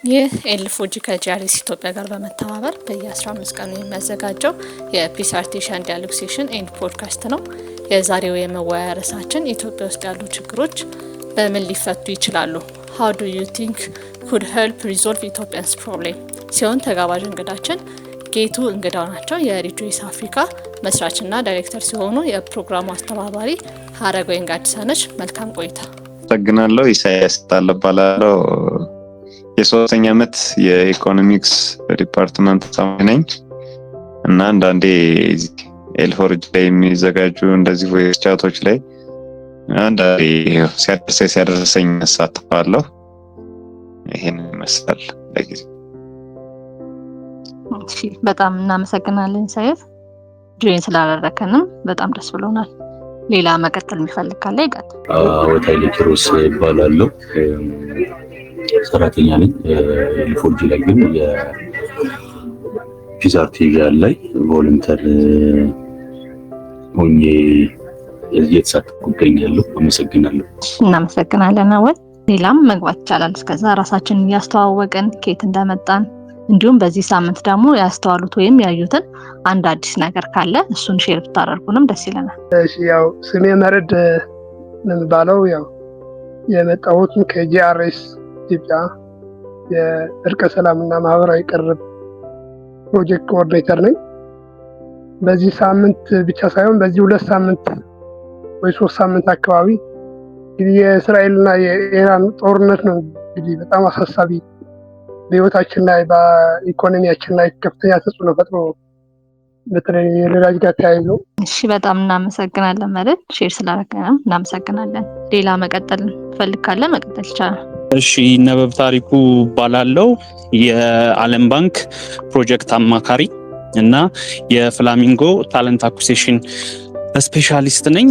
ይህ ኤልፎጂ ከጂአርኤስ ኢትዮጵያ ጋር በመተባበር በየ15 ቀኑ የሚያዘጋጀው የፒስ አርቲፊሻል ዲያሎግ ሴሽን ኤንድ ፖድካስት ነው። የዛሬው የመወያያ ርዕሳችን ኢትዮጵያ ውስጥ ያሉ ችግሮች በምን ሊፈቱ ይችላሉ? How do you think could help resolve Ethiopia's problem? ሲሆን ተጋባዥ እንግዳችን ጌቱ እንግዳው ናቸው። የሪጆይስ አፍሪካ መስራችና ዳይሬክተር ሲሆኑ የፕሮግራሙ አስተባባሪ ሀረገወይን ጋዲሳ ነች። መልካም ቆይታ። አመሰግናለሁ። ኢሳያስ ታለባላለው የሶስተኛ ዓመት የኢኮኖሚክስ ዲፓርትመንት ተማሪ ነኝ እና አንዳንዴ ኤልፎርጅ ላይ የሚዘጋጁ እንደዚህ ቮይስ ቻቶች ላይ አንዳንዴ ሲያደርሰኝ እሳተፋለሁ። ይሄን ይመስላል ለጊዜው። እሺ፣ በጣም እናመሰግናለን ኢሳያስ። ጆይን ስላደረከንም በጣም ደስ ብሎናል። ሌላ መቀጠል የሚፈልግ ካለ ይቀጥል። አወታይ ኪሮስ ይባላለሁ። ሰራተኛ ነኝ። ኤልፎርጅ ላይ ግን የፒስ አርቲፊሻል ላይ ቮለንተር ሆኜ እየተሳተፍኩ እገኛለሁ። አመሰግናለሁ። እናመሰግናለን። አወል ሌላም መግባት ይቻላል። እስከዛ ራሳችንን እያስተዋወቅን ከየት እንደመጣን እንዲሁም በዚህ ሳምንት ደግሞ ያስተዋሉት ወይም ያዩትን አንድ አዲስ ነገር ካለ እሱን ሼር ብታደርጉንም ደስ ይለናል። እሺ፣ ያው ስሜ መርድ ነው የሚባለው። ያው የመጣሁት ከጂአርኤስ ኢትዮጵያ የእርቀ ሰላምና ማህበራዊ ቅርብ ፕሮጀክት ኮኦርዲኔተር ነኝ። በዚህ ሳምንት ብቻ ሳይሆን በዚህ 2 ሳምንት ወይ 3 ሳምንት አካባቢ እንግዲህ የእስራኤልና የኢራን ጦርነት ነው እንግዲህ በጣም አሳሳቢ በህይወታችን ላይ በኢኮኖሚያችን ላይ ከፍተኛ ተጽዕኖ ፈጥሮ በተለይ የነዳጅ ጋር ተያይዞ። እሺ፣ በጣም እናመሰግናለን ማለት ሼር ስላደረግን እናመሰግናለን። ሌላ መቀጠል ፈልግ ካለ መቀጠል ይቻላል። እሺ፣ ነበብ ታሪኩ ባላለው የዓለም ባንክ ፕሮጀክት አማካሪ እና የፍላሚንጎ ታለንት አኩሴሽን ስፔሻሊስት ነኝ።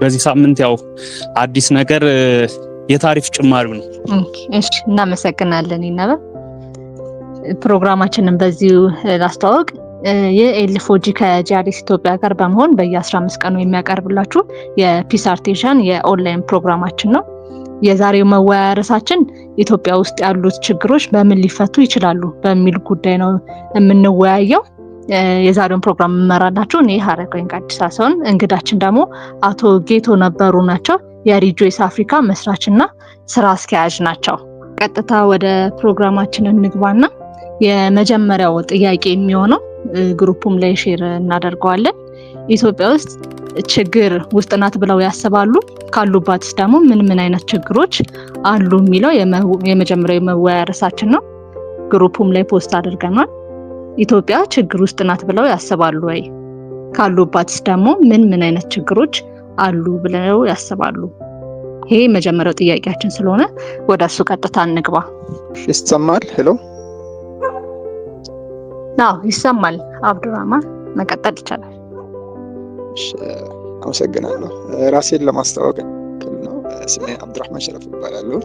በዚህ ሳምንት ያው አዲስ ነገር የታሪፍ ጭማሪው ነው። እሺ፣ እናመሰግናለን ነበብ። ፕሮግራማችንን በዚሁ ላስተዋወቅ። የኤልፎጂ ከጂአርኤስ ኢትዮጵያ ጋር በመሆን በየ15 ቀኑ የሚያቀርብላችሁ የፒስ አርቲፊሻል የኦንላይን ፕሮግራማችን ነው። የዛሬው መወያያ ርዕሳችን ኢትዮጵያ ውስጥ ያሉት ችግሮች በምን ሊፈቱ ይችላሉ በሚል ጉዳይ ነው የምንወያየው። የዛሬውን ፕሮግራም እመራላችሁ እኔ ሀረገወይን ጋዲሳ ሲሆን እንግዳችን ደግሞ አቶ ጌቱ ነበሩ ናቸው። የሪጆይስ አፍሪካ መስራችና ስራ አስኪያጅ ናቸው። ቀጥታ ወደ ፕሮግራማችን እንግባና የመጀመሪያው ጥያቄ የሚሆነው ግሩፑም ላይ ሼር እናደርገዋለን። ኢትዮጵያ ውስጥ ችግር ውስጥ ናት ብለው ያስባሉ? ካሉባትስ ደግሞ ምን አይነት ችግሮች አሉ የሚለው የመጀመሪያው የመወያያ ርዕሳችን ነው። ግሩፑም ላይ ፖስት አድርገናል። ኢትዮጵያ ችግር ውስጥ ናት ብለው ያስባሉ ወይ? ካሉባትስ ደግሞ ምን አይነት ችግሮች አሉ ብለው ያስባሉ? ይሄ የመጀመሪያው ጥያቄያችን ስለሆነ ወደሱ ቀጥታ እንግባ። ይሰማል? ሄሎ። አዎ ይሰማል። አብዱራህማን መቀጠል ይቻላል። አመሰግናለሁ። ራሴን ለማስተዋወቅ ነው። ስሜ አብዱራህማን ሸረፍ እባላለሁ።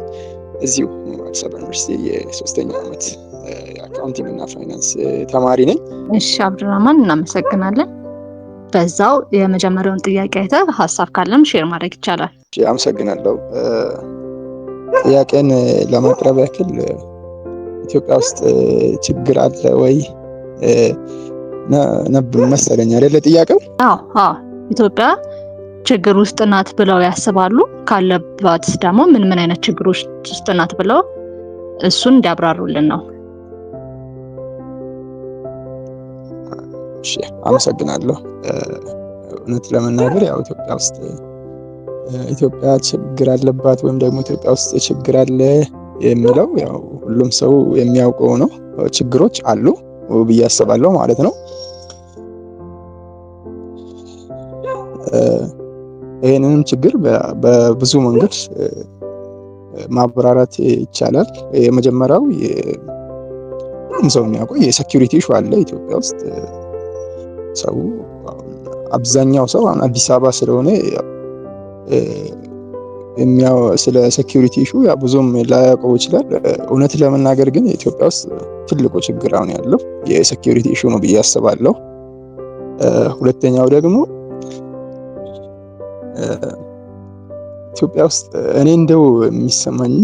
እዚሁ አዲስ አበባ ዩኒቨርሲቲ የሶስተኛ ዓመት የአካውንቲንግ እና ፋይናንስ ተማሪ ነኝ። እሺ አብዱራህማን እናመሰግናለን። በዛው የመጀመሪያውን ጥያቄ አይተህ ሀሳብ ካለም ሼር ማድረግ ይቻላል። አመሰግናለሁ። ጥያቄን ለማቅረብ ያክል ኢትዮጵያ ውስጥ ችግር አለ ወይ ነበር መሰለኝ አይደለ ጥያቄው? አዎ ኢትዮጵያ ችግር ውስጥ ናት ብለው ያስባሉ? ካለባት ደግሞ ምን አይነት ችግሮች ውስጥ ናት ብለው እሱን እንዲያብራሩልን ነው። እሺ አመሰግናለሁ። እውነት ለመናገር ያው ኢትዮጵያ ችግር አለባት ወይም ደግሞ ኢትዮጵያ ውስጥ ችግር አለ የሚለው ያው ሁሉም ሰው የሚያውቀው ነው። ችግሮች አሉ ብዬ አስባለሁ ማለት ነው። ይሄንንም ችግር በብዙ መንገድ ማብራራት ይቻላል። የመጀመሪያው ሰው የሚያውቀው የሴኩሪቲ ኢሹ አለ ኢትዮጵያ ውስጥ። አብዛኛው ሰው አዲስ አበባ ስለሆነ ስለ ሴኩሪቲ ኢሹ ብዙም ላያውቀው ይችላል። እውነት ለመናገር ግን ኢትዮጵያ ውስጥ ትልቁ ችግር አሁን ያለው የሴኩሪቲ ኢሹ ነው ብዬ አስባለሁ። ሁለተኛው ደግሞ ኢትዮጵያ ውስጥ እኔ እንደው የሚሰማኝ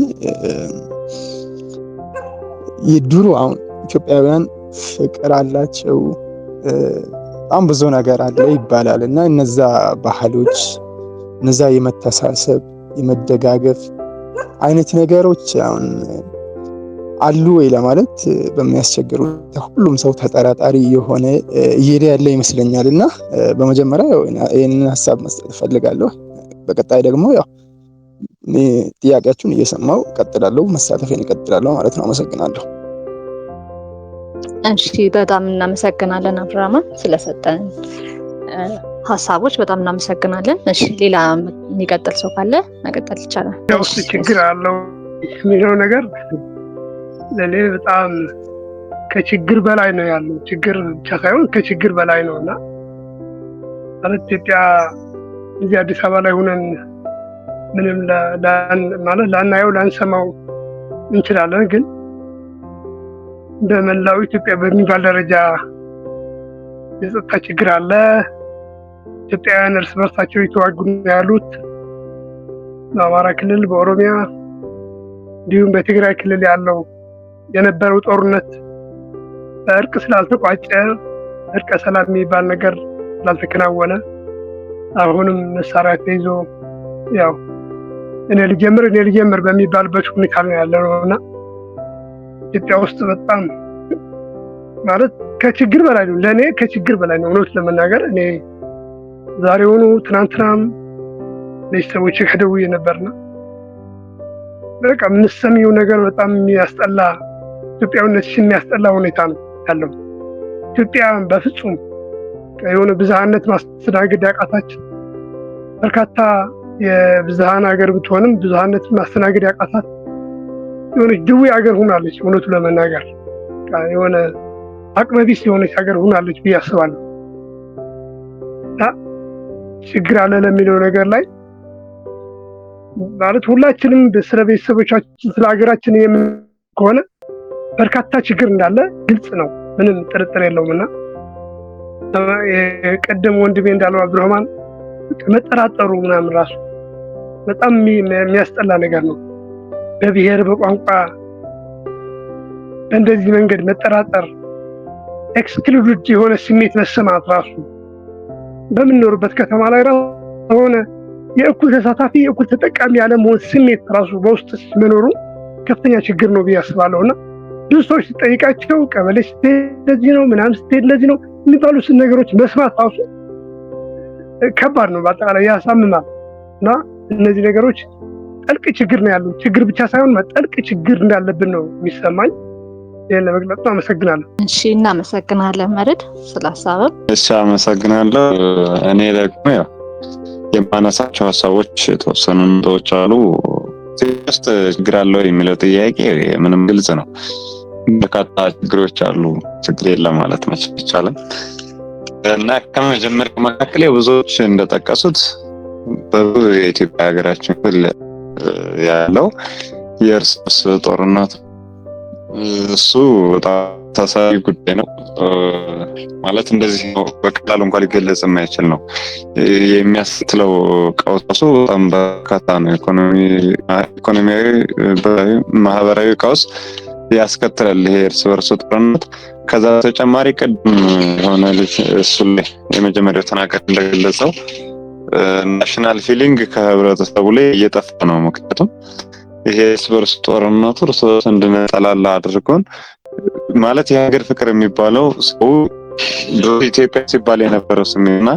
የድሮ አሁን ኢትዮጵያውያን ፍቅር አላቸው፣ በጣም ብዙ ነገር አለ ይባላል እና እነዛ ባህሎች እነዛ የመተሳሰብ የመደጋገፍ አይነት ነገሮች አሁን አሉ ወይ ለማለት በሚያስቸግሩ ሁሉም ሰው ተጠራጣሪ የሆነ እየሄደ ያለ ይመስለኛል እና በመጀመሪያ ይህንን ሀሳብ መስጠት እፈልጋለሁ። በቀጣይ ደግሞ ያው ጥያቄያችሁን እየሰማው እቀጥላለሁ፣ መሳተፌን እቀጥላለሁ ማለት ነው። አመሰግናለሁ። እሺ፣ በጣም እናመሰግናለን አብርሃም ስለሰጠን ሀሳቦች በጣም እናመሰግናለን። እሺ፣ ሌላ የሚቀጥል ሰው ካለ መቀጠል ይቻላል። ውስጥ ችግር አለው የሚለው ነገር ለኔ በጣም ከችግር በላይ ነው ያለው። ችግር ብቻ ሳይሆን ከችግር በላይ ነው እና ማለት ኢትዮጵያ እዚህ አዲስ አበባ ላይ ሆነን ምንም ማለት ላናየው ላንሰማው እንችላለን፣ ግን በመላው ኢትዮጵያ በሚባል ደረጃ የጸጥታ ችግር አለ። ኢትዮጵያውያን እርስ በርሳቸው የተዋጉ ነው ያሉት። በአማራ ክልል፣ በኦሮሚያ እንዲሁም በትግራይ ክልል ያለው የነበረው ጦርነት በእርቅ ስላልተቋጨ እርቀ ሰላም የሚባል ነገር ስላልተከናወነ አሁንም መሳሪያ ተይዞ ያው እኔ ልጀምር በሚባልበት ሁኔታ ነው ያለው እና ኢትዮጵያ ውስጥ በጣም ማለት ከችግር በላይ ነው። ለእኔ ከችግር በላይ ነው እውነት ለመናገር። እኔ ዛሬውኑ ትናንትናም ለሰዎች ከደውዬ ነበርና በቃ የምትሰሚው ነገር በጣም የሚያስጠላ ኢትዮጵያዊነትሽን የሚያስጠላ ሁኔታ ነው ያለው። ኢትዮጵያ በፍጹም የሆነ ብዝሃነት ማስተናገድ ያቃታች በርካታ የብዝሃን ሀገር ብትሆንም ብዝሃነት ማስተናገድ ያቃታት የሆነ ድዊ ሀገር ሆናለች። እውነቱ ለመናገር የሆነ አቅመቢስ የሆነች ሀገር ሆናለች ብዬ አስባለሁ። ችግር አለ ለሚለው ነገር ላይ ማለት ሁላችንም ስለ ቤተሰቦቻችን ስለ ሀገራችን የምን ከሆነ በርካታ ችግር እንዳለ ግልጽ ነው፣ ምንም ጥርጥር የለውም እና የቀደም ወንድሜ እንዳለው አብዱራህማን መጠራጠሩ ምናምን ራሱ በጣም የሚያስጠላ ነገር ነው። በብሔር በቋንቋ በእንደዚህ መንገድ መጠራጠር ኤክስክሉድድ የሆነ ስሜት መሰማት ራሱ በምንኖርበት ከተማ ላይ ራሱ ሆነ የእኩል ተሳታፊ የእኩል ተጠቃሚ ያለመሆን ስሜት ራሱ በውስጥ መኖሩ ከፍተኛ ችግር ነው ብዬ አስባለሁና ብዙ ሰዎች ሲጠይቃቸው ቀበሌ ስትሄድ እንደዚህ ነው ምናምን ስትሄድ እንደዚህ ነው የሚባሉት ነገሮች መስማት ራሱ ከባድ ነው፣ በአጠቃላይ ያሳምማል እና እነዚህ ነገሮች ጥልቅ ችግር ነው ያለው። ችግር ብቻ ሳይሆን ጥልቅ ችግር እንዳለብን ነው የሚሰማኝ። ይሄን ለመግለጽ አመሰግናለሁ። እሺ፣ እናመሰግናለን መርድ ስላሳበብ። እሺ፣ አመሰግናለሁ። እኔ ደግሞ ያው የማነሳቸው ሀሳቦች የተወሰኑ ነጥቦች አሉ። ውስጥ ችግር አለው የሚለው ጥያቄ ምንም ግልጽ ነው። በርካታ ችግሮች አሉ፣ ችግር የለም ማለት መቼም ይቻላል እና ከመጀመሪያው መካከል ብዙዎች እንደጠቀሱት በብዙ የኢትዮጵያ ሀገራችን ክፍል ያለው የእርስ በርስ ጦርነት እሱ በጣም ታሳቢ ጉዳይ ነው። ማለት እንደዚህ ነው በቀላሉ እንኳን ሊገለጽ የማይችል ነው። የሚያስከትለው ቀውስ ራሱ በጣም በርካታ ነው። ኢኮኖሚያዊ፣ ማህበራዊ ቀውስ ያስከትላል ይሄ እርስ በርስ ጦርነት። ከዛ በተጨማሪ ቅድም የሆነ ልጅ እሱ ላይ የመጀመሪያው ተናጋሪ እንደገለጸው ናሽናል ፊሊንግ ከህብረተሰቡ ላይ እየጠፋ ነው። ምክንያቱም ይሄ እርስ በርስ ጦርነቱ እርስ በርስ እንድንጠላላ አድርጎን ማለት የሀገር ፍቅር የሚባለው ሰው ኢትዮጵያ ሲባል የነበረው ስሜትና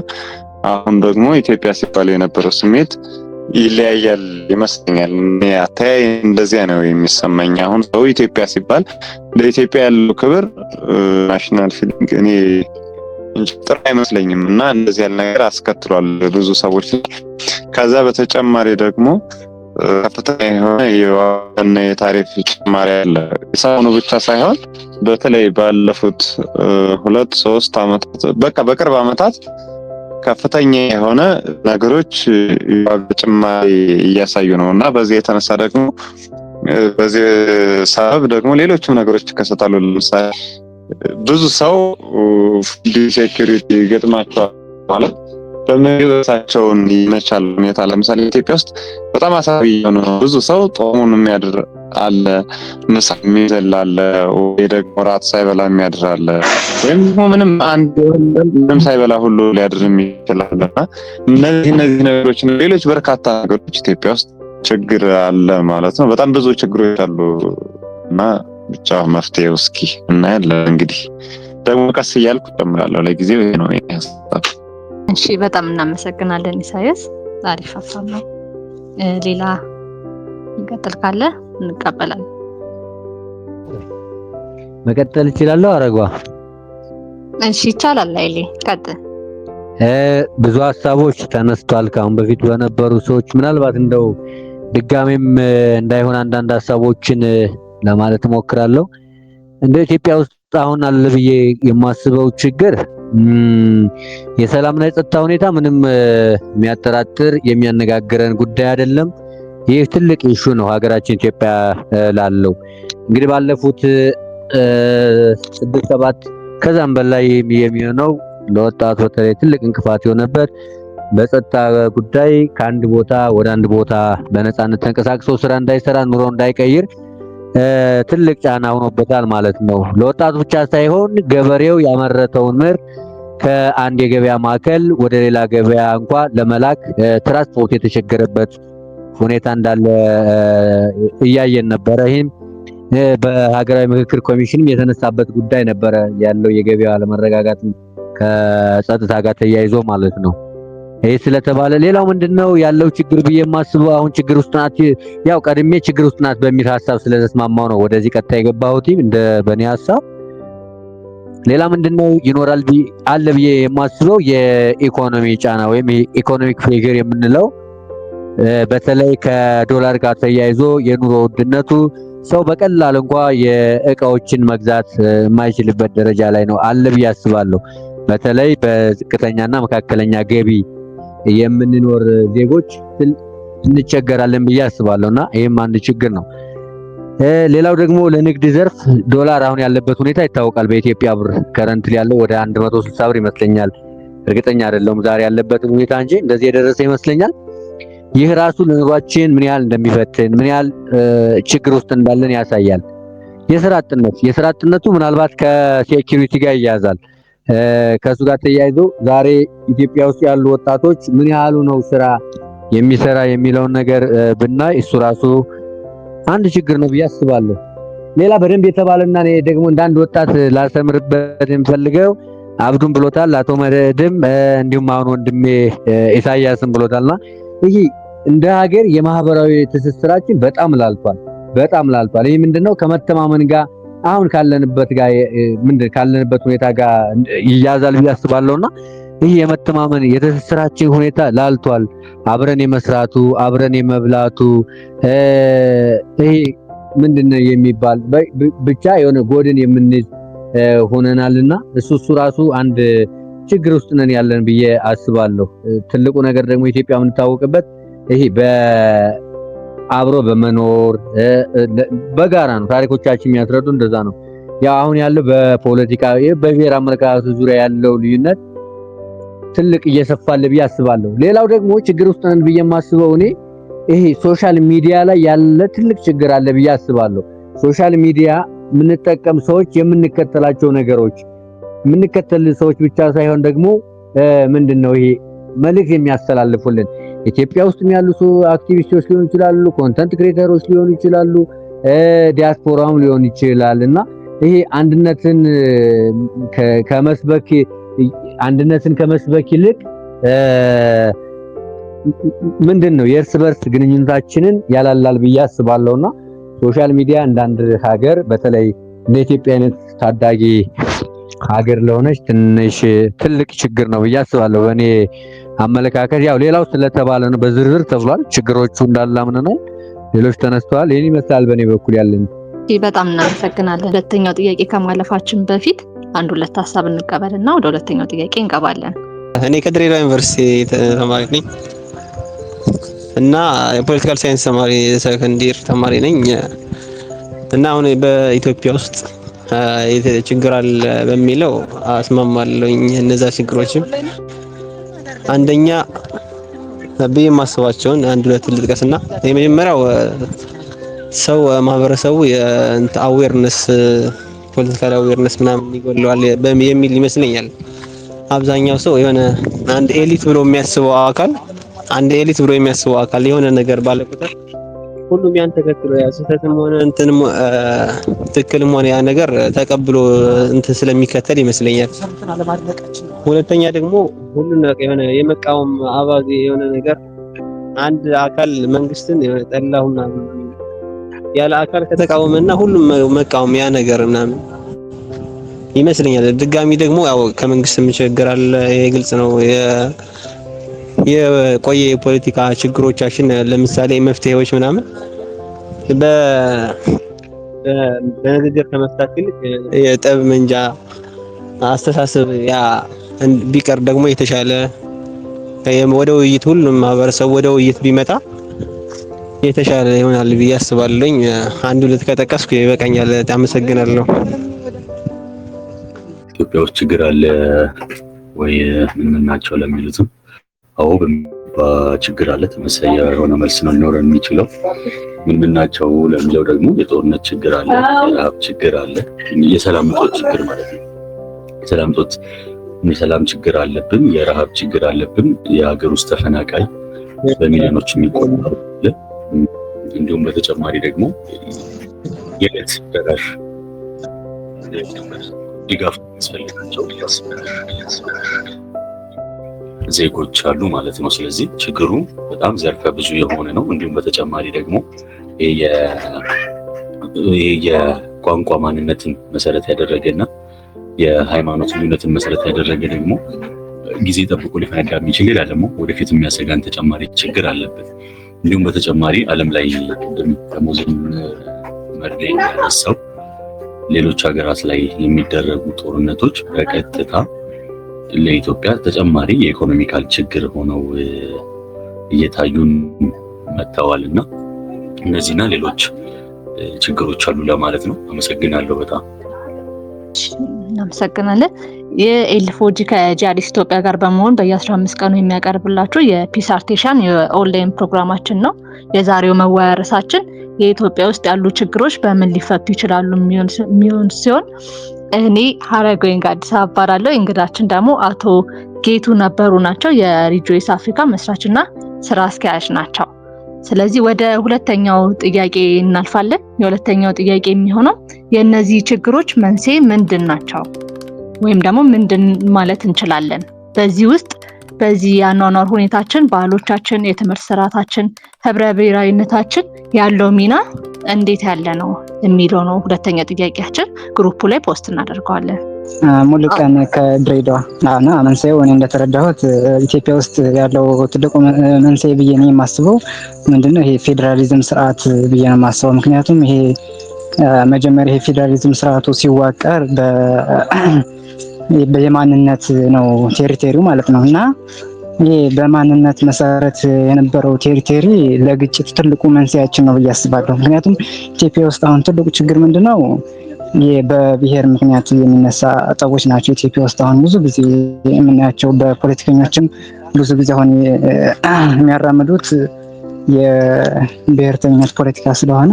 አሁን ደግሞ ኢትዮጵያ ሲባል የነበረው ስሜት ይለያያል ይመስለኛል። አታይ እንደዚያ ነው የሚሰማኝ። አሁን ሰው ኢትዮጵያ ሲባል ለኢትዮጵያ ያለው ክብር ናሽናል ፊሊንግ እኔ ጥሩ አይመስለኝም እና እንደዚህ ያለ ነገር አስከትሏል ብዙ ሰዎች። ከዛ በተጨማሪ ደግሞ ከፍተኛ የሆነ የዋጋና የታሪፍ ጭማሪ አለ። ሰሞኑ ብቻ ሳይሆን በተለይ ባለፉት 2-3 ዓመታት በቃ በቅርብ ዓመታት ከፍተኛ የሆነ ነገሮች የዋጋ ጭማሪ እያሳዩ ነው እና በዚህ የተነሳ ደግሞ በዚህ ሰበብ ደግሞ ሌሎችም ነገሮች ይከሰታሉ። ለምሳሌ ብዙ ሰው ሴኩሪቲ ገጥማቸዋል ማለት በመግዛታቸውን ይመቻል ሁኔታ። ለምሳሌ ኢትዮጵያ ውስጥ በጣም አሳቢ የሆነ ብዙ ሰው ጦሙን የሚያድር አለ፣ ምሳ የሚዘል አለ፣ ወይ ደግሞ ራት ሳይበላ የሚያድር አለ፣ ወይም ደግሞ ምንም ሳይበላ ሁሉ ሊያድር ይችላል። እና እነዚህ ነገሮች ሌሎች በርካታ ነገሮች ኢትዮጵያ ውስጥ ችግር አለ ማለት ነው። በጣም ብዙ ችግሮች አሉ እና ብቻ መፍትሄው እስኪ እናያለን። እንግዲህ ደግሞ ቀስ እያልኩ እጨምራለሁ። ለጊዜው ይሄ ነው ሀሳብ። እሺ፣ በጣም እናመሰግናለን ኢሳያስ፣ አሪፍ ሀሳብ ነው። ሌላ ይቀጥል ካለ እንቀበላለን። መቀጠል እችላለሁ አረጓ? እሺ፣ ይቻላል። ላይሌ ቀጥል። ብዙ ሀሳቦች ተነስቷል ካሁን በፊት በነበሩ ሰዎች። ምናልባት እንደው ድጋሜም እንዳይሆን አንዳንድ ሀሳቦችን ለማለት እሞክራለሁ። እንደ ኢትዮጵያ ውስጥ አሁን አለ ብዬ የማስበው ችግር የሰላምና የጸጥታ ሁኔታ ምንም የሚያጠራጥር የሚያነጋግረን ጉዳይ አይደለም። ይህ ትልቅ ኢሹ ነው ሀገራችን ኢትዮጵያ ላለው። እንግዲህ ባለፉት 6-7 ከዛም በላይ የሚሆነው ለወጣቱ በተለይ ትልቅ እንቅፋት የሆነበት በጸጥታ ጉዳይ ከአንድ ቦታ ወደ አንድ ቦታ በነፃነት ተንቀሳቅሶ ስራ እንዳይሰራ ኑሮ እንዳይቀይር ትልቅ ጫና ሆኖበታል ማለት ነው። ለወጣቱ ብቻ ሳይሆን ገበሬው ያመረተውን ምርት ከአንድ የገበያ ማዕከል ወደ ሌላ ገበያ እንኳን ለመላክ ትራንስፖርት የተቸገረበት ሁኔታ እንዳለ እያየን ነበረ። ይህም በሀገራዊ ምክክር ኮሚሽንም የተነሳበት ጉዳይ ነበረ፣ ያለው የገበያ አለመረጋጋት ከጸጥታ ጋር ተያይዞ ማለት ነው። ይሄ ስለተባለ ሌላው ምንድነው ያለው ችግር ብዬ የማስበው አሁን ችግር ውስጥ ናት፣ ያው ቀድሜ ችግር ውስጥ ናት በሚል ሐሳብ ስለተስማማው ነው ወደዚህ ቀጥታ የገባሁት እንደ በኔ ሐሳብ። ሌላ ምንድነው ይኖራል አለ ብዬ የማስበው የኢኮኖሚ ጫና ወይም ኢኮኖሚክ ፌገር የምንለው በተለይ ከዶላር ጋር ተያይዞ የኑሮ ውድነቱ ሰው በቀላል እንኳን የእቃዎችን መግዛት የማይችልበት ደረጃ ላይ ነው አለ ብዬ አስባለሁ። በተለይ በዝቅተኛና መካከለኛ ገቢ የምንኖር ዜጎች እንቸገራለን ብዬ አስባለሁና ይሄም አንድ ችግር ነው። ሌላው ደግሞ ለንግድ ዘርፍ ዶላር አሁን ያለበት ሁኔታ ይታወቃል። በኢትዮጵያ ብር ከረንትሊ ያለው ወደ 160 ብር ይመስለኛል፣ እርግጠኛ አይደለሁም ዛሬ ያለበትን ሁኔታ እንጂ እንደዚህ የደረሰ ይመስለኛል። ይህ ራሱ ለኑሯችን ምን ያህል እንደሚፈትን ምን ያህል ችግር ውስጥ እንዳለን ያሳያል። የስራ አጥነቱ ምናልባት ከሴኩሪቲ ጋር ይያዛል። ከሱ ጋር ተያይዞ ዛሬ ኢትዮጵያ ውስጥ ያሉ ወጣቶች ምን ያህሉ ነው ስራ የሚሰራ የሚለውን ነገር ብናይ እሱ ራሱ አንድ ችግር ነው ብዬ አስባለሁ። ሌላ በደንብ የተባለና እኔ ደግሞ እንዳንድ ወጣት ላሰምርበት የምፈልገው አብዱን ብሎታል፣ አቶ መደድም እንዲሁም አሁን ወንድሜ ኢሳያስም ብሎታልና ይሄ እንደ ሀገር የማህበራዊ ትስስራችን በጣም ላልቷል። ይሄ ምንድነው ከመተማመን ጋር አሁን ካለንበት ሁኔታ ጋር ይያዛል ብዬ አስባለሁና ይሄ የመተማመን የትስስራችን ሁኔታ ላልቷል። አብረን የመስራቱ አብረን የመብላቱ ይሄ ምንድነው የሚባል ብቻ የሆነ ጎድን የምንይዝ ሆነናልና እሱ ራሱ አንድ ችግር ውስጥ ነን ያለን ብዬ አስባለሁ። ትልቁ ነገር ደግሞ ኢትዮጵያ የምንታወቅበት ይሄ አብሮ በመኖር በጋራ ነው። ታሪኮቻችን የሚያስረዱ እንደዛ ነው። ያው አሁን ያለው በፖለቲካ በብሔር አመለካከት ዙሪያ ያለው ልዩነት ትልቅ እየሰፋለ ብዬ አስባለሁ። ሌላው ደግሞ ችግር ውስጥ ነን ብዬ የማስበው እኔ ይሄ ሶሻል ሚዲያ ላይ ያለ ትልቅ ችግር አለ ብዬ አስባለሁ። ሶሻል ሚዲያ የምንጠቀም ሰዎች የምንከተላቸው ነገሮች የምንከተል ሰዎች ብቻ ሳይሆን ደግሞ ምንድነው ይሄ መልእክት የሚያስተላልፉልን ኢትዮጵያ ውስጥ ያሉ አክቲቪስቶች ሊሆኑ ይችላሉ፣ ኮንተንት ክሬተሮች ሊሆኑ ይችላሉ፣ ዲያስፖራም ሊሆን ይችላልና ይሄ አንድነትን ከመስበክ ይልቅ ምንድነው የእርስ በርስ ግንኙነታችንን ያላላል ብዬ አስባለሁና ሶሻል ሚዲያ እንዳንድ ሀገር በተለይ እንደ ኢትዮጵያ አይነት ታዳጊ ሀገር ለሆነች ትልቅ ችግር ነው ብዬ አስባለሁ በእኔ አመለካከት። ያው ሌላው ስለተባለ ነው በዝርዝር ተብሏል። ችግሮቹ እንዳላምነናል፣ ሌሎች ተነስተዋል። ይሄን ይመስላል በእኔ በኩል ያለኝ። በጣም እናመሰግናለን። ሁለተኛው ጥያቄ ከማለፋችን በፊት አንድ ሁለት ሀሳብ እንቀበልና ወደ ሁለተኛው ጥያቄ እንገባለን። እኔ ከድሬዳዋ ዩኒቨርሲቲ ተማሪ ነኝ እና የፖለቲካል ሳይንስ ተማሪ ሰከንድ ኢየር ተማሪ ነኝ እና አሁን በኢትዮጵያ ውስጥ ችግር አለ በሚለው አስማማለሁኝ። እነዛ ችግሮችም አንደኛ በየማስባቸውን አንድ ሁለት ልጥቀስና የመጀመሪያው ሰው ማህበረሰቡ አዌርነስ ፖለቲካል አዌርነስ ምናምን ይጎለዋል የሚል ይመስለኛል። አብዛኛው ሰው የሆነ አንድ ኤሊት ብሎ የሚያስበው አካል የሆነ ነገር ባለ ቁጥር ሁሉም ያን ተከትሎ ያ ስህተትም ሆነ እንትንም ትክክልም ሆነ ያ ነገር ተቀብሎ እንትን ስለሚከተል ይመስለኛል። ሁለተኛ ደግሞ ሁሉን ነገር የሆነ የመቃወም አባዜ የሆነ ነገር አንድ አካል መንግስትን ጠላሁና ያለ አካል ከተቃወመና ሁሉም መቃወም ያ ነገር ምናምን ይመስለኛል። ድጋሚ ደግሞ ያው ከመንግስትም ችግር አለ፣ ይሄ ግልጽ ነው። የቆየ የፖለቲካ ችግሮቻችን ለምሳሌ መፍትሄዎች ምናምን በንግግር ከመፍታት ይልቅ የጠብ መንጃ አስተሳሰብ ያ ቢቀር ደግሞ የተሻለ ወደ ውይይት ሁሉም ማህበረሰብ ወደ ውይይት ቢመጣ የተሻለ ይሆናል ብዬ አስባለሁኝ። አንድ ሁለት ከጠቀስኩ ይበቃኛል። አመሰግናለሁ። ኢትዮጵያ ውስጥ ችግር አለ ወይ ምን ናቸው ለሚሉትም አዎ ችግር አለ። ተመሳሳይ የሆነ መልስ ነው ሊኖረን የሚችለው። ምን ናቸው ለሚለው ደግሞ የጦርነት ችግር አለ፣ የረሃብ ችግር አለ፣ የሰላም እጦት ችግር ማለት ነው። የሰላም ችግር አለብን፣ የረሃብ ችግር አለብን፣ የሀገር ውስጥ ተፈናቃይ በሚሊዮኖች የሚቆጠሩ አለ። እንዲሁም በተጨማሪ ደግሞ የዕለት ደራሽ ድጋፍ የሚያስፈልጋቸው ዜጎች አሉ ማለት ነው። ስለዚህ ችግሩ በጣም ዘርፈ ብዙ የሆነ ነው። እንዲሁም በተጨማሪ ደግሞ የቋንቋ ማንነትን መሰረት ያደረገና የሃይማኖት ልዩነትን መሰረት ያደረገ ደግሞ ጊዜ ጠብቆ ሊፈነዳ የሚችል ሌላ ደግሞ ወደፊት የሚያሰጋን ተጨማሪ ችግር አለበት። እንዲሁም በተጨማሪ ዓለም ላይ እንደሚታወቀው መርዴ ያነሳው ሌሎች ሀገራት ላይ የሚደረጉ ጦርነቶች በቀጥታ ለኢትዮጵያ ተጨማሪ የኢኮኖሚካል ችግር ሆነው እየታዩን መጥተዋልና እነዚህና ሌሎች ችግሮች አሉ ለማለት ነው። አመሰግናለሁ። በጣም እናመሰግናለን። የኤልፎጂ ከጂአርኤስ ኢትዮጵያ ጋር በመሆን በየ15 ቀኑ የሚያቀርብላችሁ የፒስ አርቴሻን የኦንላይን ፕሮግራማችን ነው። የዛሬው መወያያ ርዕሳችን የኢትዮጵያ ውስጥ ያሉ ችግሮች በምን ሊፈቱ ይችላሉ የሚሆን ሲሆን እኔ ሀረገወይን ጋዲሳ እባላለሁ። እንግዳችን ደግሞ አቶ ጌቱ ነበሩ ናቸው። የሪጆይስ አፍሪካ መስራችና ስራ አስኪያጅ ናቸው። ስለዚህ ወደ ሁለተኛው ጥያቄ እናልፋለን። የሁለተኛው ጥያቄ የሚሆነው የእነዚህ ችግሮች መንስኤ ምንድን ናቸው ወይም ደግሞ ምንድን ማለት እንችላለን? በዚህ ውስጥ በዚህ የአኗኗር ሁኔታችን፣ ባህሎቻችን፣ የትምህርት ስርዓታችን፣ ህብረ ብሔራዊነታችን ያለው ሚና እንዴት ያለ ነው የሚለው ነው ሁለተኛ ጥያቄያችን። ግሩፑ ላይ ፖስት እናደርገዋለን። ሙሉቀን ከድሬዳዋ እና መንስኤው እኔ እንደተረዳሁት ኢትዮጵያ ውስጥ ያለው ትልቁ መንስኤ ብዬ ነው የማስበው ምንድነው ይሄ ፌዴራሊዝም ስርዓት ብዬ ነው የማስበው። ምክንያቱም ይሄ መጀመሪያ ይሄ ፌዴራሊዝም ስርዓቱ ሲዋቀር በየማንነት ነው ቴሪቶሪው ማለት ነው እና ይሄ በማንነት መሰረት የነበረው ቴሪቶሪ ለግጭት ትልቁ መንስኤያችን ነው ብዬ አስባለሁ። ምክንያቱም ኢትዮጵያ ውስጥ አሁን ትልቁ ችግር ምንድነው በብሔር ምክንያት የሚነሳ ጠቦች ናቸው። ኢትዮጵያ ውስጥ አሁን ብዙ ጊዜ የምናያቸው በፖለቲከኞችም ብዙ ጊዜ አሁን የሚያራምዱት የብሔርተኝነት ፖለቲካ ስለሆነ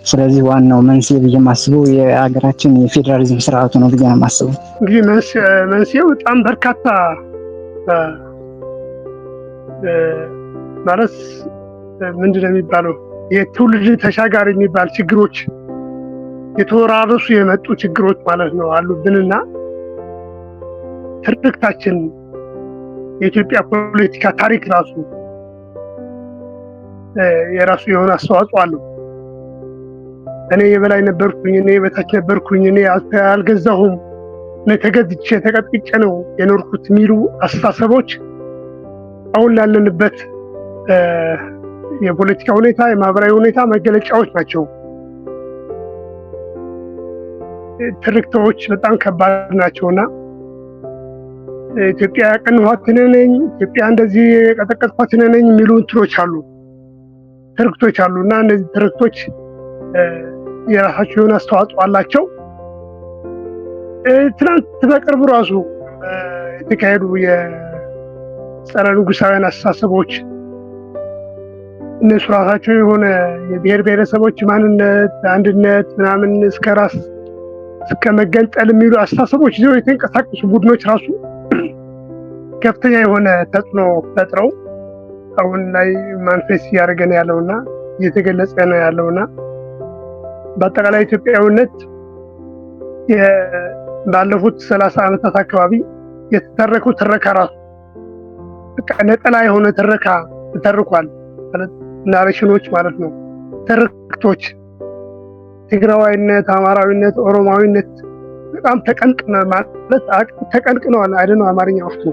ስለዚህ ዋናው መንስኤ ብዬ የማስበው የሀገራችን የፌዴራሊዝም ስርዓቱ ነው ብዬ ነው የማስበው። እንግዲህ መንስኤው በጣም በርካታ ማለት ምንድነው የሚባለው የትውልድ ተሻጋሪ የሚባል ችግሮች የተወራረሱ የመጡ ችግሮች ማለት ነው አሉብንና ትርክታችን የኢትዮጵያ ፖለቲካ ታሪክ ራሱ የራሱ የሆነ አስተዋጽኦ አለው። እኔ የበላይ ነበርኩኝ፣ እኔ በታች ነበርኩኝ፣ እኔ አልገዛሁም፣ እኔ ተገዝቼ ተቀጥቅጬ ነው የኖርኩት የሚሉ አስተሳሰቦች አሁን ላለንበት የፖለቲካ ሁኔታ የማህበራዊ ሁኔታ መገለጫዎች ናቸው። ትርክቶች በጣም ከባድ ናቸውና ኢትዮጵያ ያቀንኋት ነኝ፣ ኢትዮጵያ እንደዚህ የቀጠቀጥኳት ነኝ የሚሉ እንትኖች አሉ፣ ትርክቶች አሉና እነዚህ ትርክቶች የራሳቸው የሆነ አስተዋጽኦ አላቸው። ትናንት በቅርቡ ራሱ የተካሄዱ የጸረ ንጉሳውያን አስተሳሰቦች እነሱ ራሳቸው የሆነ የብሔር ብሔረሰቦች ማንነት አንድነት ምናምን እስከ ራስ እስከ መገንጠል የሚሉ አስተሳሰቦች ይዘው የተንቀሳቀሱ ቡድኖች ራሱ ከፍተኛ የሆነ ተጽዕኖ ፈጥረው አሁን ላይ ማንፌስት እያደረገ ነው ያለውና እየተገለጸ ነው ያለውና በአጠቃላይ ኢትዮጵያዊነት ባለፉት 30 ዓመታት አካባቢ የተተረከው ትረካ ራሱ በቃ ነጠላ የሆነ ትረካ ተተርኳል ማለት ናሬሽኖች ማለት ነው። ትርክቶች ትግራዋይነት፣ አማራዊነት፣ ኦሮማዊነት በጣም ተቀንቅነዋል አይደል አማርኛ ውስጥ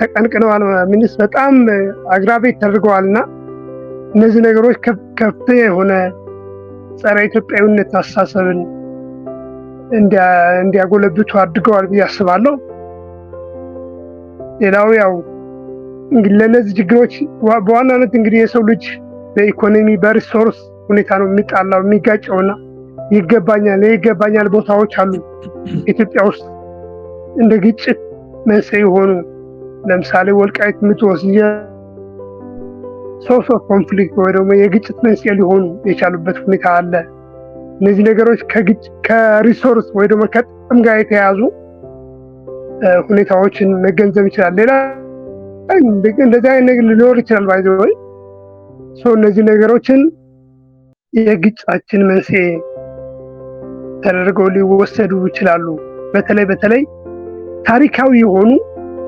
ተቀንቅነዋል ሚኒስ በጣም አግራቤት ተደርገዋልና እነዚህ ነገሮች ከፍተኛ የሆነ ጸረ ኢትዮጵያዊነት አስተሳሰብን እንዲያጎለብቱ አድርገዋል ብዬ አስባለሁ። ሌላው ያው እንግዲህ ለነዚህ ችግሮች በዋናነት እንግዲህ የሰው ልጅ በኢኮኖሚ በሪሶርስ ሁኔታ ነው የሚጣላው የሚጋጨውና ይገባኛል ቦታዎች አሉ ኢትዮጵያ ውስጥ እንደ ግጭት መንስኤ የሆኑ ለምሳሌ ወልቃይት ምትወስድ ሶርስ ኦፍ ኮንፍሊክት ወይ ደግሞ የግጭት መንስኤ ሊሆኑ የቻሉበት ሁኔታ አለ። እነዚህ ነገሮች ከሪሶርስ ወይ ደግሞ ከጥቅም ጋር የተያያዙ ሁኔታዎችን መገንዘብ ይችላል። ሌላ እንደዚህ አይነት ነገር ሊኖር ይችላል ባይዘው እነዚህ ነገሮችን የግጭታችን መንስኤ ተደርገው ሊወሰዱ ይችላሉ። በተለይ ታሪካዊ የሆኑ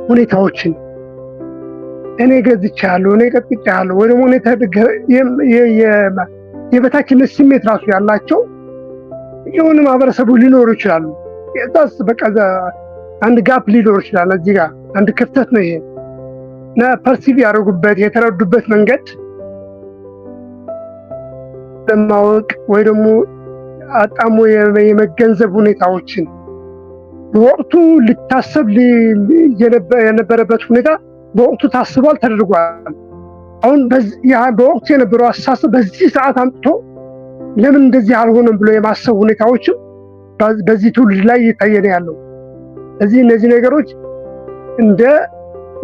ሁኔታዎችን እኔ ገዝቻለሁ እኔ ቀጥቅጫለሁ ወይ ደግሞ የበታችነት ስሜት ራሱ ያላቸው የሆነ ማህበረሰቡ ሊኖሩ ይችላሉ። እዛስ በቃ አንድ ጋፕ ሊኖር ይችላል። እዚህ ጋር አንድ ክፍተት ነው ይሄ እና ፐርሲቭ ያደረጉበት የተረዱበት መንገድ ለማወቅ ወይ ደግሞ አጣሞ የመገንዘብ ሁኔታዎችን በወቅቱ ሊታሰብ የነበረበት ሁኔታ በወቅቱ ታስቧል ተደርጓል። አሁን በወቅቱ የነበረው አስተሳሰብ በዚህ ሰዓት አምጥቶ ለምን እንደዚህ አልሆነም ብሎ የማሰብ ሁኔታዎችም በዚህ ትውልድ ላይ እየታየ ነው ያለው። እነዚህ ነገሮች እንደ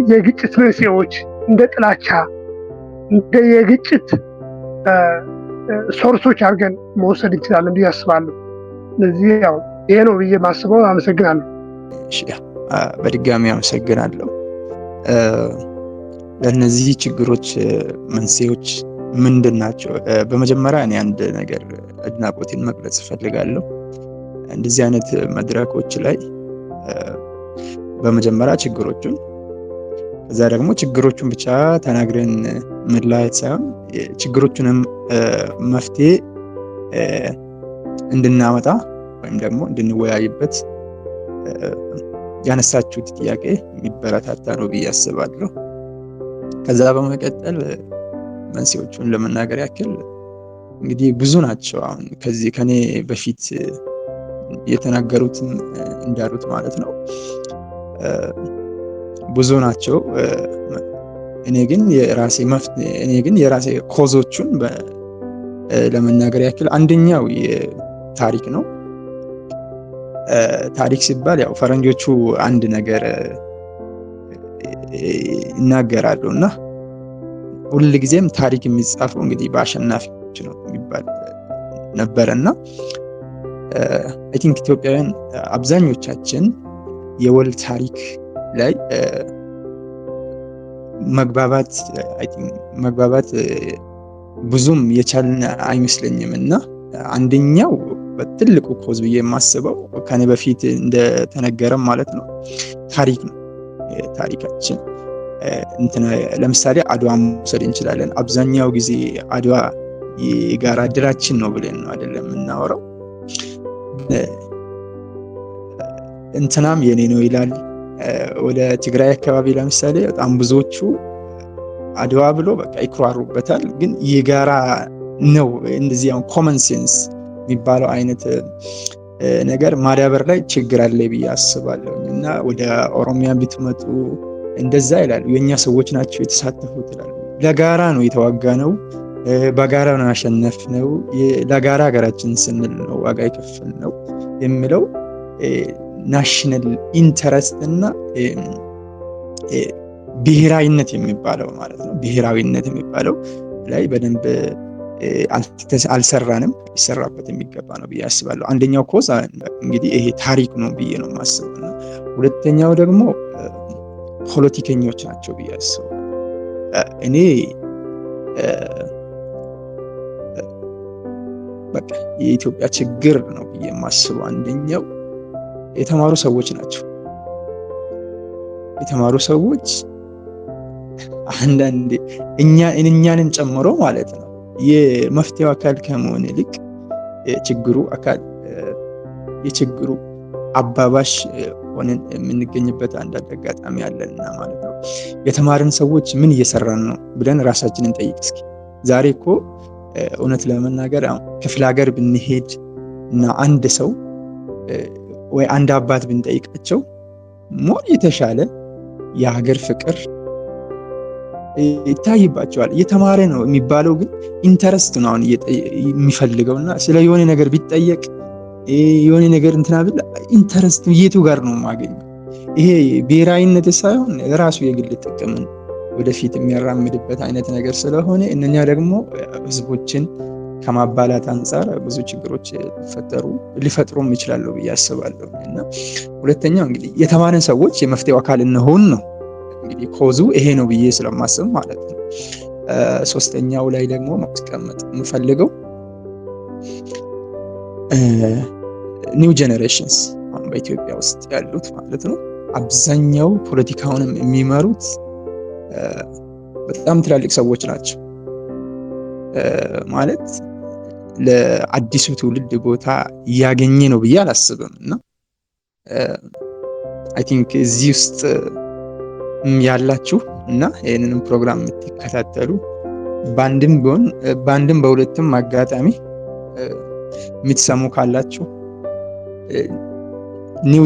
የግጭት መንስኤዎች እንደ ጥላቻ እንደ የግጭት ሶርሶች አድርገን መውሰድ እንችላለን ብዬ አስባለሁ። ስለዚህ ያው ይሄ ነው ብዬ ማስበው። አመሰግናለሁ። እሺ በድጋሚ አመሰግናለሁ። ለእነዚህ ችግሮች መንስኤዎች ምንድን ናቸው? በመጀመሪያ እኔ አንድ ነገር አድናቆቴን መግለጽ እፈልጋለሁ። እንደዚህ አይነት መድረኮች ላይ በመጀመሪያ ችግሮቹን ከዛ ደግሞ ችግሮቹን ብቻ ተናግረን መለያየት ሳይሆን ችግሮቹንም መፍትሄ እንድናመጣ ወይም ደግሞ እንድንወያይበት ያነሳችሁት ጥያቄ የሚበረታታ ነው ብዬ አስባለሁ። ከዛ በመቀጠል መንስኤዎቹን ለመናገር ያክል እንግዲህ ብዙ ናቸው። አሁን ከኔ በፊት የተናገሩትም እንዳሉት ማለት ነው ብዙ ናቸው። እኔ ግን የራሴ ኮዞቹን ለመናገር ያክል አንደኛው ታሪክ ነው። ታሪክ ሲባል ያው ፈረንጆቹ አንድ ነገር ይናገራሉ እና ሁልጊዜም ታሪክ የሚጻፈው እንግዲህ በአሸናፊዎች ነው የሚባል ነበርና አይ ቲንክ ኢትዮጵያውያን አብዛኞቻችን የወል ታሪክ ላይ መግባባት ብዙም የቻልን አይመስለኝም እና አንደኛው በትልቁ ኮዝ ብዬ የማስበው ከኔ በፊት እንደተነገረም ማለት ነው ታሪክ ነው። ታሪካችን ለምሳሌ አድዋ መውሰድ እንችላለን። አብዛኛው ጊዜ አድዋ የጋራ ድላችን ነው ብለን ነው አይደለም የምናወራው። እንትናም የኔ ነው ይላል። ወደ ትግራይ አካባቢ ለምሳሌ በጣም ብዙዎቹ አድዋ ብሎ በቃ ይኩራሩበታል፣ ግን የጋራ ነው። እንደዚህ አሁን ኮመን ሴንስ የሚባለው አይነት ነገር ማዳበር ላይ ችግር አለ ብዬ አስባለሁ። እና ወደ ኦሮሚያ ብትመጡ እንደዛ ይላሉ። የኛ ሰዎች ናቸው የተሳተፉት ይላሉ። ለጋራ ነው የተዋጋ ነው፣ በጋራ ነው ያሸነፍ ነው፣ ለጋራ ሀገራችን ስንል ነው ዋጋ የከፈል ነው የሚለው ናሽናል ኢንተረስት እና ብሔራዊነት የሚባለው ማለት ነው። ብሔራዊነት የሚባለው ላይ በደንብ አልሰራንም። ይሰራበት የሚገባ ነው ብዬ አስባለሁ። አንደኛው ኮዝ እንግዲህ ይሄ ታሪክ ነው ብዬ ነው የማስበው። ሁለተኛው ደግሞ ፖለቲከኞች ናቸው ብዬ አስባለሁ። እኔ በቃ የኢትዮጵያ ችግር ነው ብዬ የማስበው አንደኛው የተማሩ ሰዎች ናቸው። የተማሩ ሰዎች አንዳንዴ እኛንን ጨምሮ ማለት ነው የመፍትሄው አካል ከመሆን ይልቅ የችግሩ አባባሽ ሆነን የምንገኝበት አንዳንድ አጋጣሚ አለና ማለት ነው። የተማርን ሰዎች ምን እየሰራን ነው ብለን ራሳችንን ጠይቅ እስኪ። ዛሬ እኮ እውነት ለመናገር ክፍለ ሀገር ብንሄድ እና አንድ ሰው ወይ አንድ አባት ብንጠይቃቸው ሞር የተሻለ የሀገር ፍቅር ይታይባቸዋል። እየተማረ ነው የሚባለው ግን ኢንተረስት ነው አሁን የሚፈልገውና ስለ የሆነ ነገር ቢጠየቅ የሆነ ነገር እንትና ብል ኢንተረስት የቱ ጋር ነው የማገኘው? ይሄ ብሔራዊነት ሳይሆን ራሱ የግል ጥቅምን ወደፊት የሚያራምድበት አይነት ነገር ስለሆነ እነኛ ደግሞ ህዝቦችን ከማባላት አንጻር ብዙ ችግሮች ሊፈጥሩም ይችላሉ ብዬ አስባለሁ። እና ሁለተኛው እንግዲህ የተማረን ሰዎች የመፍትሄው አካል እንሆን ነው እንግዲህ ኮዙ ይሄ ነው ብዬ ስለማስብ ማለት ነው። ሶስተኛው ላይ ደግሞ ማስቀመጥ የምፈልገው ኒው ጄኔሬሽንስ አሁን በኢትዮጵያ ውስጥ ያሉት ማለት ነው አብዛኛው ፖለቲካውንም የሚመሩት በጣም ትላልቅ ሰዎች ናቸው። ማለት ለአዲሱ ትውልድ ቦታ እያገኘ ነው ብዬ አላስብም። እና አይ ቲንክ እዚህ ውስጥ ያላችሁ እና ይህንንም ፕሮግራም የምትከታተሉ በአንድም በሁለትም አጋጣሚ የምትሰሙ ካላችሁ ኒው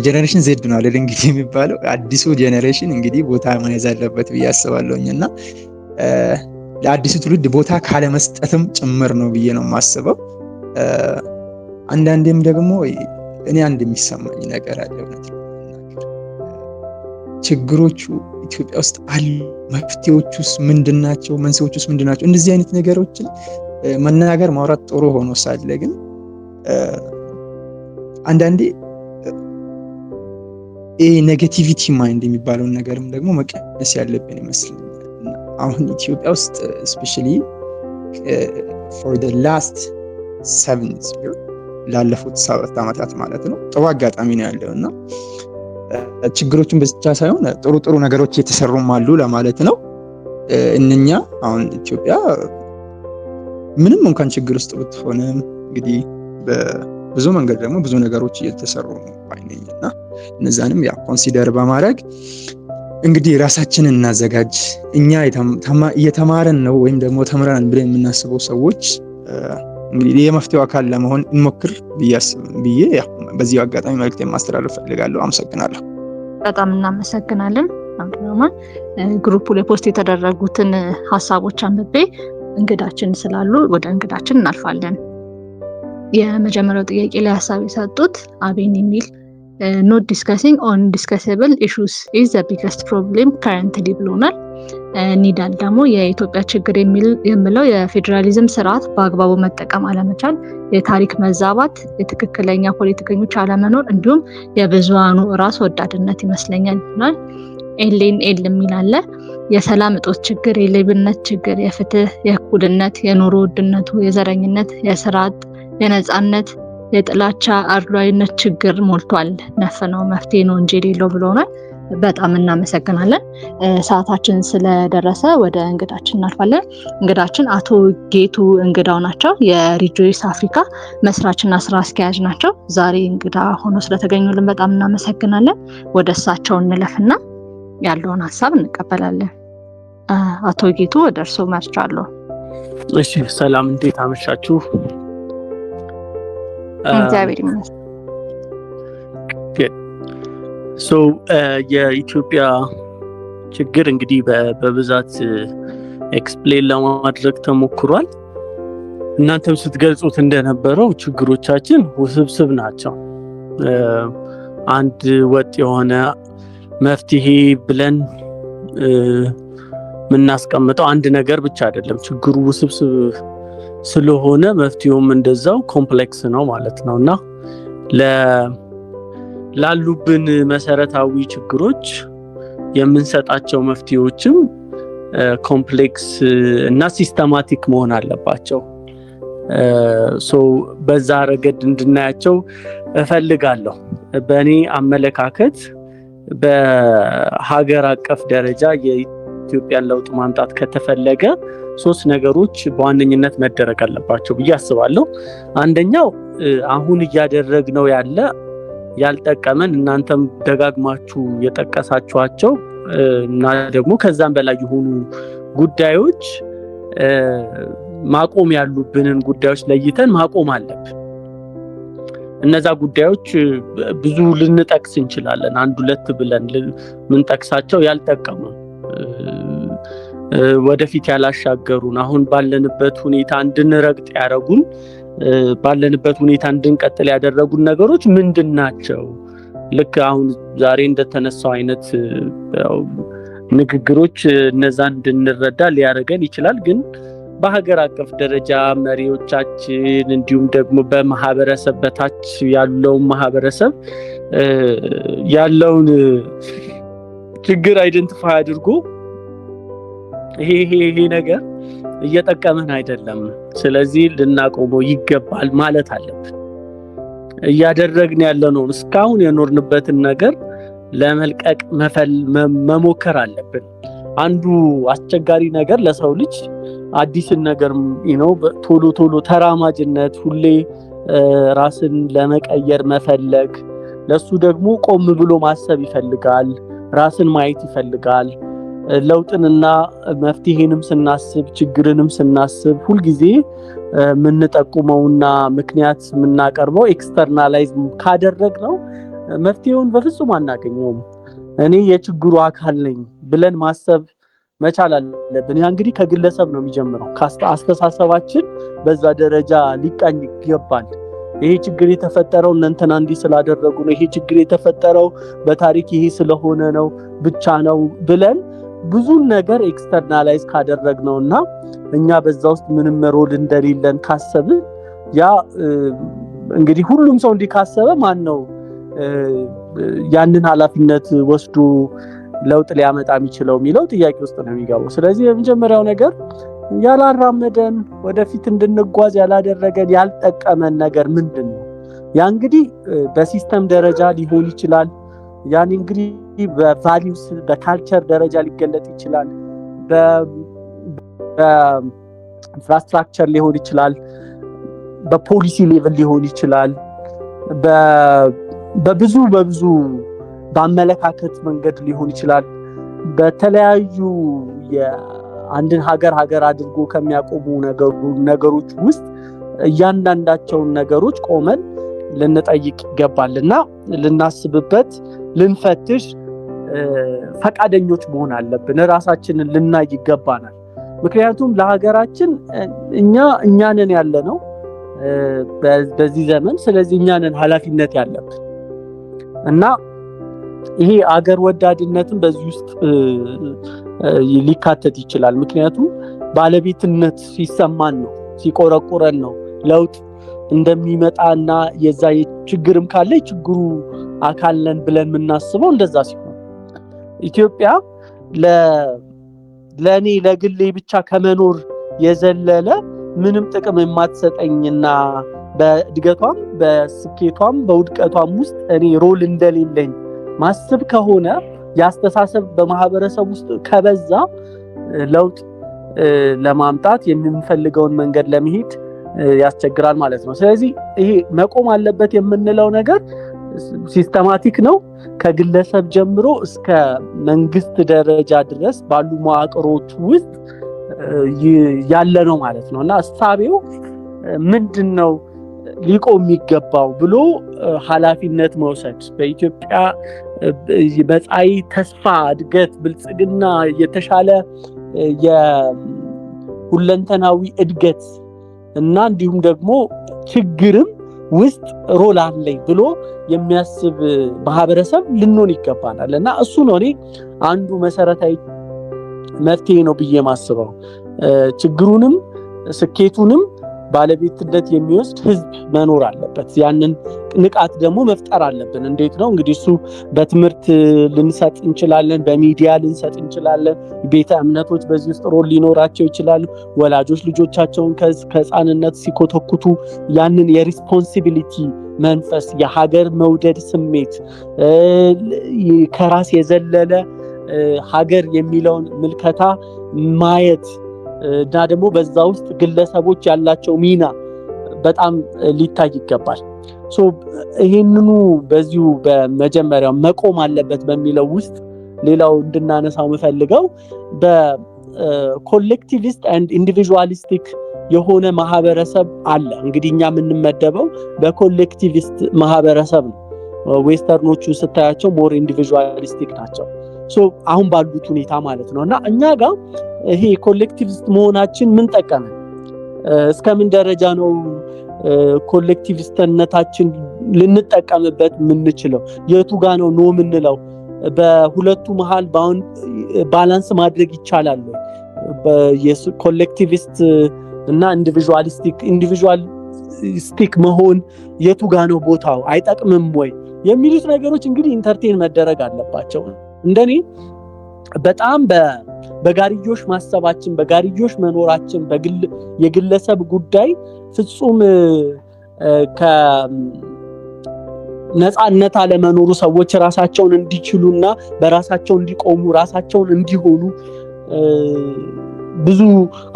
ጄኔሬሽን ዜድ ነው አይደል እንግዲህ የሚባለው አዲሱ ጄኔሬሽን እንግዲህ ቦታ መያዝ አለበት ብዬ አስባለሁኝ። እና ለአዲሱ ትውልድ ቦታ ካለመስጠትም ጭምር ነው ብዬ ነው የማስበው። አንዳንዴም ደግሞ እኔ አንድ የሚሰማኝ ነገር አለ። እውነት ችግሮቹ ኢትዮጵያ ውስጥ አሉ፣ መፍትሄዎቹስ ምንድናቸው? መንስኤዎቹስ ምንድናቸው? እንደዚህ አይነት ነገሮችን መናገር ማውራት ጥሩ ሆኖ ሳለ ግን አንዳንዴ ኔጌቲቪቲ ማይንድ የሚባለውን ነገርም ደግሞ መቀነስ ያለብን ይመስለኛል። አሁን ኢትዮጵያ ውስጥ especially for the last 7 years ላለፉት 7 ዓመታት ማለት ነው ጥሩ አጋጣሚ ነው ያለው እና ችግሮችን ብቻ ሳይሆን ጥሩ ነገሮች እየተሰሩም አሉ ለማለት ነው። እነኛ አሁን ኢትዮጵያ ምንም እንኳን ችግር ውስጥ ብትሆንም እንግዲህ በብዙ መንገድ ደግሞ ብዙ ነገሮች እየተሰሩ ነው ባይነኝና እነዛንም ያ ኮንሲደር በማድረግ እንግዲህ ራሳችንን እናዘጋጅ። እኛ እየተማረን ነው ወይም ደግሞ ተምረናል ብለን የምናስበው ሰዎች እንግዲህ የመፍትሄው አካል ለመሆን እንሞክር ብዬ በዚህ አጋጣሚ መልእክት ማስተላለፍ ፈልጋለሁ። አመሰግናለሁ። በጣም እናመሰግናለን አብዱራህማን። ግሩፑ ላይ ፖስት የተደረጉትን ሀሳቦች አንብቤ እንግዳችን ስላሉ ወደ እንግዳችን እናልፋለን። የመጀመሪያው ጥያቄ ላይ ሀሳብ የሰጡት አቤን የሚል not discussing on discussable issues is the biggest problem currently ብሎናል። ኒዳል ደግሞ የኢትዮጵያ ችግር የሚለው የፌዴራሊዝም ስርዓት በአግባቡ መጠቀም አለመቻል፣ የታሪክ መዛባት፣ የትክክለኛ ፖለቲከኞች አለመኖር እንዲሁም የብዙሃኑ ራስ ወዳድነት ይመስለኛል ይላል። ኤል የሚል አለ። የሰላም እጦት ችግር፣ የሌብነት ችግር፣ የፍትህ፣ የእኩልነት፣ የኑሮ ውድነቱ፣ የዘረኝነት፣ የስራ አጥ፣ የነጻነት፣ የጥላቻ አድሏዊነት ችግር ሞልቷል። ነፍነው መፍትሄ ነው እንጂ የሌለው ብለውናል። በጣም እናመሰግናለን። ሰዓታችን ስለደረሰ ወደ እንግዳችን እናልፋለን። እንግዳችን አቶ ጌቱ እንግዳው ናቸው። የሪጆይስ አፍሪካ መስራችና ስራ አስኪያጅ ናቸው። ዛሬ እንግዳ ሆኖ ስለተገኙልን በጣም እናመሰግናለን። ወደ እሳቸው እንለፍና ያለውን ሀሳብ እንቀበላለን። አቶ ጌቱ ወደ እርስዎ መርጫለሁ። እሺ፣ ሰላም፣ እንዴት አመሻችሁ? እግዚአብሔር ይመስገን። የኢትዮጵያ ችግር እንግዲህ በብዛት ኤክስፕሌን ለማድረግ ተሞክሯል። እናንተም ስትገልጹት እንደነበረው ችግሮቻችን ውስብስብ ናቸው። አንድ ወጥ የሆነ መፍትሄ ብለን የምናስቀምጠው አንድ ነገር ብቻ አይደለም። ችግሩ ውስብስብ ስለሆነ መፍትሄውም እንደዛው ኮምፕሌክስ ነው ማለት ነውና ላሉብን መሰረታዊ ችግሮች የምንሰጣቸው መፍትሄዎችም ኮምፕሌክስ እና ሲስተማቲክ መሆን አለባቸው። በዛ ረገድ እንድናያቸው እፈልጋለሁ። በእኔ አመለካከት በሀገር አቀፍ ደረጃ የኢትዮጵያን ለውጥ ማምጣት ከተፈለገ 3 ነገሮች በዋነኝነት መደረግ አለባቸው ብዬ አስባለሁ። አንደኛው አሁን እያደረግነው ያለ ያልጠቀመን እናንተም ደጋግማችሁ የጠቀሳችኋቸው እና ደግሞ ከዛም በላይ የሆኑ ጉዳዮች ማቆም ያሉብንን ጉዳዮች ለይተን ማቆም አለብን። እነዛ ጉዳዮች ብዙ ልንጠቅስ እንችላለን። 1-2 ብለን ምን ጠቅሳቸው ያልጠቀሙ ወደፊት ያላሻገሩን አሁን ባለንበት ሁኔታ እንድንረግጥ ያደረጉን ባለንበት ሁኔታ እንድንቀጥል ያደረጉን ነገሮች ምንድናቸው? ልክ አሁን ዛሬ እንደተነሳው አይነት ንግግሮች እነዛን እንድንረዳ ሊያደርገን ይችላል። ግን በሀገር አቀፍ ደረጃ መሪዎቻችን እንዲሁም ደግሞ በማህበረሰብ በታች ያለው ማህበረሰብ ያለውን ችግር አይደንቲፋይ አድርጎ ይሄ ነገር እየጠቀመን አይደለም፣ ስለዚህ ልናቆመው ይገባል ማለት አለብን። እያደረግን ያለነው እስካሁን የኖርንበትን ነገር ለመልቀቅ መሞከር አለብን። አንዱ አስቸጋሪ ነገር ለሰው ልጅ አዲስን ነገር ቶሎ ተራማጅነት፣ ሁሌ ራስን ለመቀየር መፈለግ፣ ለሱ ደግሞ ቆም ብሎ ማሰብ ይፈልጋል፣ ራስን ማየት ይፈልጋል። ለውጥንና መፍትሄንም ስናስብ ችግርንም ስናስብ ሁልጊዜ የምንጠቁመውና ምክንያት የምናቀርበው ኤክስተርናላይዝ ካደረግነው መፍትሄውን በፍጹም አናገኘውም። እኔ የችግሩ አካል ነኝ ብለን ማሰብ መቻል አለብን። ያ እንግዲህ ከግለሰብ ነው የሚጀምረው። አስተሳሰባችን በዛ ደረጃ ሊቃኝ ይገባል። ይሄ ችግር የተፈጠረው እንትና እንዲህ ስላደረጉ ነው፣ ይሄ ችግር የተፈጠረው በታሪክ ይሄ ስለሆነ ነው ብቻ ነው ብለን ብዙ ነገር ኤክስተርናላይዝ ካደረግነውና እኛ በዛ ውስጥ ምንም ሮል እንደሌለን ካሰብን ያ እንግዲህ ሁሉም ሰው እንዲካሰበ ማን ነው ያንን ኃላፊነት ወስዶ ለውጥ ሊያመጣ የሚችለው የሚለው ጥያቄ ውስጥ ነው የሚገባው። ስለዚህ የመጀመሪያው ነገር ያላራመደን ወደፊት እንድንጓዝ ያላደረገን ያልጠቀመን ነገር ምንድነው? ያ እንግዲህ በሲስተም ደረጃ ሊሆን ይችላል። ያን እንግዲህ በቫልዩስ በካልቸር ደረጃ ሊገለጥ ይችላል። በኢንፍራስትራክቸር ሊሆን ይችላል። በፖሊሲ ሌቭል ሊሆን ይችላል። በብዙ በአመለካከት መንገድ ሊሆን ይችላል። በተለያዩ የአንድን ሀገር አድርጎ ከሚያቆሙ ነገሮች ውስጥ እያንዳንዳቸውን ነገሮች ቆመን ልንጠይቅ ይገባልና ልናስብበት፣ ልንፈትሽ ፈቃደኞች መሆን አለብን። ራሳችንን ልናይ ይገባናል። ምክንያቱም ለሀገራችን እኛ ነን ያለነው በዚህ ዘመን። ስለዚህ እኛ ነን ኃላፊነት ያለብን እና ይሄ አገር ወዳድነትን በዚህ ውስጥ ሊካተት ይችላል። ምክንያቱም ባለቤትነት ሲሰማን ነው፣ ሲቆረቁረን ነው ለውጥ እንደሚመጣና የዛ ችግርም ካለ ችግሩ አካል ነን ብለን የምናስበው እንደዛ ሲሆን ኢትዮጵያ ለኔ ለግሌ ብቻ ከመኖር የዘለለ ምንም ጥቅም የማትሰጠኝና በእድገቷም በስኬቷም በውድቀቷም ውስጥ እኔ ሮል እንደሌለኝ ማስብ ከሆነ ያስተሳሰብ በማህበረሰብ ውስጥ ከበዛ ለውጥ ለማምጣት የምንፈልገውን መንገድ ለመሄድ ያስቸግራል ማለት ነው። ስለዚህ ይሄ መቆም አለበት የምንለው ነገር ሲስተማቲክ ነው። ከግለሰብ ጀምሮ እስከ መንግስት ደረጃ ድረስ ባሉ መዋቅሮች ውስጥ ያለ ነው ማለት ነው እና እሳቤው ምንድነው ሊቆም የሚገባው ብሎ ኃላፊነት መውሰድ በኢትዮጵያ በፀሐይ ተስፋ እድገት ብልጽግና የተሻለ የሁለንተናዊ እድገት እና እንዲሁም ደግሞ ችግርም ውስጥ ሮል አለኝ ብሎ የሚያስብ ማህበረሰብ ልንሆን ይገባናል እና እሱ ነው እኔ አንዱ መሰረታዊ መፍትሄ ነው ብዬ ማስበው። ችግሩንም ስኬቱንም ባለቤትነት የሚወስድ ህዝብ መኖር አለበት። ያንን ንቃት ደግሞ መፍጠር አለብን። እንዴት ነው እንግዲህ እሱ በትምህርት ልንሰጥ እንችላለን፣ በሚዲያ ልንሰጥ እንችላለን። ቤተ እምነቶች በዚህ ውስጥ ሮል ሊኖራቸው ይችላሉ። ወላጆች ልጆቻቸውን ከህፃንነት ሲኮተኩቱ ያንን የሪስፖንሲቢሊቲ መንፈስ፣ የሀገር መውደድ ስሜት፣ ከራስ የዘለለ ሀገር የሚለውን ምልከታ ማየት እና ደግሞ በዛ ውስጥ ግለሰቦች ያላቸው ሚና በጣም ሊታይ ይገባል። ይሄንኑ በዚሁ በመጀመሪያው መቆም አለበት በሚለው ውስጥ ሌላው እንድናነሳው የምፈልገው በኮሌክቲቪስት ኤንድ ኢንዲቪጁዋሊስቲክ የሆነ ማህበረሰብ አለ። እንግዲህ እኛ የምንመደበው በኮሌክቲቪስት ማህበረሰብ ነው። ዌስተርኖቹ ስታያቸው ሞር ኢንዲቪጁዋሊስቲክ ናቸው። አሁን ባሉት ሁኔታ ማለት ነው። እና እኛ ጋር ይሄ ኮሌክቲቪስት መሆናችን ምን ጠቀመ? እስከምን ደረጃ ነው ኮሌክቲቪስትነታችን ልንጠቀምበት የምንችለው? የቱ ጋር ነው ኖ የምንለው? በሁለቱ መሃል ባላንስ ማድረግ ይቻላል ወይ? ኮሌክቲቪስት እና ኢንዲቪጁዋሊስቲክ መሆን የቱ ጋር ነው ቦታው? አይጠቅምም ወይ የሚሉት ነገሮች እንግዲህ ኢንተርቴን መደረግ አለባቸው። እንደኔ በጣም በጋርዮሽ ማሰባችን፣ በጋርዮሽ መኖራችን፣ የግለሰብ ጉዳይ ፍጹም ከነፃነት አለመኖሩ፣ ሰዎች ራሳቸውን እንዲችሉና በራሳቸው እንዲቆሙ ራሳቸውን እንዲሆኑ ብዙ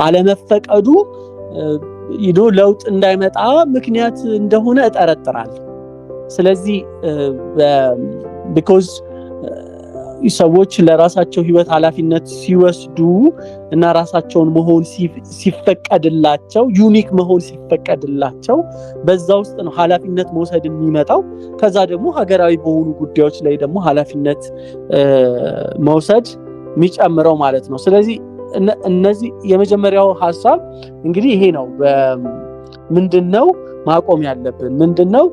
አለመፈቀዱ ለውጥ እንዳይመጣ ምክንያት እንደሆነ እጠረጥራለሁ። ስለዚህ because ሰዎች ለራሳቸው ህይወት ኃላፊነት ሲወስዱ እና ራሳቸውን መሆን ሲፈቀድላቸው፣ ዩኒክ መሆን ሲፈቀድላቸው በዛ ውስጥ ነው ኃላፊነት መውሰድ የሚመጣው። ከዛ ደግሞ ሀገራዊ በሆኑ ጉዳዮች ላይ ደግሞ ኃላፊነት መውሰድ የሚጨምረው ማለት ነው። ስለዚህ እነዚህ የመጀመሪያው ሐሳብ እንግዲህ ይሄ ነው። ምንድነው ማቆም ያለብን፣ ምንድነው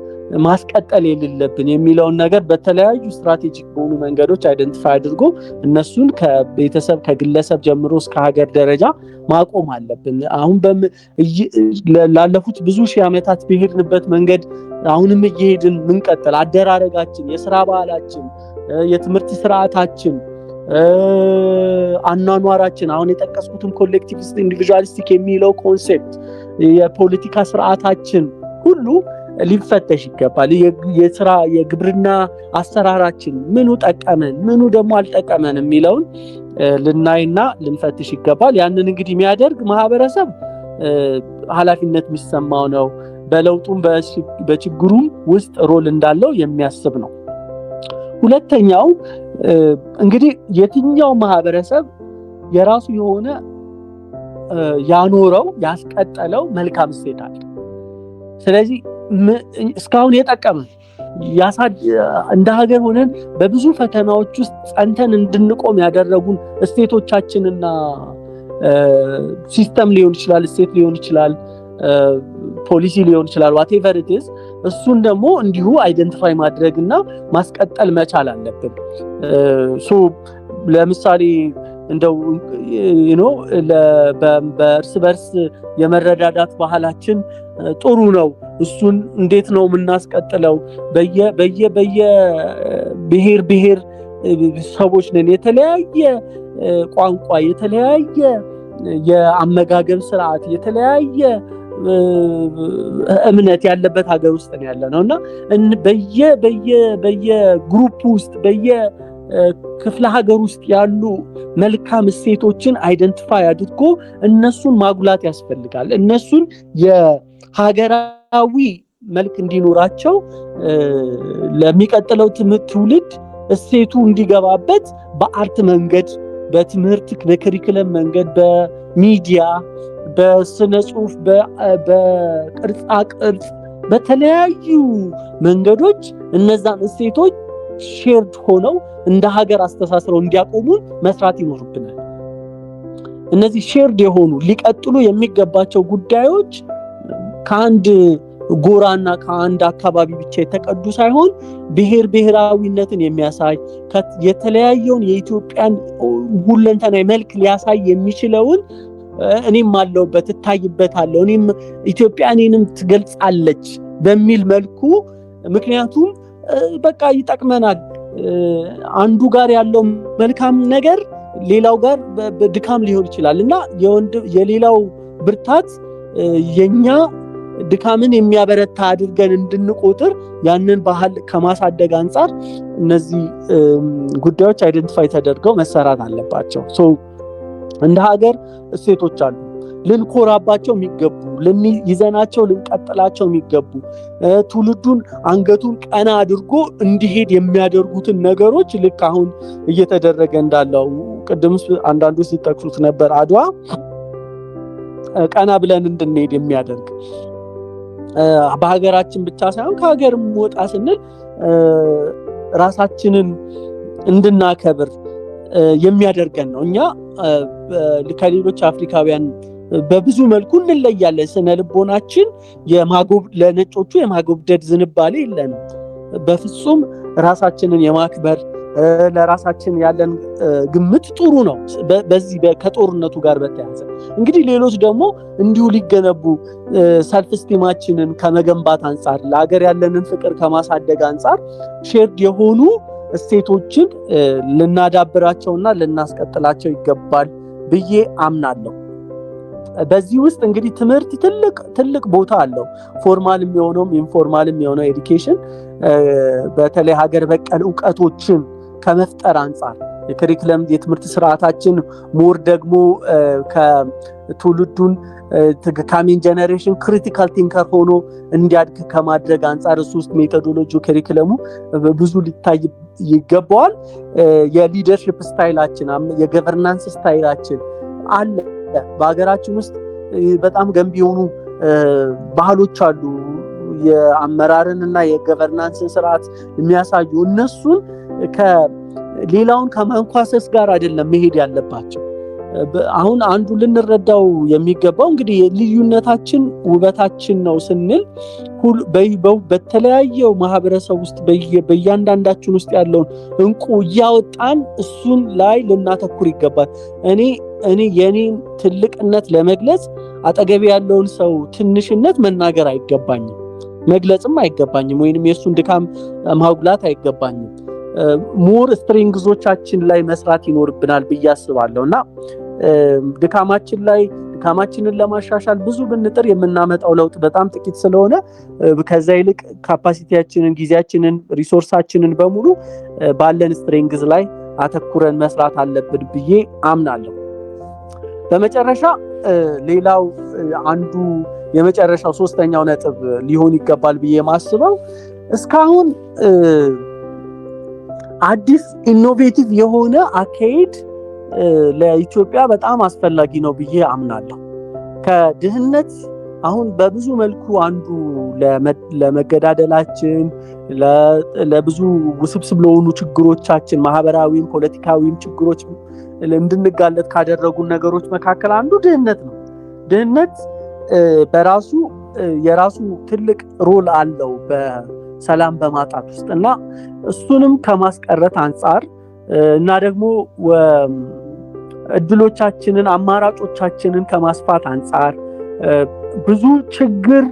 ማስቀጠል የሌለብን የሚለውን ነገር በተለያዩ ስትራቴጂክ በሆኑ መንገዶች አይደንቲፋይ አድርጎ እነሱን ከቤተሰብ ከግለሰብ ጀምሮ እስከ ሀገር ደረጃ ማቆም አለብን። አሁን ላለፉት ብዙ ሺህ ዓመታት በሄድንበት መንገድ አሁንም እየሄድን ምንቀጥል፣ አደራረጋችን፣ የሥራ ባህላችን፣ የትምህርት ስርዓታችን፣ አኗኗራችን፣ አሁን የጠቀስኩትም ኮሌክቲቪስት ኢንዲቪጁዋሊስቲክ የሚለው ኮንሴፕት፣ የፖለቲካ ስርዓታችን ሁሉ ሊፈተሽ ይገባል። የሥራ የግብርና አሰራራችን ምኑ ጠቀመን ምኑ ደግሞ አልጠቀመን የሚለውን ልናይና ልንፈትሽ ይገባል። ያንን እንግዲህ የሚያደርግ ማህበረሰብ ኃላፊነት የሚሰማው ነው። በለውጡም በችግሩም ውስጥ ሮል እንዳለው የሚያስብ ነው። ሁለተኛው እንግዲህ የትኛው ማህበረሰብ የራሱ የሆነ ያኖረው ያስቀጠለው መልካም እሴት አለ። ስለዚህ እስካሁን የጠቀመን እንደ ሀገር ሆነን በብዙ ፈተናዎች ውስጥ ጸንተን እንድንቆም ያደረጉን እሴቶቻችንና ሲስተም ሊሆን ይችላል፣ እሴት ሊሆን ይችላል፣ ፖሊሲ ሊሆን ይችላል፣ whatever it is እሱን ደግሞ እንዲሁ አይደንቲፋይ ማድረግና ማስቀጠል መቻል አለብን። ለምሳሌ እንደው በእርስ በርስ የመረዳዳት ባህላችን ጥሩ ነው። እሱን እንዴት ነው የምናስቀጥለው? ብሔር ሰዎች ነን። የተለያየ ቋንቋ፣ የተለያየ የአመጋገብ ስርዓት፣ የተለያየ እምነት ያለበት ሀገር ውስጥ ነው ያለነውና በየግሩፕ ውስጥ ክፍለ ሀገር ውስጥ ያሉ መልካም እሴቶችን አይደንቲፋይ አድርጎ እነሱን ማጉላት ያስፈልጋል። እነሱን የሀገራዊ መልክ እንዲኖራቸው ለሚቀጥለው ትውልድ እሴቱ እንዲገባበት በአርት መንገድ፣ በትምህርት በከሪኩለም መንገድ፣ በሚዲያ፣ በስነ ጽሁፍ፣ በቅርጻ ቅርጽ፣ በተለያዩ መንገዶች እነዛን እሴቶች ሼርድ ሆነው እንደ ሀገር አስተሳስረው እንዲያቆሙን መስራት ይኖርብናል። እነዚህ ሼርድ የሆኑ ሊቀጥሉ የሚገባቸው ጉዳዮች ከአንድ ጎራና ከአንድ አካባቢ ብቻ የተቀዱ ሳይሆን ብሔራዊነትን የሚያሳይ የተለያየውን የኢትዮጵያን ሁለንተናዊ መልክ ሊያሳይ የሚችለውን እኔም አለውበት እታይበታለሁ እኔም ኢትዮጵያ እኔንም ትገልጻለች በሚል መልኩ ምክንያቱም በቃ ይጠቅመናል አንዱ ጋር ያለው መልካም ነገር ሌላው ጋር በድካም ሊሆን ይችላልና የሌላው ብርታት የኛ ድካምን የሚያበረታ አድርገን እንድንቆጥር ያንን ባህል ከማሳደግ አንፃር እነዚህ ጉዳዮች አይደንቲፋይ ተደርገው መሰራት አለባቸው ሶ እንደ ሀገር እሴቶች አሉ ልንኮራባቸው የሚገቡ ይዘናቸው ልንቀጥላቸው የሚገቡ ትውልዱን አንገቱን ቀና አድርጎ እንዲሄድ የሚያደርጉትን ነገሮች ልክ አሁን እየተደረገ እንዳለው ቅድም አንዳንዱ ሲጠቅሱት ነበር አድዋ ቀና ብለን እንድንሄድ የሚያደርግ በሀገራችን ብቻ ሳይሆን ከሀገርም ወጣ ስንል ራሳችንን እንድናከብር የሚያደርገን ነው እኛ ከሌሎች አፍሪካውያን በብዙ መልኩ እንለያለን ስነ ልቦናችን ለነጮቹ የማጎብደድ ዝንባሌ የለንም በፍጹም ራሳችንን የማክበር ለራሳችን ያለን ግምት ጥሩ ነው በዚህ ከጦርነቱ ጋር በተያያዘ እንግዲህ ሌሎች ደግሞ እንዲሁ ሊገነቡ ሰልፍ ስቲማችንን ከመገንባት አንፃር ለሀገር ያለንን ፍቅር ከማሳደግ አንፃር ሼርድ የሆኑ እሴቶችን ልናዳብራቸውና ልናስቀጥላቸው ይገባል ብዬ አምናለሁ በዚህ ውስጥ እንግዲህ ትምህርት ትልቅ ቦታ አለው ፎርማል የሚሆነውም ኢንፎርማል የሚሆነው ኤዱኬሽን በተለይ ሀገር በቀል ዕውቀቶችን ከመፍጠር አንፃር የከሪኩለም የትምህርት ስርዓታችን ሞር ደግሞ ከትውልዱን ካሚንግ ጀነሬሽን ክሪቲካል ቲንከር ሆኖ እንዲያድግ ከማድረግ አንፃር ውስጥ ሜቶዶሎጂ ከሪኩለሙ ብዙ ሊታይ ይገባዋል የሊደርሺፕ ስታይላችን የገቨርናንስ ስታይላችን አለ በሀገራችን ውስጥ በጣም ገንቢ የሆኑ ባህሎች አሉ የአመራርንና የገቨርናንስን ስርዓት የሚያሳዩ እነሱን ከሌላውን ከማንኳሰስ ጋር አይደለም መሄድ ያለባቸው አሁን አንዱ ልንረዳው የሚገባው እንግዲህ ልዩነታችን ውበታችን ነው ስንል በተለያየው ማህበረሰብ ውስጥ በእያንዳንዳችን ውስጥ ያለውን እንቁ እያወጣን እሱን ላይ ልናተኩር ይገባል እኔ የኔን ትልቅነት ለመግለጽ አጠገቤ ያለውን ሰው ትንሽነት መናገር አይገባኝም መግለጽም አይገባኝም ወይንም የሱን ድካም ማጉላት አይገባኝም ሞር ስትሪንግዞቻችን ላይ መስራት ይኖርብናል በያስባለውና ድካማችንን ለማሻሻል ብዙ ብንጥር የምናመጣው ለውጥ በጣም ጥቂት ስለሆነ ከዛ ይልቅ ካፓሲቲያችንን ጊዜያችንን ሪሶርሳችንን በሙሉ ባለን ስትሪንግዝ ላይ አተኩረን መስራት አለብን ብዬ አምናለሁ በመጨረሻ ሌላው አንዱ የመጨረሻው ሶስተኛው ነጥብ ሊሆን ይገባል ብዬ ማስበው እስካሁን አዲስ ኢኖቬቲቭ የሆነ አካሄድ ለኢትዮጵያ በጣም አስፈላጊ ነው ብዬ አምናለሁ ከድህነት አሁን በብዙ መልኩ አንዱ ለመገዳደላችን ለብዙ ውስብስብ ለሆኑ ችግሮቻችን ማህበራዊም ፖለቲካዊም ችግሮች እንድንጋለጥ ካደረጉ ነገሮች መካከል አንዱ ድህነት በራሱ የራሱ ትልቅ ሮል አለው በሰላም በማጣት ውስጥና እሱንም ከማስቀረት አንፃር እና ደግሞ እድሎቻችንን አማራጮቻችንን ከማስፋት አንፃር ብዙ ችግር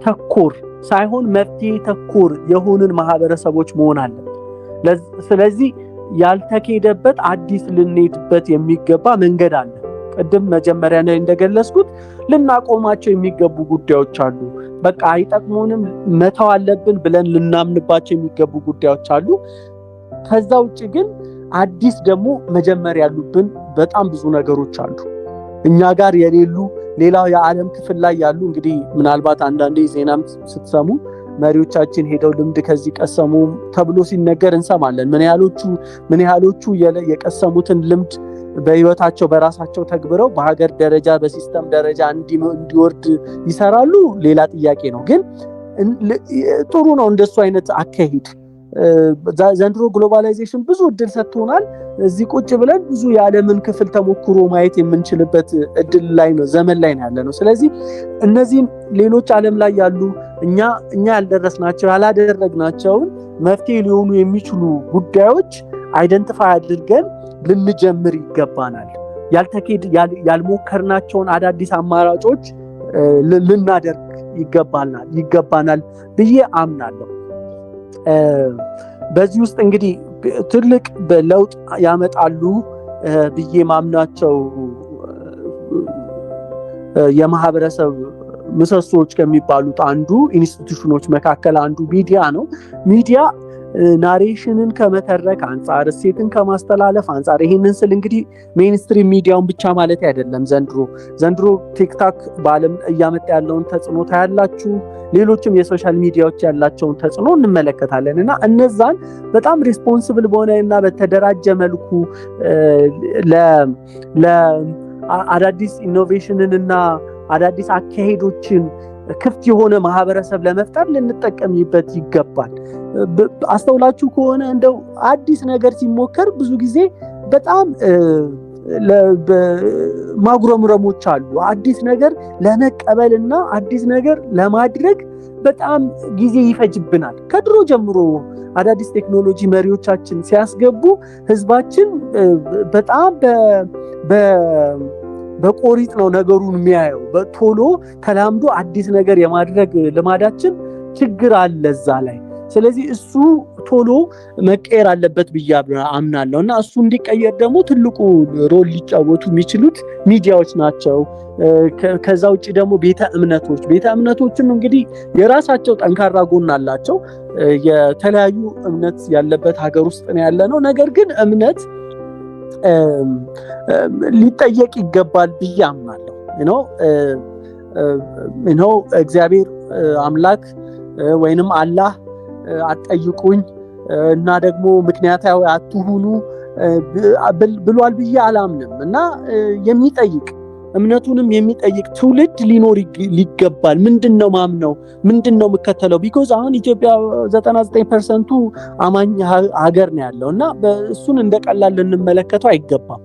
ተኮር ሳይሆን መፍትሄ ተኮር የሆኑን ማህበረሰቦች መሆን አለበት ስለዚህ ያልተከደበት አዲስ ልንሄድበት የሚገባ መንገድ አለ ቅድም መጀመሪያ ላይ እንደገለጽኩት ልናቆማቸው የሚገቡ ጉዳዮች አሉ በቃ አይጠቅሙንም መተው አለብን ብለን ልናምንባቸው የሚገቡ ጉዳዮች አሉ ከዛ ውጪ ግን አዲስ ደግሞ መጀመር ያሉብን በጣም ብዙ ነገሮች አሉ እኛ ጋር የሌሉ ሌላው የዓለም ክፍል ላይ ያሉ እንግዲህ ምናልባት አንዳንዴ ዜናም ስትሰሙ መሪዎቻችን ሄደው ልምድ ከዚህ ቀሰሙ ተብሎ ሲነገር እንሰማለን ምን ያህሎቹ የቀሰሙትን ልምድ በህይወታቸው በራሳቸው ተግብረው በሀገር ደረጃ በሲስተም ደረጃ እንዲወርድ ይሰራሉ ሌላ ጥያቄ ነው ግን ጥሩ ነው እንደሱ አይነት አካሄድ ዘንድሮ ግሎባላይዜሽን ብዙ እድል ሰጥቶናል እዚህ ቁጭ ብለን ብዙ የዓለምን ክፍል ተሞክሮ ማየት የምንችልበት እድል ላይ ነው ዘመን ላይ ነው ያለነው ስለዚህ እነዚህን ሌሎች ዓለም ላይ ያሉ እኛ ያልደረስናቸው ያላደረግናቸውን መፍትሄ ሊሆኑ የሚችሉ ጉዳዮች አይደንቲፋይ አድርገን ልንጀምር ይገባናል። ያልሞከርናቸውን አዳዲስ አማራጮች ልናደርግ ይገባናል ብዬ አምናለሁ። በዚህ ውስጥ እንግዲህ ትልቅ ለውጥ ያመጣሉ ብዬ ማምናቸው የማህበረሰብ ምሰሶች ከሚባሉት አንዱ ኢንስቲትዩሽኖች መካከል አንዱ ሚዲያ ነው። ሚዲያ ናሬሽንን ከመተረክ አንጻር፣ እሴትን ከማስተላለፍ አንጻር፣ ይሄንን ስል እንግዲህ ሜይንስትሪም ሚዲያውን ብቻ ማለት አይደለም። ዘንድሮ ቲክታክ በዓለም እያመጣ ያለውን ተጽዕኖ ታያላችሁ። ሌሎችም የሶሻል ሚዲያዎች ያላቸውን ተጽዕኖ እንመለከታለን እና እነዛን በጣም ሪስፖንሲብል በሆነ እና በተደራጀ መልኩ ለአዳዲስ ኢኖቬሽንን እና አዳዲስ አካሄዶችን ክፍት የሆነ ማህበረሰብ ለመፍጠር ልንጠቀምበት ይገባል። አስተውላችሁ ከሆነ እንደው አዲስ ነገር ሲሞከር ብዙ ጊዜ በጣም ማጉረምረሞች አሉ። አዲስ ነገር ለመቀበልና አዲስ ነገር ለማድረግ በጣም ጊዜ ይፈጅብናል። ከድሮ ጀምሮ አዳዲስ ቴክኖሎጂ መሪዎቻችን ሲያስገቡ ህዝባችን በጣም በቆሪጥ ነው ነገሩን የሚያየው። በቶሎ ተላምዶ አዲስ ነገር የማድረግ ልማዳችን ችግር አለ እዛ ላይ። ስለዚህ እሱ ቶሎ መቀየር አለበት ብዬ አምናለሁ እና እሱ እንዲቀየር ደግሞ ትልቁ ሮል ሊጫወቱ የሚችሉት ሚዲያዎች ናቸው። ከዛ ውጭ ደግሞ ቤተ እምነቶችም እንግዲህ የራሳቸው ጠንካራ ጎን አላቸው። የተለያዩ እምነት ያለበት ሀገር ውስጥ ነው ያለ ነው። ነገር ግን እምነት ሊጠየቅ ይገባል ብዬ አምናለሁ። እግዚአብሔር አምላክ ወይንም አላህ አትጠይቁኝ እና ደግሞ ምክንያታዊ አትሁኑ ብሏል ብዬ አላምንም እና እምነቱንም የሚጠይቅ ትውልድ ሊኖር ይገባል። ምንድነው ማምነው? ምንድነው የምከተለው? ቢኮዝ አሁን ኢትዮጵያ 99% አማኝ ሀገር ነው ያለው እና እሱን እንደቀላል ልንመለከተው አይገባም።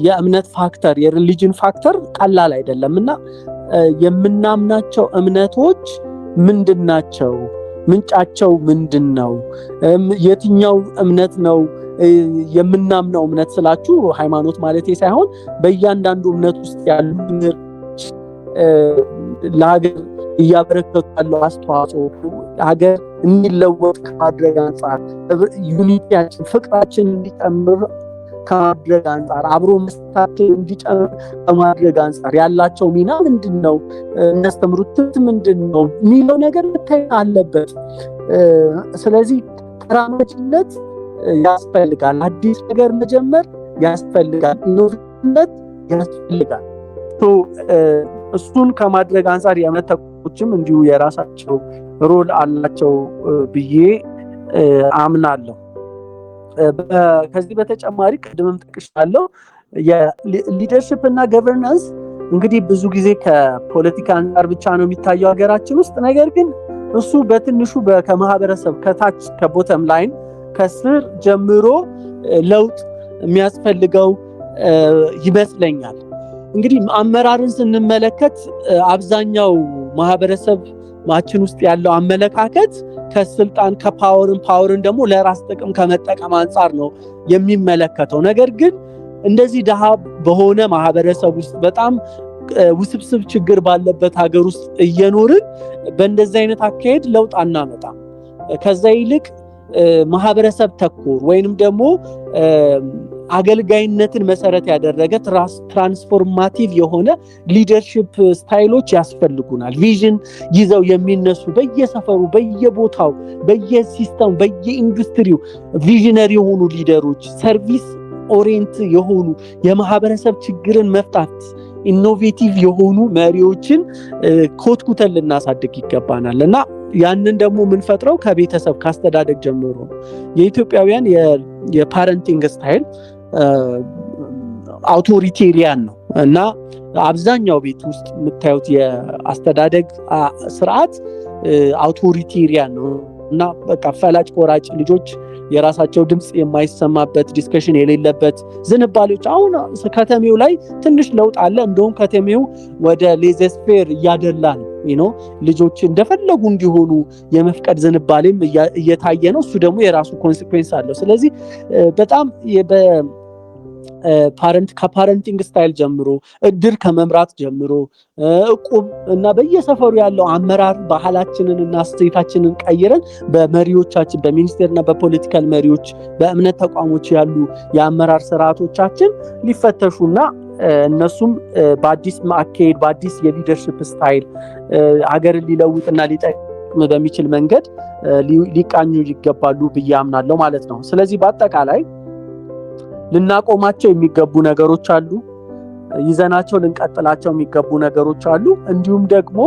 የእምነት ፋክተር የሪሊጅን ፋክተር ቀላል አይደለም እና የምናምናቸው እምነቶች ምንድናቸው? ምንጫቸው ምንድነው? የትኛው እምነት ነው የምናምነው? እምነት ስላችሁ ሃይማኖት ማለቴ ሳይሆን በእያንዳንዱ እምነት ውስጥ ያሉ ለሀገር እያበረከቱ ያለው አስተዋጽኦ ሀገር እንዲለወጥ ከማድረግ አንጻር፣ ዩኒቲያችን ፍቅራችን እንዲጨምር ከማድረግ አንጻር፣ አብሮ መስታችን እንዲጨምር ከማድረግ አንጻር ያላቸው ሚና ምንድነው? እናስተምሩት ምንድነው የሚለው ነገር መታየት አለበት። ስለዚህ ተራማጅነት ያስፈልጋል። አዲስ ነገር መጀመር ያስፈልጋል። ኢኖቬሽንነት ያስፈልጋል። እሱን ከማድረግ አንጻር የእምነት ተቋሞችም እንዲሁ የራሳቸው ሮል አላቸው ብዬ አምናለሁ። ከዚህ በተጨማሪ ቅድምም ጠቅሻለሁ የሊደርሺፕ እና ገቨርናንስ እንግዲህ ብዙ ጊዜ ከፖለቲካ አንጻር ብቻ ነው የሚታየው ሀገራችን ውስጥ። ነገር ግን እሱ በትንሹ ከማህበረሰብ ከታች ከቦተም ላይን ከስር ጀምሮ ለውጥ የሚያስፈልገው ይመስለኛል። እንግዲህ አመራርን ስንመለከት አብዛኛው ማህበረሰብ ማችን ውስጥ ያለው አመለካከት ከስልጣን ፓወርን ደግሞ ለራስ ጥቅም ከመጠቀም አንጻር ነው የሚመለከተው። ነገር ግን እንደዚህ ደሃ በሆነ ማህበረሰብ ውስጥ በጣም ውስብስብ ችግር ባለበት ሀገር ውስጥ እየኖርን በእንደዚህ አይነት አካሄድ ለውጥ አናመጣም። ከዛ ይልቅ ማህበረሰብ ተኮር ወይንም ደግሞ አገልጋይነትን መሰረት ያደረገ ትራንስፎርማቲቭ የሆነ ሊደርሺፕ ስታይሎች ያስፈልጉናል። ቪዥን ይዘው የሚነሱ በየሰፈሩ፣ በየቦታው፣ በየሲስተም፣ በየኢንዱስትሪው ቪዥነሪ የሆኑ ሊደሮች፣ ሰርቪስ ኦሪየንት የሆኑ የማህበረሰብ ችግርን መፍታት ኢኖቬቲቭ የሆኑ መሪዎችን ኮትኩተን ልናሳድግ ይገባናል እና ያንን ደግሞ የምንፈጥረው ከቤተሰብ ካስተዳደግ ጀምሮ ነው። የኢትዮጵያውያን የፓረንቲንግ ስታይል አውቶሪቴሪያን ነው እና አብዛኛው ቤት ውስጥ የምታዩት የአስተዳደግ ስርዓት አውቶሪቴሪያን ነው እና በቃ ፈላጭ ቆራጭ ልጆች የራሳቸው ድምጽ የማይሰማበት ዲስከሽን የሌለበት ዝንባሌዎች። አሁን ከተሜው ላይ ትንሽ ለውጥ አለ። እንደውም ከተሜው ወደ ሌዘስፌር እያደላ ነው ልጆች እንደፈለጉ እንዲሆኑ የመፍቀድ ዝንባሌም እየታየ ነው። እሱ ደግሞ የራሱ ኮንሲኩዌንስ አለው። ስለዚህ በጣም ከፓረንቲንግ ስታይል ጀምሮ እድር ከመምራት ጀምሮ እቁብ እና በየሰፈሩ ያለው አመራር ባህላችንን እና እሴታችንን ቀይረን በመሪዎቻችን በሚኒስቴርና በፖለቲካል መሪዎች በእምነት ተቋሞች ያሉ የአመራር ስርዓቶቻችን ሊፈተሹና እነሱም በአዲስ ማካሄድ በአዲስ የሊደርሺፕ ስታይል ሀገርን ሊለውጥና ሊጠቅም በሚችል መንገድ ሊቃኙ ይገባሉ ብዬ አምናለሁ ማለት ነው። ስለዚህ በአጠቃላይ ልናቆማቸው የሚገቡ ነገሮች አሉ፣ ይዘናቸው ልንቀጥላቸው የሚገቡ ነገሮች አሉ፣ እንዲሁም ደግሞ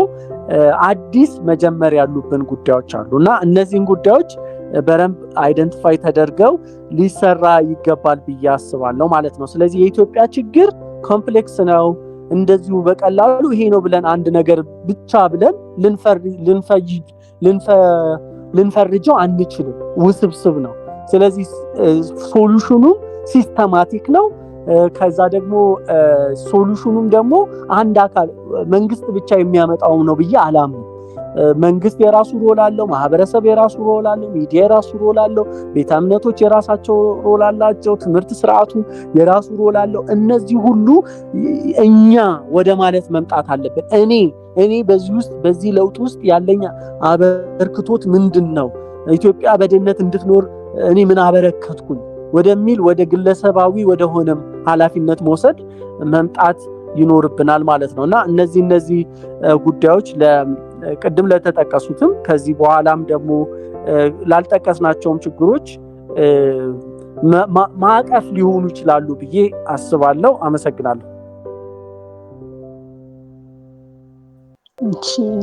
አዲስ መጀመር ያሉብን ጉዳዮች አሉና እነዚህን ጉዳዮች በደንብ አይደንቲፋይ ተደርገው ሊሰራ ይገባል ብዬ አስባለሁ ማለት ነው። ስለዚህ የኢትዮጵያ ችግር ኮምፕሌክስ ነው። እንደዚሁ በቀላሉ ይሄ ነው ብለን አንድ ነገር ብቻ ብለን ልንፈርጀው አንችልም፣ ውስብስብ ነው። ስለዚህ ሶሉሽኑ ሲስተማቲክ ነው። ከዛ ደግሞ ሶሉሽኑም ደግሞ አንድ አካል መንግስት ብቻ የሚያመጣው ነው ብዬ አላምንም። መንግስት የራሱ ሮል አለው፣ ማህበረሰብ የራሱ ሮል አለው፣ ሚዲያ የራሱ ሮል አለው፣ ቤተ እምነቶች የራሳቸው ሮል አላቸው፣ ትምህርት ስርዓቱ የራሱ ሮል አለው። እነዚህ ሁሉ እኛ ወደ ማለት መምጣት አለብን። እኔ በዚህ ለውጥ ውስጥ ያለኝ አበርክቶት ምንድነው? ኢትዮጵያ በድህነት እንድትኖር እኔ ምን አበረከትኩኝ ወደሚል ወደ ግለሰባዊ ወደ ሆነም ኃላፊነት መውሰድ መምጣት ይኖርብናል ማለት ነውና እነዚህ ጉዳዮች ቅድም ለተጠቀሱትም ከዚህ በኋላም ደግሞ ላልጠቀስናቸውም ችግሮች ማዕቀፍ ሊሆኑ ይችላሉ ብዬ አስባለሁ። አመሰግናለሁ።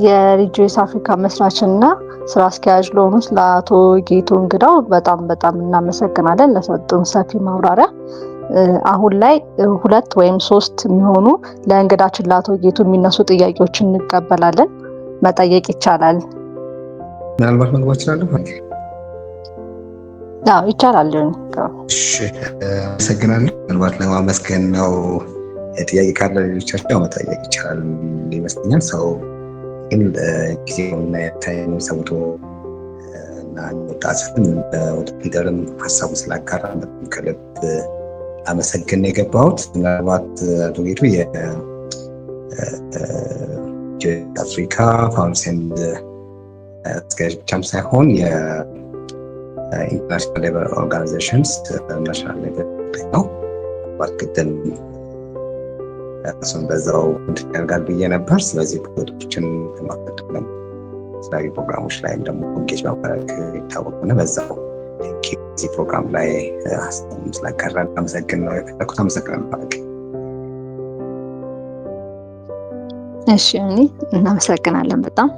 የሪጆይስ አፍሪካ መስራችና ስራ አስኪያጅ ለሆኑት ለአቶ ጌቱ እንግዳው በጣም እናመሰግናለን ለሰጡን ሰፊ ማብራሪያ። አሁን ላይ 2 ወይም 3 የሚሆኑ ለእንግዳችን ለአቶ ጌቱ የሚነሱ ጥያቄዎችን እንቀበላለን። መጠየቅ ይቻላል? ምናልባት መግባት ይችላለሁ? አዎ ይቻላል። እሺ አመሰግናለሁ። ምናልባት ለማመስገን ነው። ጥያቄ ካለ ሌሎቻቸው መጠየቅ ይችላል ይመስለኛል። ሰው ግን ጊዜውና ታይም ሰውቶ እና ወጣትን ወደ ሊደርም ሀሳቡ ስላጋራ ከልብ አመሰግን ነው የገባሁት። ምናልባት አቶ ጌቱ የአፍሪካ ፋውንዴሽን አስኪያጅ ብቻም ሳይሆን የኢንተርናሽናል ሌበር ኦርጋናይዜሽንስ ናሽናል ሌበር ነው። ባልክደን እሱን በዛው እንድትነጋገር ብዬ ነበር። ስለዚህ ፕሮጀክቶችን ለማቀጠል የተለያዩ ፕሮግራሞች ላይም ደግሞ እንጌጅ ማድረግ ይታወቁና በዛው እዚህ ፕሮግራም ላይ ሀሳቡን ስላጋራን አመሰግን ነው የፈለኩት። አመሰግናለሁ። እሺ እናመሰግናለን በጣም።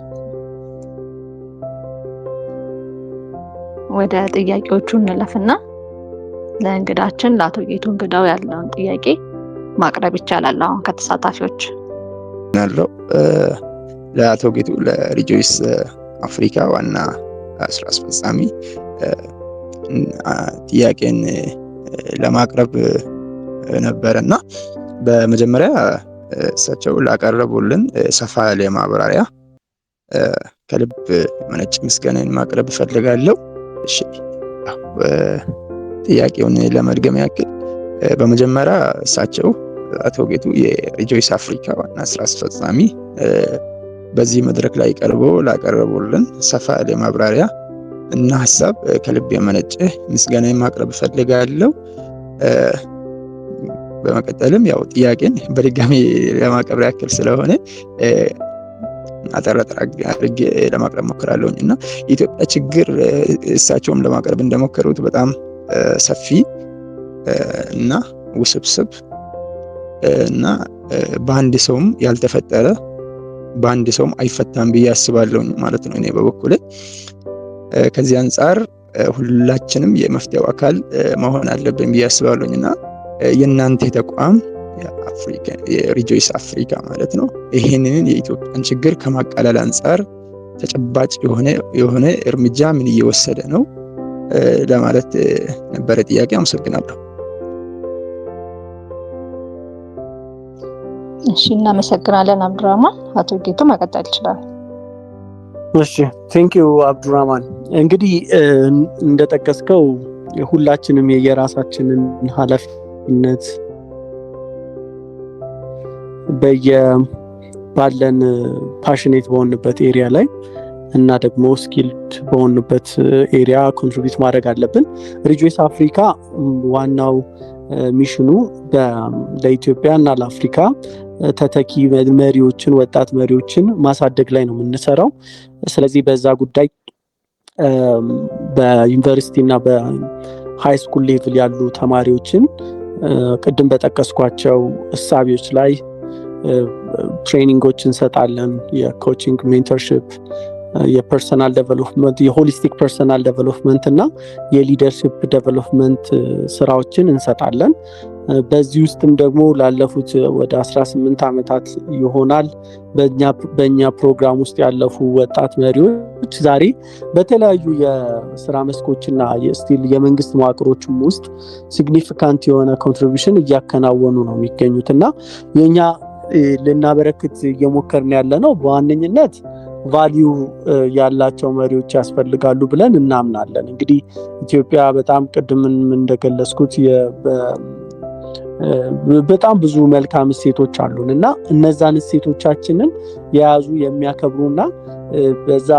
ወደ ጥያቄዎቹ እንለፍና ለእንግዳችን ለአቶ ጌቱ እንግዳው ያለውን ጥያቄ ማቅረብ ይቻላል። አሁን ከተሳታፊዎች ናለው ለአቶ ጌቱ ለሪጆይስ አፍሪካ ዋና ስራ አስፈጻሚ ጥያቄን ለማቅረብ ነበርና በመጀመሪያ እሳቸው ላቀረቡልን ሰፋ ያለ ማብራሪያ ከልብ መነጭ ምስጋናን ማቅረብ እፈልጋለሁ። እሺ ጥያቄውን ለመድገም ያክል በመጀመሪያ እሳቸው አቶ ጌቱ የሪጆይስ አፍሪካ ዋና ስራ አስፈጻሚ በዚህ መድረክ ላይ ቀርበው ላቀረቡልን ሰፋ ያለ ማብራሪያ እና ሐሳብ ከልብ የመነጨ ምስጋናን ማቅረብ እፈልጋለሁ። በመቀጠልም ያው ጥያቄን በድጋሚ ለማቅረብ ያክል ስለሆነ አጠራጣሪ አድርጌ ለማቅረብ ሞክራለሁኝ እና የኢትዮጵያ ችግር እሳቸውም ለማቅረብ እንደሞከሩት በጣም ሰፊ እና ውስብስብ እና በአንድ ሰውም ያልተፈጠረ በአንድ ሰውም አይፈታም ብዬ አስባለሁ ማለት ነው እኔ በበኩሌ። ከዚህ አንፃር ሁላችንም የመፍትሄው አካል መሆን አለብን ብዬ አስባለሁና የእናንተ ተቋም የሪጆይስ አፍሪካ ማለት ነው ይሄንን የኢትዮጵያን ችግር ከማቃለል አንፃር ተጨባጭ የሆነ እርምጃ ምን እየወሰደ ነው ለማለት ነበረ ጥያቄ። አመሰግናለሁ። እሺ እናመሰግናለን አብዱራህማን። አቶ ጌቱ መቀጠል ይችላል። እሺ ቴንክ ዩ አብዱራህማን። እንግዲህ እንደጠቀስከው ሁላችንም የየራሳችንን ኃላፊነት ባለን ፓሽኔት በሆንበት ኤሪያ ላይ እና ደግሞ ስኪልድ በሆንበት ኤሪያ ኮንትሪቢዩት ማድረግ አለብን። ሪጆይስ አፍሪካ ዋናው ሚሽኑ ለኢትዮጵያ እና ለአፍሪካ ተተኪ መሪዎችን ወጣት መሪዎችን ማሳደግ ላይ ነው የምንሰራው። ስለዚህ በዛ ጉዳይ በዩኒቨርሲቲ እና በሃይ ስኩል ሌቭል ያሉ ተማሪዎችን ቅድም በጠቀስኳቸው እሳቢዎች ላይ ትሬኒንጎች እንሰጣለን። የኮቺንግ፣ ሜንተርሺፕ፣ የፐርሰናል ዴቨሎፕመንት፣ የሆሊስቲክ ፐርሰናል ዴቨሎፕመንት እና የሊደርሺፕ ዴቨሎፕመንት ስራዎችን እንሰጣለን። በዚህ ውስጥም ደግሞ ላለፉት ወደ 18 ዓመታት ይሆናል በእኛ ፕሮግራም ውስጥ ያለፉ ወጣት መሪዎች ዛሬ በተለያዩ የስራ መስኮችና የስቲል የመንግስት መዋቅሮችም ውስጥ ሲግኒፊካንት የሆነ ኮንትሪቢዩሽን እያከናወኑ ነው የሚገኙት እና የኛ ልናበረክት እየሞከርን ያለ ነው በዋነኝነት ቫልዩ ያላቸው መሪዎች ያስፈልጋሉ ብለን እናምናለን። እንግዲህ ኢትዮጵያ በጣም ቅድምን እንደገለጽኩት በጣም ብዙ መልካም እሴቶች አሉን እና እነዛን እሴቶቻችንን የያዙ የሚያከብሩና በዛ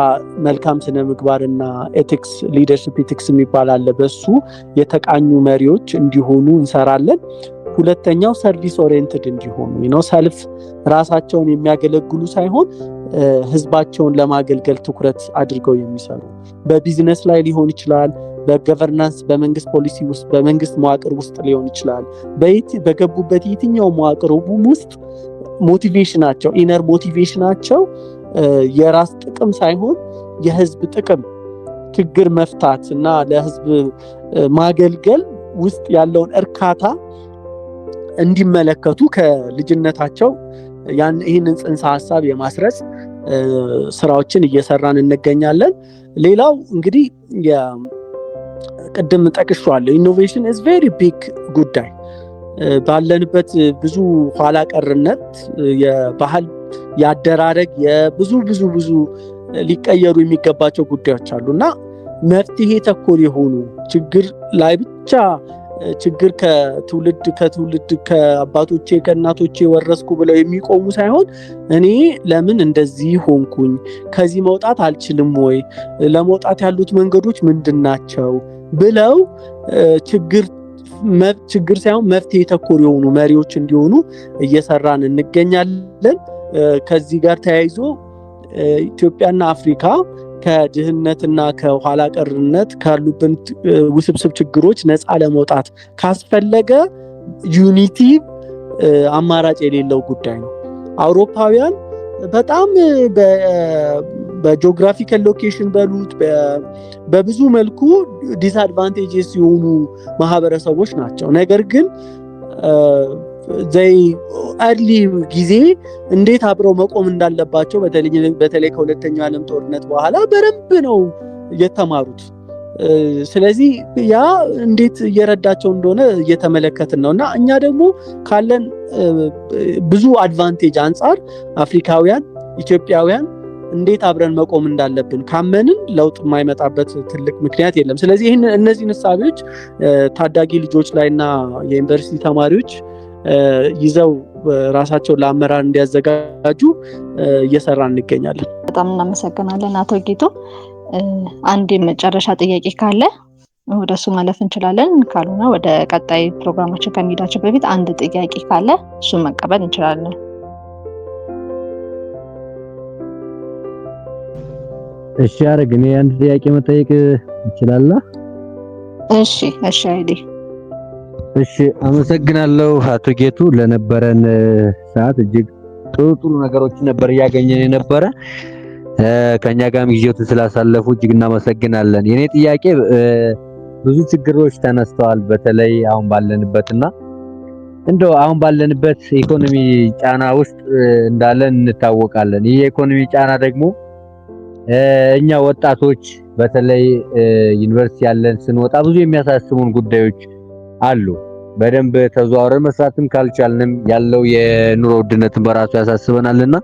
መልካም ስነ ምግባርና ኤቲክስ ሊደርሺፕ ኤቲክስ የሚባል አለ፣ በሱ የተቃኙ መሪዎች እንዲሆኑ እንሰራለን። ሁለተኛው ሰርቪስ ኦሪየንትድ እንዲሆኑ ሰልፍ ራሳቸውን የሚያገለግሉ ሳይሆን ህዝባቸውን ለማገልገል ትኩረት አድርገው የሚሰሩ በቢዝነስ ላይ ሊሆን ይችላል፣ በገቨርናንስ በመንግስት ፖሊሲ ውስጥ በመንግስት መዋቅር ውስጥ ሊሆን ይችላል። በገቡበት የትኛው መዋቅር ውስጥ ሞቲቬሽናቸው ኢነር ሞቲቬሽናቸው የራስ ጥቅም ሳይሆን የህዝብ ጥቅም ችግር መፍታት እና ለህዝብ ማገልገል ውስጥ ያለውን እርካታ እንዲመለከቱ ከልጅነታቸው ይህንን ጽንሰ ሐሳብ የማስረጽ ስራዎችን እየሰራን እንገኛለን። ሌላው እንግዲህ ቅድም ጠቅሻለሁ፣ ኢኖቬሽን ኢዝ ቬሪ ቢግ ጉዳይ። ባለንበት ብዙ ኋላ ቀርነት የባህል ያደራረግ ብዙ ሊቀየሩ የሚገባቸው ጉዳዮች አሉና መፍትሄ ተኮር የሆኑ ችግር ላይ ብቻ ችግር ከትውልድ ከአባቶቼ ከእናቶቼ ወረስኩ ብለው የሚቆሙ ሳይሆን እኔ ለምን እንደዚህ ሆንኩኝ፣ ከዚህ መውጣት አልችልም ወይ፣ ለመውጣት ያሉት መንገዶች ምንድናቸው ብለው ችግር ሳይሆን መፍትሄ ተኮር የሆኑ መሪዎች እንዲሆኑ እየሰራን እንገኛለን። ከዚህ ጋር ተያይዞ ኢትዮጵያና አፍሪካ ከድህነትና ከኋላ ቀርነት ካሉብን ውስብስብ ችግሮች ነፃ ለመውጣት ካስፈለገ ዩኒቲ አማራጭ የሌለው ጉዳይ ነው። አውሮፓውያን በጣም በጂኦግራፊካል ሎኬሽን በሉት በብዙ መልኩ ዲስአድቫንቴጅስ የሆኑ ማህበረሰቦች ናቸው። ነገር ግን አርሊ ጊዜ እንዴት አብረው መቆም እንዳለባቸው በተለይ ከሁለተኛው ዓለም ጦርነት በኋላ በረብ ነው የተማሩት። ስለዚህ ያ እንዴት እየረዳቸው እንደሆነ እየተመለከትን ነውና እኛ ደግሞ ካለን ብዙ አድቫንቴጅ አንፃር አፍሪካውያን ኢትዮጵያውያን እንዴት አብረን መቆም እንዳለብን ካመንን ለውጥ የማይመጣበት ትልቅ ምክንያት የለም። ስለዚህ እነዚህን ሐሳቦች ታዳጊ ልጆች ላይና የዩኒቨርሲቲ ተማሪዎች ይዘው ራሳቸውን ለአመራር እንዲያዘጋጁ እየሰራን እንገኛለን። በጣም እናመሰግናለን አቶ ጌቱ። አንድ የመጨረሻ ጥያቄ ካለ ወደሱ ማለፍ እንችላለን። ካልሆነ ወደ ቀጣይ ፕሮግራማችን ከመሄዳችን በፊት አንድ ጥያቄ ካለ እሱን መቀበል እንችላለን። እሺ አረግ፣ እኔ አንድ ጥያቄ መጠየቅ እችላለሁ? እሺ አይዲ። እሺ አመሰግናለሁ አቶ ጌቱ ለነበረን ሰዓት እጅግ ጥሩ ነገሮችን ነበር እያገኘን የነበረ። ከኛ ጋርም ጊዜውን ስላሳለፉ እጅግ እናመሰግናለን። የኔ ጥያቄ ብዙ ችግሮች ተነስተዋል፣ በተለይ አሁን ባለንበትና እንደው አሁን ባለንበት ኢኮኖሚ ጫና ውስጥ እንዳለን እንታወቃለን። ይህ የኢኮኖሚ ጫና ደግሞ እኛ ወጣቶች በተለይ ዩኒቨርሲቲ ያለን ስንወጣ ብዙ የሚያሳስቡን ጉዳዮች አሉ። በደንብ ተዘዋውረን መስራትም ካልቻልንም ያለው የኑሮ ውድነትን በራሱ ያሳስበናልና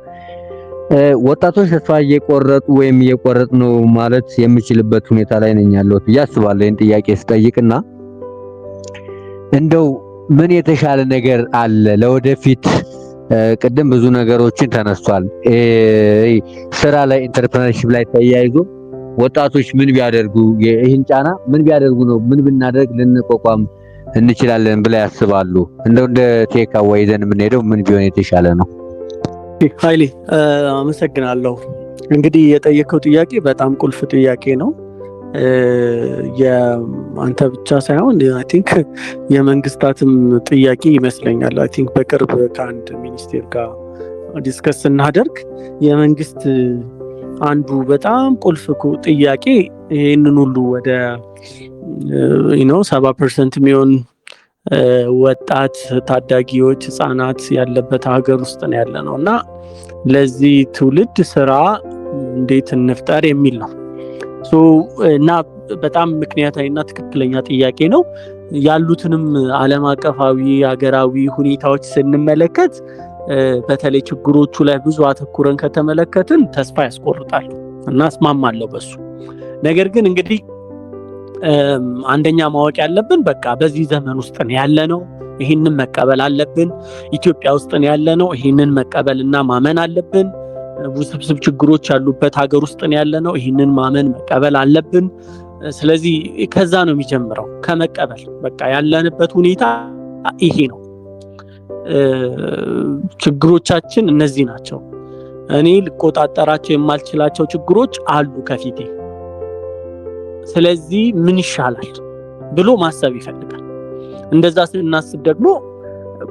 ወጣቶች ተስፋ እየቆረጡ ወይም እየቆረጡ ነው ማለት የምችልበት ሁኔታ ላይ ነኝ ያለሁት ብዬ አስባለሁ። ይህን ጥያቄ ስጠይቅና እንደው ምን የተሻለ ነገር አለ ለወደፊት? ቅድም ብዙ ነገሮችን ተነስቷል። ስራ ላይ ኢንተርፕረነርሺፕ ላይ ተያይዞ ወጣቶች ምን ቢያደርጉ ይህን ጫና ምን ቢያደርጉ ነው ምን ብናደርግ ልንቋቋም እንችላለን ብላ ያስባሉ? እንደው እንደ ቴክ አዌይ ይዘን የምንሄደው ምን ቢሆን የተሻለ ነው? ኃይሌ አመሰግናለሁ። እንግዲህ የጠየቀው ጥያቄ በጣም ቁልፍ ጥያቄ ነው። የአንተ ብቻ ሳይሆን አይ ቲንክ የመንግስታትም ጥያቄ ይመስለኛል። አይ ቲንክ በቅርብ ከአንድ ሚኒስቴር ጋር ዲስከስ እናደርግ የመንግስት አንዱ በጣም ቁልፍ ጥያቄ ይሄንን ሁሉ ወደ 70% የሚሆን ወጣት ታዳጊዎች ህፃናት ያለበት ሀገር ውስጥ ነው ያለነውና ለዚህ ትውልድ ስራ እንዴት እንፍጠር የሚል ነው። እና በጣም ምክንያታዊና ትክክለኛ ጥያቄ ነው። ያሉትንም ዓለም አቀፋዊ ሀገራዊ ሁኔታዎች ስንመለከት በተለይ ችግሮቹ ላይ ብዙ አተኩረን ከተመለከትን ተስፋ ያስቆርጣል እና እስማማለሁ በሱ። ነገር ግን እንግዲህ አንደኛ ማወቅ ያለብን በቃ በዚህ ዘመን ውስጥ ነው ያለነው፣ ይሄንን መቀበል አለብን። ኢትዮጵያ ውስጥ ነው ያለነው፣ ይሄንን መቀበልና ማመን አለብን። ውስብስብ ችግሮች ያሉበት ሀገር ውስጥ ነው ያለነው፣ ይሄንን ማመን መቀበል አለብን። ስለዚህ ከዛ ነው የሚጀምረው፣ ከመቀበል በቃ ያለንበት ሁኔታ ይሄ ነው። ችግሮቻችን እነዚህ ናቸው። እኔ ልቆጣጠራቸው የማልችላቸው ችግሮች አሉ ከፊቴ። ስለዚህ ምን ይሻላል ብሎ ማሰብ ይፈልጋል። እንደዛ ስናስብ ደግሞ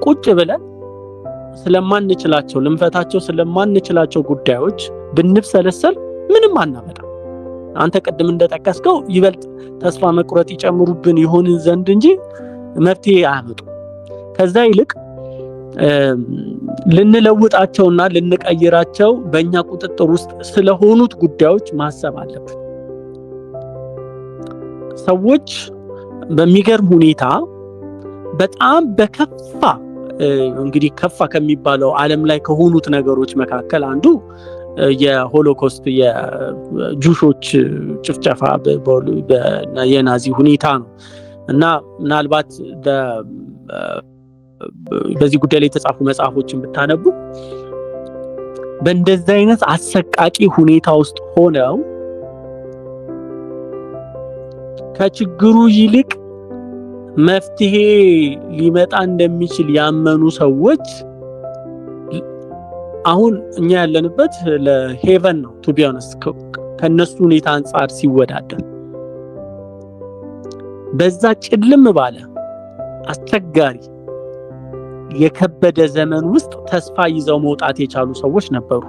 ቁጭ ብለን ስለማንችላቸው ልንፈታቸው ስለማንችላቸው ጉዳዮች ብንብሰለሰል ምንም አናመጣም። አንተ ቀደም እንደጠቀስከው ይበልጥ ተስፋ መቁረጥ ይጨምሩብን ይሆን ዘንድ እንጂ መፍትሄ አያመጡ። ከዛ ይልቅ ልንለውጣቸውና ልንቀይራቸው በእኛ ቁጥጥር ውስጥ ስለሆኑት ጉዳዮች ማሰብ አለብን። ሰዎች በሚገርም ሁኔታ በጣም በከፋ እንግዲህ ከፋ ከሚባለው ዓለም ላይ ከሆኑት ነገሮች መካከል አንዱ የሆሎኮስት የጁሾች ጭፍጨፋ የናዚ ሁኔታ ነው እና ምናልባት በዚህ ጉዳይ ላይ የተጻፉ መጽሐፎችን ብታነቡ በእንደዚህ አይነት አሰቃቂ ሁኔታ ውስጥ ሆነው ከችግሩ ይልቅ መፍትሄ ሊመጣ እንደሚችል ያመኑ ሰዎች አሁን እኛ ያለንበት ለሄቨን ነው ቱ ቢ ኦነስት ከነሱ ሁኔታ አንፃር ሲወዳደር በዛ ጭልም ባለ አስቸጋሪ የከበደ ዘመን ውስጥ ተስፋ ይዘው መውጣት የቻሉ ሰዎች ነበሩ።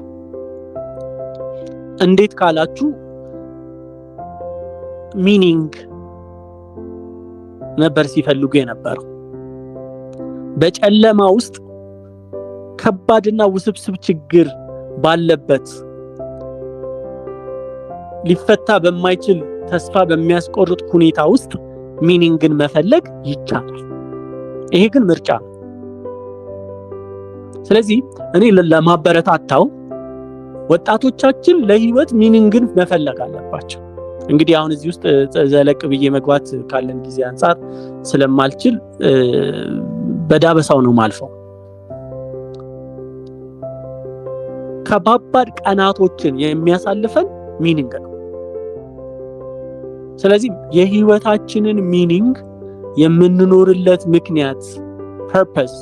እንዴት ካላችሁ ሚኒንግ ነበር ሲፈልጉ የነበረው። በጨለማ ውስጥ ከባድና ውስብስብ ችግር ባለበት ሊፈታ በማይችል ተስፋ በሚያስቆርጥ ሁኔታ ውስጥ ሚኒንግን መፈለግ ይቻላል። ይሄ ግን ምርጫ ነው። ስለዚህ እኔ ለማበረታታው ወጣቶቻችን ለህይወት ሚኒንግን መፈለግ አለባቸው። እንግዲህ አሁን እዚህ ውስጥ ዘለቅ ብዬ መግባት ካለን ጊዜ አንፃር ስለማልችል በዳበሳው ነው ማልፈው። ከባባድ ቀናቶችን የሚያሳልፈን ሚኒንግ ነው። ስለዚህ የህይወታችንን ሚኒንግ የምንኖርለት ምክንያት ፐርፐስ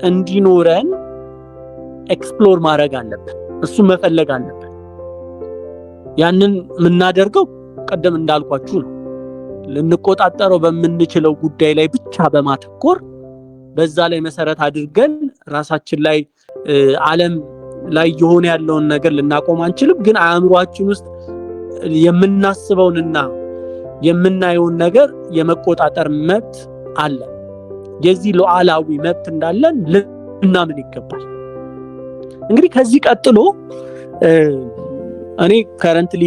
እንዲኖረን ኤክስፕሎር ማድረግ አለብን። እሱ መፈለግ አለብን። ያንን የምናደርገው ቀደም እንዳልኳችሁ ነው። ልንቆጣጠረው በምንችለው ጉዳይ ላይ ብቻ በማተኮር በዛ ላይ መሰረት አድርገን ራሳችን ላይ ዓለም ላይ የሆነ ያለውን ነገር ልናቆም አንችልም። ግን አእምሯችን ውስጥ የምናስበውንና የምናየውን ነገር የመቆጣጠር መብት አለ። የዚህ ሉዓላዊ መብት እንዳለን ልናምን ይገባል። እንግዲህ ከዚህ ቀጥሎ እኔ ከረንትሊ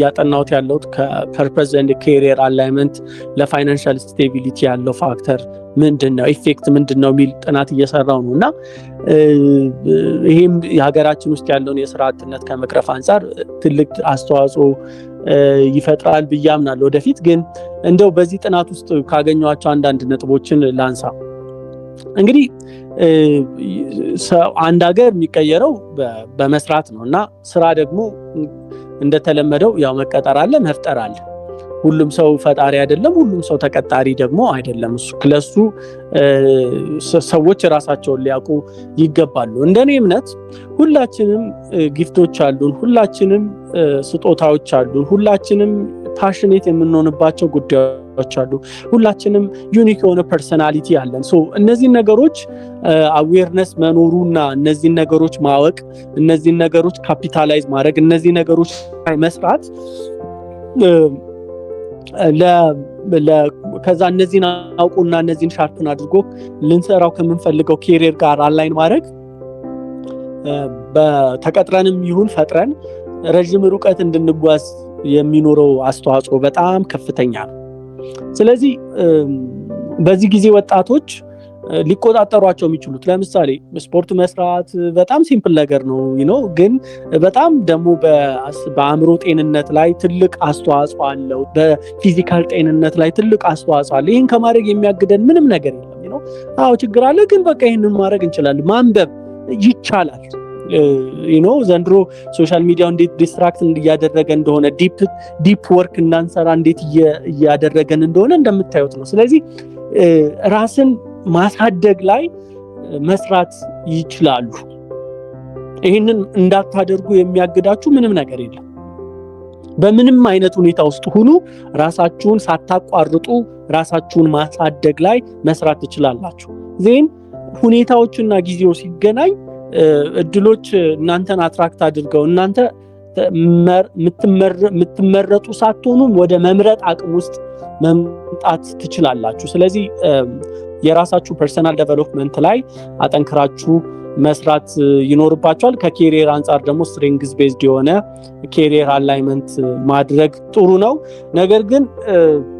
ያጠናሁት ያለሁት ከፐርፐዝ ኤንድ ካሪየር አላይንመንት ለፋይናንሻል ስቴቢሊቲ ያለው ፋክተር ምንድነው ኢፌክት ምንድነው የሚል ጥናት እየሰራው ነውና ይሄም የሀገራችን ውስጥ ያለውን የስራ አጥነት ከመቅረፍ አንፃር ትልቅ አስተዋጽኦ ይፈጥራል ብዬ አምናለሁ። ወደፊት ግን እንደው በዚህ ጥናት ውስጥ ካገኘኋቸው አንዳንድ ነጥቦችን ላንሳ። እንግዲህ አንድ ሀገር የሚቀየረው በመስራት ነውና ስራ ደግሞ እንደተለመደው ያው መቀጠር አለ መፍጠር አለ። ሁሉም ሰው ፈጣሪ አይደለም፣ ሁሉም ሰው ተቀጣሪ ደግሞ አይደለም። ስለሱ ሰዎች ራሳቸውን ሊያውቁ ይገባሉ። እንደኔ እምነት ሁላችንም ጊፍቶች አሉን፣ ሁላችንም ስጦታዎች አሉን፣ ሁላችንም ፓሽኔት የምንሆንባቸው ጉዳዮች አሉ፣ ሁላችንም ዩኒክ የሆነ ፐርሰናሊቲ አለን። እነዚህ ነገሮች አዌርነስ መኖሩና እነዚህ ነገሮች ማወቅ፣ እነዚህ ነገሮች ካፒታላይዝ ማድረግ፣ እነዚህ ነገሮች ላይ መስራት ከዛ እነዚህን አውቁና እነዚህን ሻርፕን አድርጎ ልንሰራው ከምንፈልገው ካሪየር ጋር አላይን ማድረግ በተቀጥረንም ይሁን ፈጥረን ረጅም ርቀት እንድንጓዝ የሚኖረው አስተዋጽኦ በጣም ከፍተኛ ነው። ስለዚህ በዚህ ጊዜ ወጣቶች ሊቆጣጠሯቸው የሚችሉት ለምሳሌ ስፖርት መስራት በጣም ሲምፕል ነገር ነው ግን በጣም ደግሞ በአእምሮ ጤንነት ላይ ትልቅ አስተዋጽኦ አለው። በፊዚካል ጤንነት ላይ ትልቅ አስተዋጽኦ አለው። ይህን ከማድረግ የሚያግደን ምንም ነገር የለም። አዎ ችግር አለ፣ ግን በቃ ይህንን ማድረግ እንችላለን። ማንበብ ይቻላል። ዘንድሮ ሶሻል ሚዲያው እንዴት ዲስትራክት እያደረገ እንደሆነ ዲፕ ወርክ እንዳንሰራ እንዴት እያደረገን እንደሆነ እንደምታዩት ነው። ስለዚህ ራስን ማሳደግ ላይ መስራት ይችላሉ። ይህንን እንዳታደርጉ የሚያግዳችሁ ምንም ነገር የለም። በምንም አይነት ሁኔታ ውስጥ ሁኑ ራሳችሁን ሳታቋርጡ ራሳችሁን ማሳደግ ላይ መስራት ትችላላችሁ። ዜን ሁኔታዎችና ጊዜው ሲገናኝ እድሎች እናንተን አትራክት አድርገው እናንተ የምትመረጡ ሳትሆኑም ወደ መምረጥ አቅም ውስጥ መምጣት ትችላላችሁ። ስለዚህ የራሳችሁ ፐርሰናል ዴቨሎፕመንት ላይ አጠንክራችሁ መስራት ይኖርባችኋል። ከካሪየር አንፃር ደግሞ ስትሬንግዝ ቤዝድ የሆነ ካሪየር አላይንመንት ማድረግ ጥሩ ነው። ነገር ግን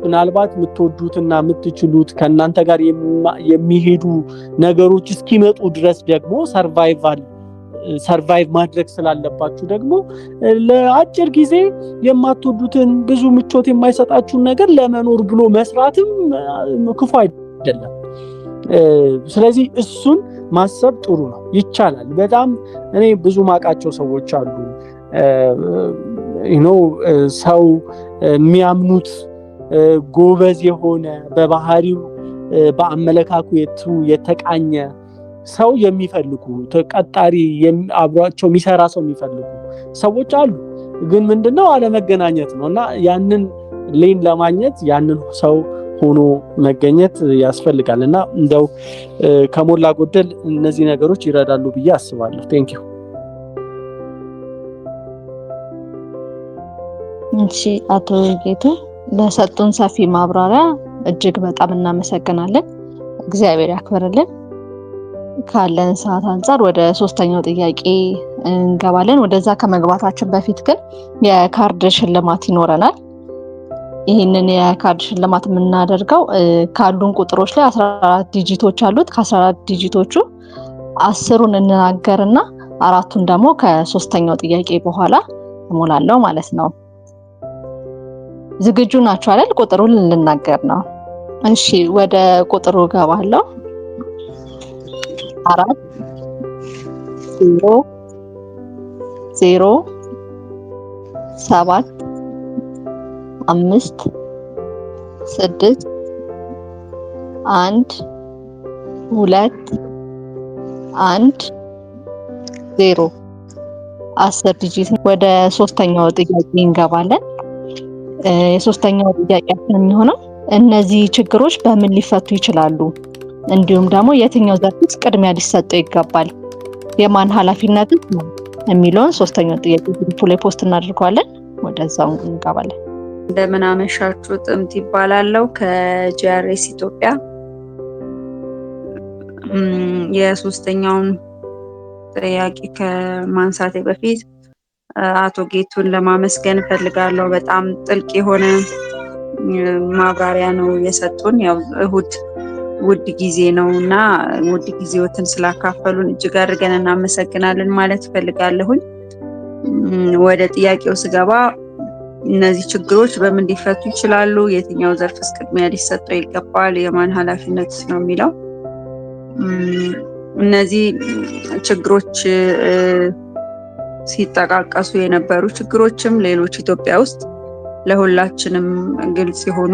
ምናልባት የምትወዱትና የምትችሉት ከእናንተ ጋር የሚሄዱ ነገሮች እስኪመጡ ድረስ ደግሞ ሰርቫይቭ ማድረግ ስላለባችሁ ደግሞ ለአጭር ጊዜ የማትወዱትን ብዙ ምቾት የማይሰጣችሁን ነገር ለመኖር ብሎ መስራትም ክፉ አይደለም። ስለዚህ እሱን ማሰብ ጥሩ ነው፣ ይቻላል። በጣም እኔ ብዙ ማቃቸው ሰዎች አሉ ሰው የሚያምኑት ጎበዝ የሆነ በባህሪው በአመለካከቱ የተቃኘ ሰው የሚፈልጉ ተቀጣሪ አብሯቸው የሚሰራ ሰው የሚፈልጉ ሰዎች አሉ። ግን ምንድነው አለመገናኘት ነውና ያንን ሌን ለማግኘት ያንን ሰው ሆኖ መገኘት ያስፈልጋልና እንደው ከሞላ ጎደል እነዚህ ነገሮች ይረዳሉ ብዬ አስባለሁ። ቴንክ ዩ። እሺ አቶ ጌቱ ለሰጡን ሰፊ ማብራሪያ እጅግ በጣም እናመሰግናለን። እግዚአብሔር ያክብርልን። ካለን ሰዓት አንፃር ወደ ሶስተኛው ጥያቄ እንገባለን። ወደዛ ከመግባታችን በፊት ግን የካርድ ሽልማት ይኖረናል። ይህንን የካርድ ሽልማት የምናደርገው ካሉን ቁጥሮች ላይ 14 ዲጂቶች አሉት። ከ14 ዲጂቶቹ 10ን እንናገርና 4ቱን ደግሞ ከሶስተኛው ጥያቄ በኋላ እሞላለሁ ማለት ነው። ዝግጁ ናችሁ አይደል? ቁጥሩን ልናገር ነው። እሺ ወደ ቁጥሩ ገባለሁ። 4 0 0 7 5 6 1 2 1 0 10 ዲጂት። ወደ ሶስተኛው ጥያቄ እንገባለን። የሶስተኛው ጥያቄያችን የሚሆነው እነዚህ ችግሮች በምን ሊፈቱ ይችላሉ? እንዲሁም ደግሞ የትኛው ዘርፍ ቅድሚያ ሊሰጠው ይገባል? የማን ኃላፊነት ነው የሚለውን ሶስተኛው ጥያቄ ላይ ፖስት እናደርጋለን። ወደዛው እንገባለን። እንደምን አመሻችሁ። ጥምት ይባላለው ከጂአርኤስ ኢትዮጵያ። የሶስተኛውን ጥያቄ ከማንሳቴ በፊት አቶ ጌቱን ለማመስገን እፈልጋለሁ። በጣም ጥልቅ የሆነ ማብራሪያ ነው የሰጡን። ያው እሁድ ውድ ጊዜ ነው እና ውድ ጊዜዎትን ስላካፈሉን እጅግ አድርገን እናመሰግናለን ማለት እፈልጋለሁኝ። ወደ ጥያቄው ስገባ እነዚህ ችግሮች በምን ሊፈቱ ይችላሉ? የትኛው ዘርፍስ ቅድሚያ ሊሰጠው ይገባል? የማን ኃላፊነት ነው የሚለው እነዚህ ችግሮች ሲጠቃቀሱ የነበሩ ችግሮችም ሌሎች ኢትዮጵያ ውስጥ ለሁላችንም ግልጽ የሆኑ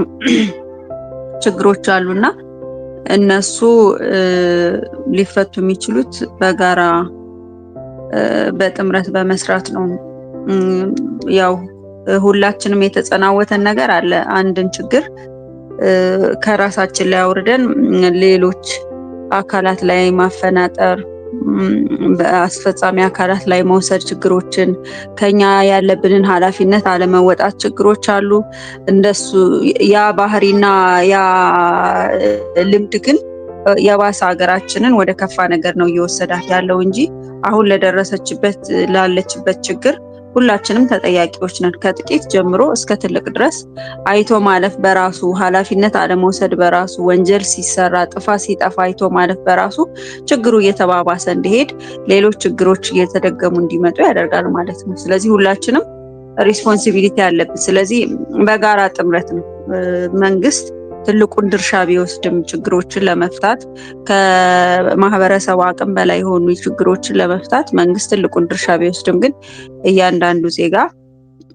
ችግሮች አሉና እነሱ ሊፈቱ የሚችሉት በጋራ በጥምረት በመስራት ነው። ያው ሁላችንም የተጸናወተን ነገር አለ። አንድን ችግር ከራሳችን ላይ አውርደን ሌሎች አካላት ላይ ማፈናጠር፣ በአስፈጻሚ አካላት ላይ መውሰድ፣ ችግሮችን ከኛ ያለብንን ኃላፊነት አለመወጣት ችግሮች አሉ። እንደሱ ያ ባህሪና ያ ልምድ ግን የባሰ ሀገራችንን ወደ ከፋ ነገር ነው እየወሰዳት ያለው እንጂ አሁን ለደረሰችበት ላለችበት ችግር ሁላችንም ተጠያቂዎች ነን። ከጥቂት ጀምሮ እስከ ትልቅ ድረስ አይቶ ማለፍ በራሱ ኃላፊነት አለመውሰድ በራሱ ወንጀል ሲሰራ ጥፋት ሲጠፋ አይቶ ማለፍ በራሱ ችግሩ እየተባባሰ እንዲሄድ ሌሎች ችግሮች እየተደገሙ እንዲመጡ ያደርጋል ማለት ነው። ስለዚህ ሁላችንም ሪስፖንሲቢሊቲ አለብን። ስለዚህ በጋራ ጥምረት ነው መንግስት ትልቁን ድርሻ ቢወስድም ችግሮችን ለመፍታት ከማህበረሰቡ አቅም በላይ የሆኑ ችግሮችን ለመፍታት መንግስት ትልቁን ድርሻ ቢወስድም ግን እያንዳንዱ ዜጋ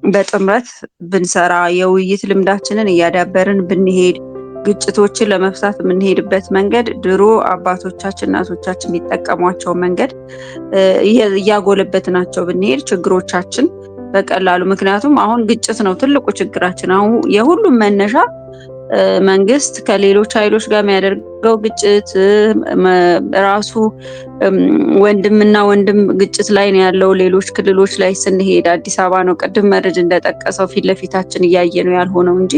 በጥምረት ብንሰራ የውይይት ልምዳችንን እያዳበርን ብንሄድ ግጭቶችን ለመፍታት የምንሄድበት መንገድ ድሮ አባቶቻችን እናቶቻችን የሚጠቀሟቸው መንገድ እያጎለበትናቸው ብንሄድ ችግሮቻችን በቀላሉ ምክንያቱም አሁን ግጭት ነው ትልቁ ችግራችን። አሁን የሁሉም መነሻ መንግስት ከሌሎች ኃይሎች ጋር የሚያደርገው ግጭት ራሱ ወንድምና ወንድም ግጭት ላይ ነው ያለው። ሌሎች ክልሎች ላይ ስንሄድ አዲስ አበባ ነው ቅድም መረጅ እንደጠቀሰው ፊት ለፊታችን እያየ ነው ያልሆነው እንጂ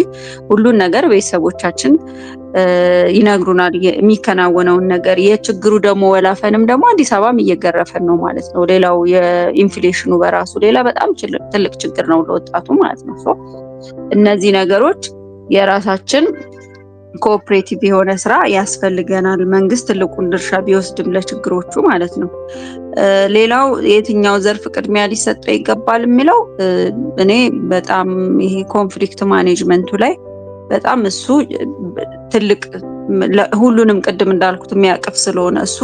ሁሉን ነገር ቤተሰቦቻችን ይነግሩናል የሚከናወነውን ነገር። የችግሩ ደግሞ ወላፈንም ደግሞ አዲስ አበባም እየገረፈን ነው ማለት ነው። ሌላው የኢንፍሌሽኑ በራሱ ሌላ በጣም ትልቅ ችግር ነው ለወጣቱ ማለት ነው። እነዚህ ነገሮች የራሳችን ኮኦፕሬቲቭ የሆነ ስራ ያስፈልገናል። መንግስት ትልቁን ድርሻ ቢወስድም ለችግሮቹ ማለት ነው። ሌላው የትኛው ዘርፍ ቅድሚያ ሊሰጠው ይገባል የሚለው እኔ በጣም ይሄ ኮንፍሊክት ማኔጅመንቱ ላይ በጣም እሱ ትልቅ ሁሉንም ቅድም እንዳልኩት የሚያቅፍ ስለሆነ እሱ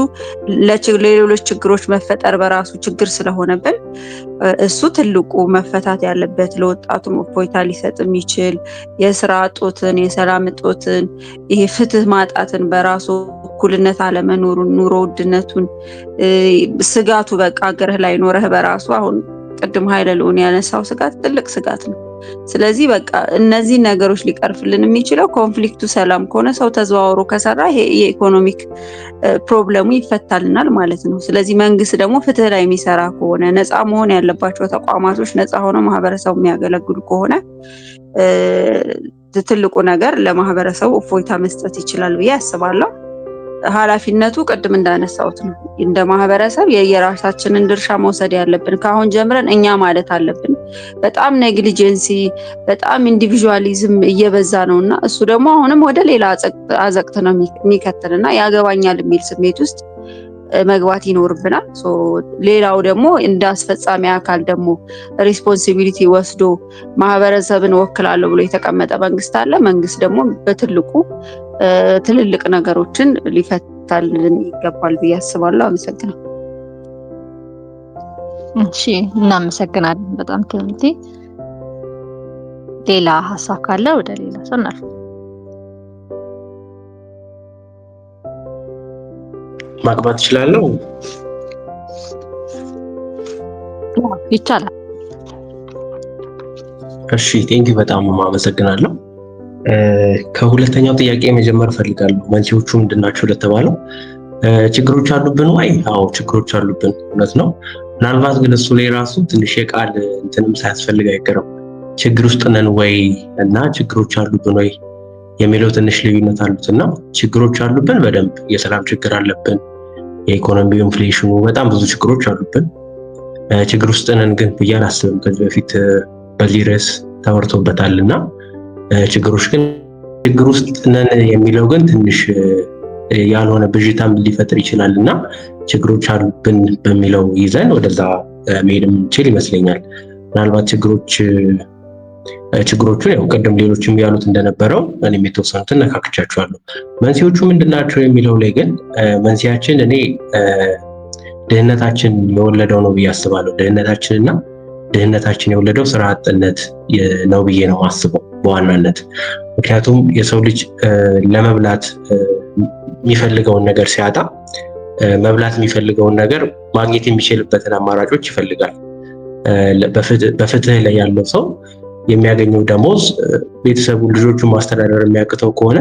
ለሌሎች ችግሮች መፈጠር በራሱ ችግር ስለሆነብን እሱ ትልቁ መፈታት ያለበት ለወጣቱም እፎይታ ሊሰጥ የሚችል የስራ እጦትን፣ የሰላም እጦትን፣ ይሄ ፍትህ ማጣትን በራሱ እኩልነት አለመኖሩን፣ ኑሮ ውድነቱን፣ ስጋቱ በቃ ሀገርህ ላይ ኖረህ በራሱ አሁን ቅድም ኃይለ ልዑል ያነሳው ስጋት ትልቅ ስጋት ነው። ስለዚህ በቃ እነዚህ ነገሮች ሊቀርፍልን የሚችለው ኮንፍሊክቱ ሰላም ከሆነ ሰው ተዘዋውሮ ከሰራ ይሄ የኢኮኖሚክ ፕሮብለሙ ይፈታልናል ማለት ነው። ስለዚህ መንግስት ደግሞ ፍትህ ላይ የሚሰራ ከሆነ ነፃ መሆን ያለባቸው ተቋማቶች ነፃ ሆነው ማህበረሰቡ የሚያገለግሉ ከሆነ ትልቁ ነገር ለማህበረሰቡ እፎይታ መስጠት ይችላል ብዬ አስባለሁ። ኃላፊነቱ ቅድም እንዳነሳሁት ነው። እንደ ማህበረሰብ የየራሳችንን ድርሻ መውሰድ ያለብን ከአሁን ጀምረን እኛ ማለት አለብን። በጣም ኔግሊጀንሲ በጣም ኢንዲቪዥዋሊዝም እየበዛ ነውና እሱ ደግሞ አሁንም ወደ ሌላ አዘቅት ነው የሚከተልና ያገባኛል የሚል ስሜት ውስጥ መግባት ይኖርብናል። ሌላው ደግሞ እንደ አስፈጻሚ አካል ደግሞ ሪስፖንሲቢሊቲ ወስዶ ማህበረሰብን ወክላለሁ ብሎ የተቀመጠ መንግስት አለ። መንግስት ደግሞ በትልቁ ትልልቅ ነገሮችን ሊፈታልን ይገባል ብዬ አስባለሁ። አመሰግናለሁ። እሺ፣ እናመሰግናለን በጣም ትምህርቴ። ሌላ ሀሳብ ካለ ወደ ሌላ ሰው እናልፍ። ማግባት እችላለሁ? ይቻላል። እሺ፣ ቴንኪው በጣም አመሰግናለሁ። ከሁለተኛው ጥያቄ መጀመር ፈልጋለሁ። መንስኤዎቹ ምንድናቸው ለተባለው ችግሮች አሉብን ወይ? አዎ ችግሮች አሉብን፣ እውነት ነው። ምናልባት ግን እሱ ላይ ራሱ ትንሽ የቃል እንትንም ሳያስፈልግ አይቀርም። ችግር ውስጥ ነን ወይ እና ችግሮች አሉብን ወይ የሚለው ትንሽ ልዩነት አሉት እና ችግሮች አሉብን በደንብ የሰላም ችግር አለብን። የኢኮኖሚ ኢንፍሌሽኑ በጣም ብዙ ችግሮች አሉብን። ችግር ውስጥ ነን ግን ብዬ አላስብም። ከዚህ በፊት በዚህ ርዕስ ተወርቶበታልና ችግር ውስጥ ነን የሚለው ግን ትንሽ ያልሆነ ብዥታም ሊፈጥር ይችላልና ችግሮች አሉብን በሚለው ይዘን ወደዛ መሄድ የምንችል ይመስለኛል። ምናልባት ችግሮቹን ያው ቅድም ሌሎችም ያሉት እንደነበረው እኔም የተወሰኑትን ነካክቻቸዋለሁ። መንስኤዎቹ ምንድናቸው የሚለው ላይ ግን መንስኤያችን እኔ ድህነታችን የወለደው ነው ብዬ አስባለሁ። ድህነታችን የወለደው ስራ አጥነት ነው ብዬ ነው የማስበው በዋናነት። ምክንያቱም የሰው ልጅ ለመብላት የሚፈልገውን ነገር ሲያጣ መብላት የሚፈልገውን ነገር ማግኘት የሚችልበትን አማራጮች ይፈልጋል። በፍትህ ላይ ያለው ሰው የሚያገኘው ደሞዝ ቤተሰቡን ልጆቹን ማስተዳደር የሚያቅተው ከሆነ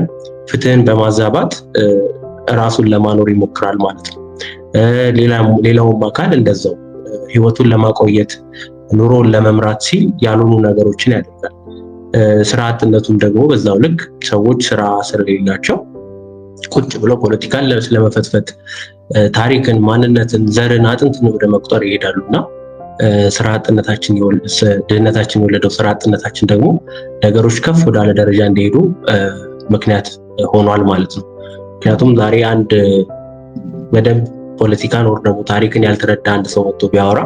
ፍትህን በማዛባት ራሱን ለማኖር ይሞክራል ማለት ነው። ሌላውም አካል እንደዛው ህይወቱን ለማቆየት ኑሮውን ለመምራት ሲል ያልሆኑ ነገሮችን ያደርጋል። ስራ አጥነቱም ደግሞ በዛው ልክ ሰዎች ስራ ስለሌላቸው ቁጭ ብለው ፖለቲካን ስለመፈትፈት ታሪክን፣ ማንነትን፣ ዘርን፣ አጥንትን ወደ መቁጠር ይሄዳሉና ድህነታችን የወለደው ስራ አጥነታችን ደግሞ ነገሮች ከፍ ወዳለ ደረጃ እንዲሄዱ ምክንያት ሆኗል ማለት ነው። ምክንያቱም ዛሬ አንድ በደንብ ፖለቲካን ወር ደግሞ ታሪክን ያልተረዳ አንድ ሰው ወጥቶ ቢያወራ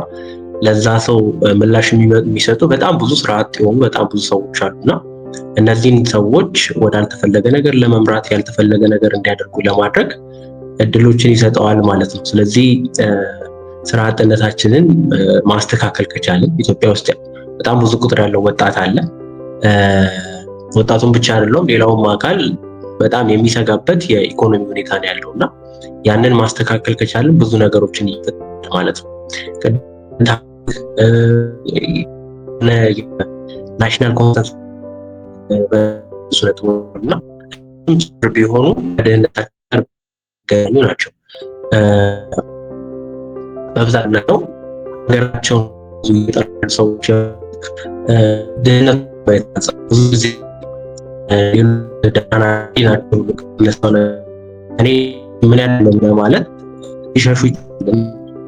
ለዛ ሰው ምላሽ የሚሰጡ በጣም ብዙ ስራ አጥ የሆኑ በጣም ብዙ ሰዎች አሉና እነዚህን ሰዎች ወዳልተፈለገ ነገር ለመምራት ያልተፈለገ ነገር እንዲያደርጉ ለማድረግ እድሎችን ይሰጠዋል ማለት ነው። ስለዚህ ስራ አጥነታችንን ማስተካከል ከቻለን ኢትዮጵያ ውስጥ በጣም ብዙ ቁጥር ያለው ወጣት አለ። ወጣቱን ብቻ አይደለም ሌላውም አካል በጣም የሚሰጋበት የኢኮኖሚ ሁኔታ ነው ያለውና ያንን ማስተካከል ከቻለን ብዙ ነገሮችን ይፈታል ማለት ነው። ናሽናል ኮንሰንሰስ በሱነቱና ቢሆኑ ከድህነታችን ገኙ ናቸው። በብዛት ነው ሀገራቸውን ብዙ የጠሩ ሰዎች ድህነት ብዙ ጊዜ ደህና ናቸው። እኔ ምን ያለው ማለት ይሸሹ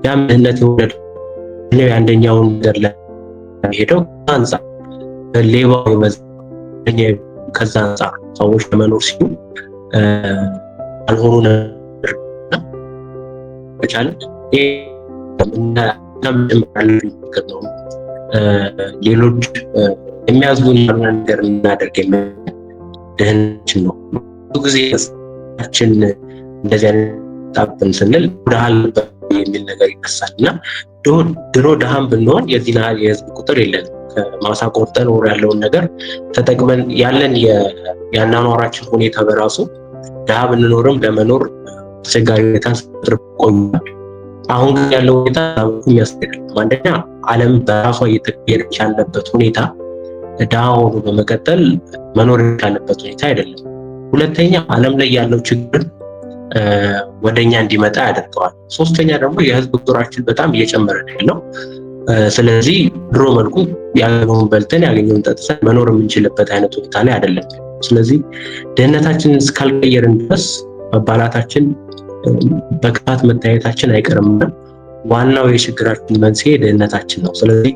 ያም ድህነት የወለደው የአንደኛውን ነገር ለሄደው አንፃር ሌባው ይመዘኛ ከዛ አንፃር ሰዎች ለመኖር ሲሉ አልሆኑ ነገር በቻለ ነው ሌሎች የሚያዝጉን ያልሆነ ነገር እናደርግ ድህነታችን ነው። ብዙ ጊዜ ችን እንደዚህ አይነት ጣብን ስንል ድሃል የሚል ነገር ይነሳል እና ድሮ ድሃም ብንሆን የዚህ ያህል የህዝብ ቁጥር የለንም። ከማሳ ቆርጠን ወር ያለውን ነገር ተጠቅመን ያለን የአኗኗራችን ሁኔታ በራሱ ድሃ ብንኖርም ለመኖር አስቸጋሪ ሁኔታ ቆይቷል። አሁን ግን ያለው ሁኔታ የሚያስገርም አንደኛ ዓለም በራሷ እየተቀየረች ያለበት ሁኔታ ድሃ ሆኖ በመቀጠል መኖር ያለበት ሁኔታ አይደለም። ሁለተኛ ዓለም ላይ ያለው ችግር ወደኛ እንዲመጣ ያደርገዋል። ሶስተኛ ደግሞ የህዝብ ቁጥራችን በጣም እየጨመረ ነው ያለው። ስለዚህ ድሮ መልኩ ያገኘውን በልተን ያገኘውን ጠጥተን መኖር የምንችልበት አይነት ሁኔታ ላይ አይደለም። ስለዚህ ድህነታችንን እስካልቀየርን ድረስ መባላታችን በክፋት መታየታችን አይቀርም። ዋናው የችግራችን መንስኤ ድህነታችን ነው። ስለዚህ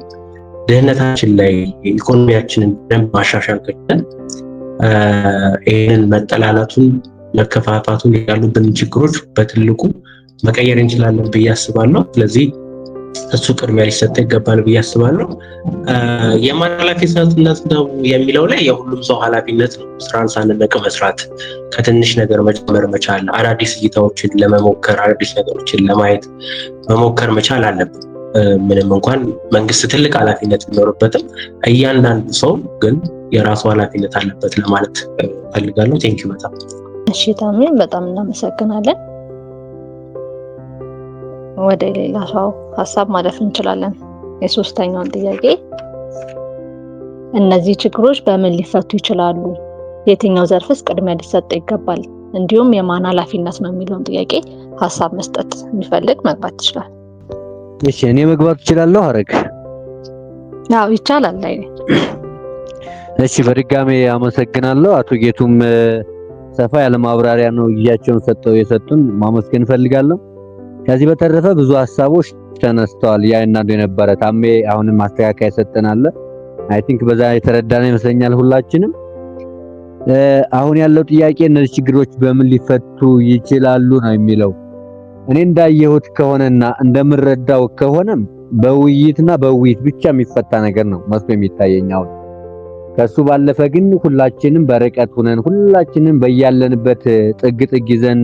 ድህነታችን ላይ ኢኮኖሚያችንን በደንብ ማሻሻል ከቻልን ይህንን መጠላላቱን መከፋፋቱን ያሉብን ችግሮች በትልቁ መቀየር እንችላለን ብዬ አስባለሁ። ስለዚህ እሱ ቅድሚያ ሊሰጥ ይገባል ብዬ አስባለሁ። የማን ኃላፊነት ነው የሚለው ላይ የሁሉም ሰው ኃላፊነት ነው። ስራን ሳንነቅ መስራት፣ ከትንሽ ነገር መጀመር መቻል፣ አዳዲስ እይታዎችን ለመሞከር አዳዲስ ነገሮችን ለማየት መሞከር መቻል አለብን። ምንም እንኳን መንግስት ትልቅ ኃላፊነት ቢኖርበትም እያንዳንዱ ሰው ግን የራሱ ኃላፊነት አለበት ለማለት ፈልጋለሁ። ቴንኪው በጣም እሺ ታሜም በጣም እናመሰግናለን። ወደ ሌላ ሰው ሀሳብ ማለፍ እንችላለን። የሶስተኛውን ጥያቄ እነዚህ ችግሮች በምን ሊፈቱ ይችላሉ? የትኛው ዘርፍስ ቅድሚያ ሊሰጥ ይገባል? እንዲሁም የማን ኃላፊነት ነው የሚለውን ጥያቄ ሀሳብ መስጠት የሚፈልግ መግባት ይችላል። እሺ እኔ መግባት እችላለሁ? አረግ አዎ ይቻላል። እሺ በድጋሜ አመሰግናለሁ። አቶ ጌቱም ሰፋ ያለ ማብራሪያ ነው ጊዜያቸውን ሰጠው የሰጡን ማመስገን ፈልጋለሁ። ከዚህ በተረፈ ብዙ ሀሳቦች ተነስተዋል። ያይናዱ የነበረ ታሜ አሁንም ማስተካከያ ሰጠናል። አይ ቲንክ በዛ የተረዳነው ይመስለኛል ሁላችንም። አሁን ያለው ጥያቄ እነዚህ ችግሮች በምን ሊፈቱ ይችላሉ ነው የሚለው። እኔ እንዳየሁት ከሆነና እንደምረዳው ከሆነም በውይይትና በውይይት ብቻ የሚፈታ ነገር ነው መስሎ የሚታየኝ። አሁን ከሱ ባለፈ ግን ሁላችንም በርቀት ሆነን ሁላችንም በያለንበት ጥግ ይዘን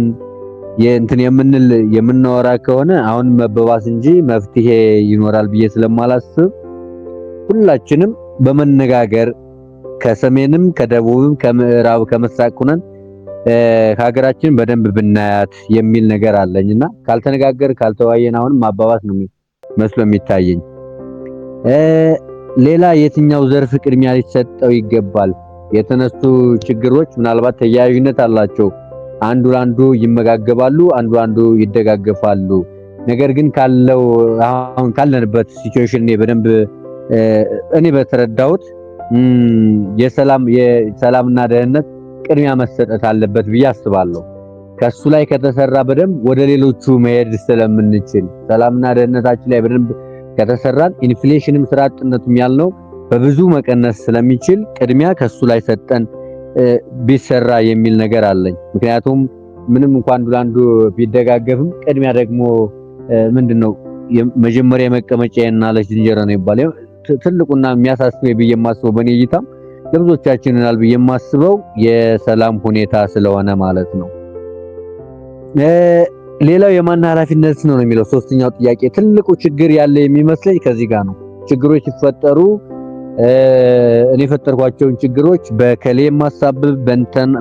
የምናወራ ከሆነ አሁን መበባስ እንጂ መፍትሄ ይኖራል ብዬ ስለማላስብ ሁላችንም በመነጋገር ከሰሜንም ከደቡብም ከምዕራብ ከምስራቅ ሆነን ሀገራችን በደንብ ብናያት የሚል ነገር አለኝና ካልተነጋገር ካልተዋየን አሁን ማባባስ ነው መስሎ የሚታየኝ። ሌላ የትኛው ዘርፍ ቅድሚያ ሊሰጠው ይገባል? የተነሱ ችግሮች ምናልባት ተያያዥነት አላቸው። አንዱ ለአንዱ ይመጋገባሉ፣ አንዱ ይደጋገፋሉ። ነገር ግን አሁን ካለንበት ሲቹዌሽን በደንብ እኔ በተረዳሁት የሰላምና ደህንነት ቅድሚያ መሰጠት አለበት ብዬ አስባለሁ። ከሱ ላይ ከተሰራ በደንብ ወደ ሌሎቹ መሄድ ስለምንችል ሰላምና ደህንነታችን ላይ በደንብ ከተሰራን ኢንፍሌሽንም ስራ አጥነትም ያልነው በብዙ መቀነስ ስለሚችል ቅድሚያ ከሱ ላይ ሰጠን ቢሰራ የሚል ነገር አለኝ። ምክንያቱም ምንም እንኳን አንዱ ቢደጋገፍም ቅድሚያ ደግሞ ምንድነው መጀመሪያ መቀመጫዬና ለዝንጀሮ ነው ይባላል። ትልቁና የሚያሳስበው ብዬ የማስበው በኔ እይታም ለብዙዎቻችን ይላል ብዬ የማስበው የሰላም ሁኔታ ስለሆነ ማለት ነው። ሌላው የማን ኃላፊነት ነው የሚለው ሶስተኛው ጥያቄ ትልቁ ችግር ያለ የሚመስለኝ ከዚህ ጋር ነው። ችግሮች ሲፈጠሩ እኔ ፈጠርኳቸውን ችግሮች በከሌ ማሳበብ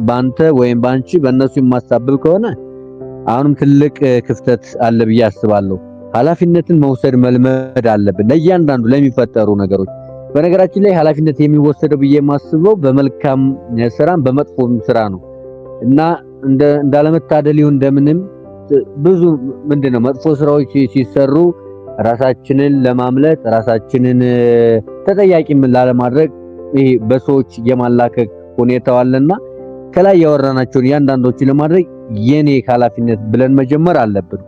በአንተ ወይም ባንቺ በእነሱ ማሳበብ ከሆነ አሁንም ትልቅ ክፍተት አለ ብዬ አስባለሁ። ኃላፊነትን መውሰድ መልመድ አለብን ለእያንዳንዱ ለሚፈጠሩ ነገሮች። በነገራችን ላይ ኃላፊነት የሚወሰደው ብዬ የማስበው በመልካም ስራም በመጥፎም ስራ ነው እና እንዳለመታደል ይሁን እንደምንም ብዙ ምንድነው መጥፎ ስራዎች ሲሰሩ ራሳችንን ለማምለጥ ራሳችንን ተጠያቂም ላለማድረግ ይሄ በሰዎች የማላከክ ሁኔታው አለና ከላይ ያወራናቸውን ያንዳንዶችን ለማድረግ የኔ ኃላፊነት ብለን መጀመር አለብን።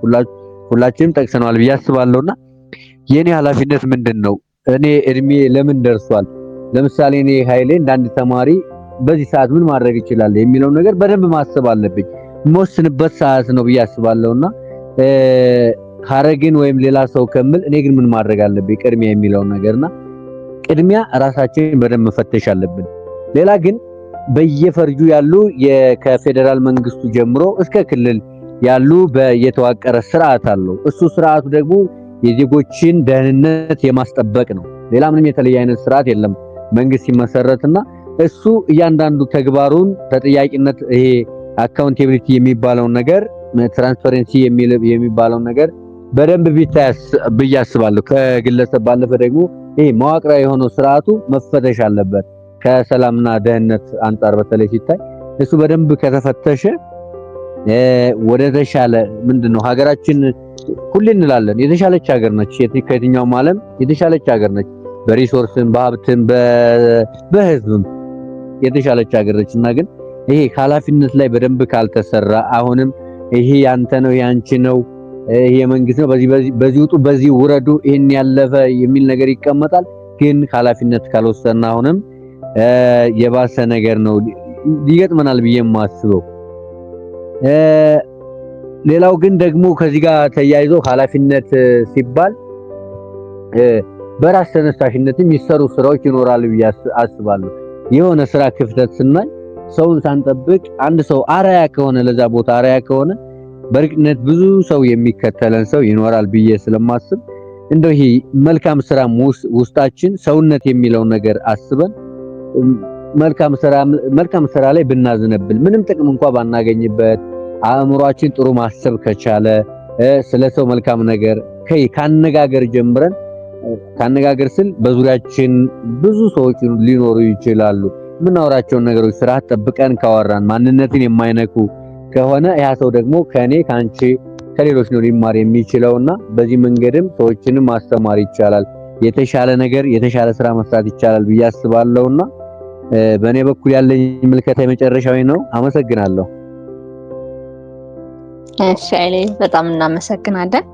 ሁላችንም ጠቅሰናል ብዬ አስባለሁና የኔ ኃላፊነት ምንድነው? እኔ እድሜ ለምን ደርሷል? ለምሳሌ እኔ ኃይሌ እንዳንድ ተማሪ በዚህ ሰዓት ምን ማድረግ ይችላል የሚለው ነገር በደንብ ማሰብ አለብኝ። የምወስንበት ሰዓት ነው ብዬ አስባለሁና ሐረግን ወይም ሌላ ሰው ከምል እኔ ግን ምን ማድረግ አለብኝ ቅድሚያ የሚለው ነገርና ቅድሚያ ራሳችንን በደንብ መፈተሽ አለብን። ሌላ ግን በየፈርጁ ያሉ ከፌደራል መንግስቱ ጀምሮ እስከ ክልል ያሉ በየተዋቀረ ስርዓት አለው። እሱ ስርዓቱ ደግሞ የዜጎችን ደህንነት የማስጠበቅ ነው። ሌላ ምንም የተለየ አይነት ስርዓት የለም መንግስት ሲመሰረትና እሱ እያንዳንዱ ተግባሩን ተጠያቂነት ይሄ አካውንቴቢሊቲ የሚባለው ነገር ትራንስፓረንሲ የሚባለው ነገር በደንብ ቢታያስ ብያስባለሁ። ከግለሰብ ባለፈ ደግሞ ይሄ መዋቅራዊ የሆነው ስርዓቱ መፈተሽ አለበት። ከሰላምና ደህንነት አንፃር በተለይ ሲታይ እሱ በደንብ ከተፈተሸ ወደ ተሻለ ምንድነው ሀገራችን ሁሌ እንላለን የተሻለች ሀገር ነች። ከየትኛውም ዓለም የተሻለች ሀገር ነች። በሪሶርስም በሀብትም በህዝብም የተሻለች ሀገር ነች እና ግን ይሄ ኃላፊነት ላይ በደንብ ካልተሰራ አሁንም ይሄ ያንተ ነው ያንቺ ነው ይሄ መንግስት ነው በዚህ ውጡ በዚህ ውረዱ ይሄን ያለፈ የሚል ነገር ይቀመጣል። ግን ኃላፊነት ካልወሰና አሁንም የባሰ ነገር ነው ሊገጥመናል ብዬ የማስበው። ሌላው ግን ደግሞ ከዚህ ጋር ተያይዞ ኃላፊነት ሲባል በራስ ተነሳሽነት የሚሰሩ ስራዎች ይኖራሉ ብዬ አስባለሁ። የሆነ ስራ ክፍተት ስናይ ሰውን ሳንጠብቅ አንድ ሰው አራያ ከሆነ ለዛ ቦታ አራያ ከሆነ በርግነት ብዙ ሰው የሚከተለን ሰው ይኖራል ብዬ ስለማስብ እንደው ይሄ መልካም ሰውነት የሚለው ነገር አስበን መልካም ስራ ላይ ብናዝነብል ምንም ጥቅም እንኳን ባናገኝበት አእምሮአችን ጥሩ ማሰብ ከቻለ ስለሰው መልካም ነገር ካነጋገር ጀምረን ካነጋገር ስል በዙሪያችን ብዙ ሰዎች ሊኖሩ ይችላሉ። ምናወራቸውን ነገሮች ስርዓት ጠብቀን ካወራን ማንነትን የማይነኩ ከሆነ ያ ሰው ደግሞ ከኔ ካንቺ ከሌሎች ነው ሊማር የሚችለውና በዚህ መንገድም ሰዎችንም ማስተማር ይቻላል። የተሻለ ነገር የተሻለ ስራ መስራት ይቻላል ብዬ አስባለሁና በእኔ በኩል ያለኝ ምልከታ የመጨረሻዊ ነው። አመሰግናለሁ። እሺ አይሌ በጣም እናመሰግናለን።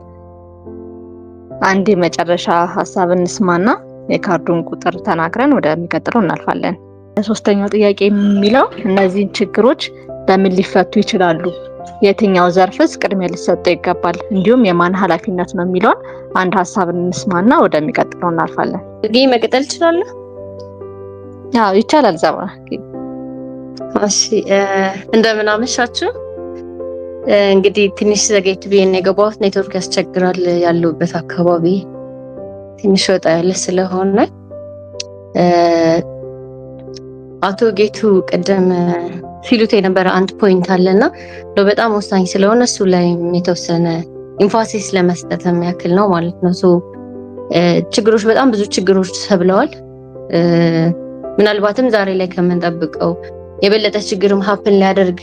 አንድ የመጨረሻ ሀሳብ እንስማና የካርዱን ቁጥር ተናግረን ወደሚቀጥለው እናልፋለን። ሶስተኛው ጥያቄ የሚለው እነዚህን ችግሮች በምን ሊፈቱ ይችላሉ? የትኛው ዘርፍስ ቅድሚያ ሊሰጠው ይገባል? እንዲሁም የማን ኃላፊነት ነው የሚለውን አንድ ሀሳብ እንስማና ወደሚቀጥለው እናልፋለን። ይሄ መቀጠል ይችላል? አዎ ይቻላል። ዘባ እሺ እንደምን አመሻችሁ። እንግዲህ ትንሽ ዘገይት ብዬ ነው የገባሁት። ኔትወርክ ያስቸግራል ያለሁበት አካባቢ ትንሽ ወጣ ያለ ስለሆነ አቶ ጌቱ ቅድም ሲሉት የነበረ አንድ ፖይንት አለና በጣም ወሳኝ ስለሆነ እሱ ላይ የተወሰነ ኢንፋሲስ ለመስጠት የሚያክል ነው ማለት ነው። ችግሮች በጣም ብዙ ችግሮች ተብለዋል። ምናልባትም ዛሬ ላይ ከምንጠብቀው የበለጠ ችግርም ሀፕን ሊያደርግ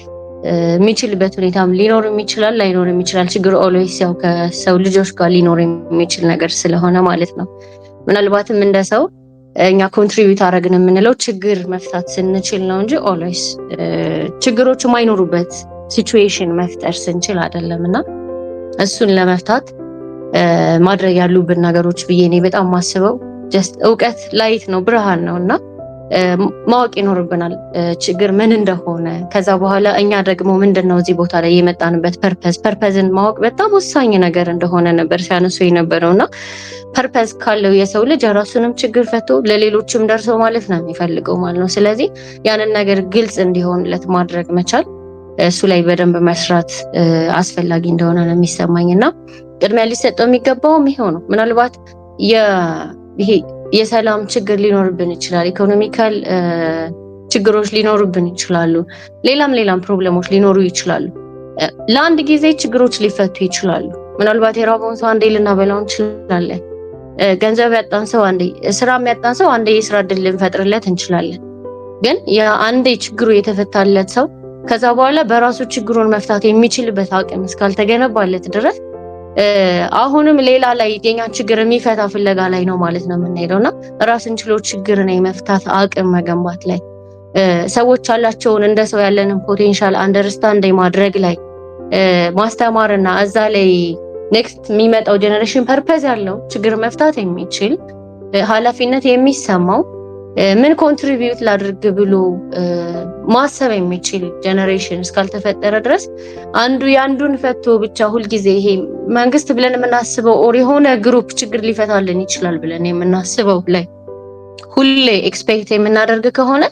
የሚችልበት ሁኔታም ሊኖርም ይችላል ላይኖርም ይችላል። ችግር ኦልዌይስ ያው ከሰው ልጆች ጋር ሊኖር የሚችል ነገር ስለሆነ ማለት ነው። ምናልባትም እንደ ሰው እኛ ኮንትሪቢዩት አደረግን የምንለው ችግር መፍታት ስንችል ነው እንጂ ኦልዌይስ ችግሮቹ ማይኖሩበት ሲቹዌሽን መፍጠር ስንችል አይደለም። እና እሱን ለመፍታት ማድረግ ያሉብን ነገሮች ብዬ እኔ በጣም ማስበው ጀስት እውቀት ላይት ነው ብርሃን ነው እና ማወቅ ይኖርብናል ችግር ምን እንደሆነ። ከዛ በኋላ እኛ ደግሞ ምንድነው እዚህ ቦታ ላይ የመጣንበት ፐርፐዝን ማወቅ በጣም ወሳኝ ነገር እንደሆነ ነበር ሲያነሱ የነበረውና ፐርፐዝ ካለው የሰው ልጅ የራሱንም ችግር ፈቶ ለሌሎችም ደርሶ ማለት ነው የሚፈልገው ማለት ነው። ስለዚህ ያንን ነገር ግልጽ እንዲሆንለት ማድረግ መቻል እሱ ላይ በደንብ መስራት አስፈላጊ እንደሆነ ነው የሚሰማኝና ቅድሚያ ሊሰጠው የሚገባውም ይሄው ነው። ምናልባት ይሄ የሰላም ችግር ሊኖርብን ይችላል፣ ኢኮኖሚካል ችግሮች ሊኖርብን ይችላሉ፣ ሌላም ፕሮብሌሞች ሊኖሩ ይችላሉ። ለአንድ ጊዜ ችግሮች ሊፈቱ ይችላሉ። ምናልባት የራበውን ሰው አንዴ ልናበላው እንችላለን። ገንዘብ ያጣን ሰው አንዴ፣ ስራ ያጣን ሰው አንዴ የስራ እድል ልንፈጥርለት እንችላለን። ግን አንዴ ችግሩ የተፈታለት ሰው ከዛ በኋላ በራሱ ችግሩን መፍታት የሚችልበት አቅም እስካልተገነባለት ድረስ አሁንም ሌላ ላይ የኛን ችግር የሚፈታ ፍለጋ ላይ ነው ማለት ነው የምንሄደውና ራስን ችሎ ችግርን የመፍታት አቅም መገንባት ላይ ሰዎች ያላቸውን እንደ ሰው ያለንን ፖቴንሻል አንደርስታንድ ማድረግ ላይ ማስተማርና እዛ ላይ ኔክስት የሚመጣው ጄኔሬሽን ፐርፐዝ ያለው ችግር መፍታት የሚችል ኃላፊነት የሚሰማው ምን ኮንትሪቢዩት ላድርግ ብሎ ማሰብ የሚችል ጄኔሬሽን እስካልተፈጠረ ድረስ አንዱ ያንዱን ፈቶ ብቻ ሁልጊዜ ይሄ መንግስት ብለን የምናስበው ኦር የሆነ ግሩፕ ችግር ሊፈታልን ይችላል ብለን የምናስበው ላይ ሁሌ ኤክስፔክት የምናደርግ ከሆነ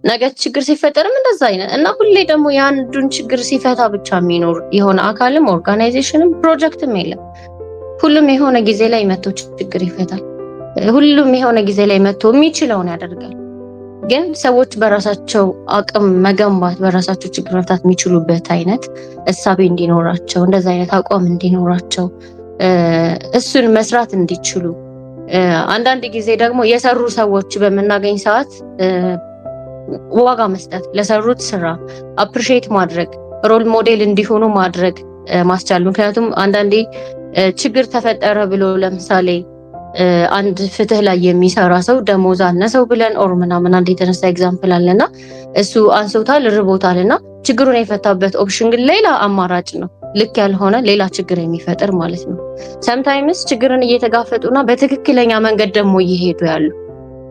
ነገ ችግር ሲፈጠርም እንደዛ አይነት እና ሁሌ ደግሞ ያንዱን ችግር ሲፈታ ብቻ የሚኖር የሆነ አካልም ኦርጋናይዜሽንም ፕሮጀክትም የለም። ሁሉም የሆነ ጊዜ ላይ መጥቶ ችግር ይፈታል። ሁሉም የሆነ ጊዜ ላይ መጥቶ የሚችለውን ያደርጋል። ግን ሰዎች በራሳቸው አቅም መገንባት በራሳቸው ችግር መፍታት የሚችሉበት አይነት እሳቤ እንዲኖራቸው እንደዛ አይነት አቋም እንዲኖራቸው እሱን መስራት እንዲችሉ አንዳንድ ጊዜ ደግሞ የሰሩ ሰዎች በመናገኝ ሰዓት ዋጋ መስጠት ለሰሩት ስራ አፕሪሺየት ማድረግ ሮል ሞዴል እንዲሆኑ ማድረግ ማስቻል። ምክንያቱም አንዳንዴ ችግር ተፈጠረ ብሎ ለምሳሌ አንድ ፍትህ ላይ የሚሰራ ሰው ደሞዝ አነሰው ብለን ኦር ምናምን አንድ የተነሳ ኤግዛምፕል አለና እሱ አንሶታል ርቦታልና ችግሩን የፈታበት ኦፕሽን ግን ሌላ አማራጭ ነው፣ ልክ ያልሆነ ሌላ ችግር የሚፈጥር ማለት ነው። ሰምታይምስ ችግርን እየተጋፈጡና በትክክለኛ መንገድ ደግሞ እየሄዱ ያሉ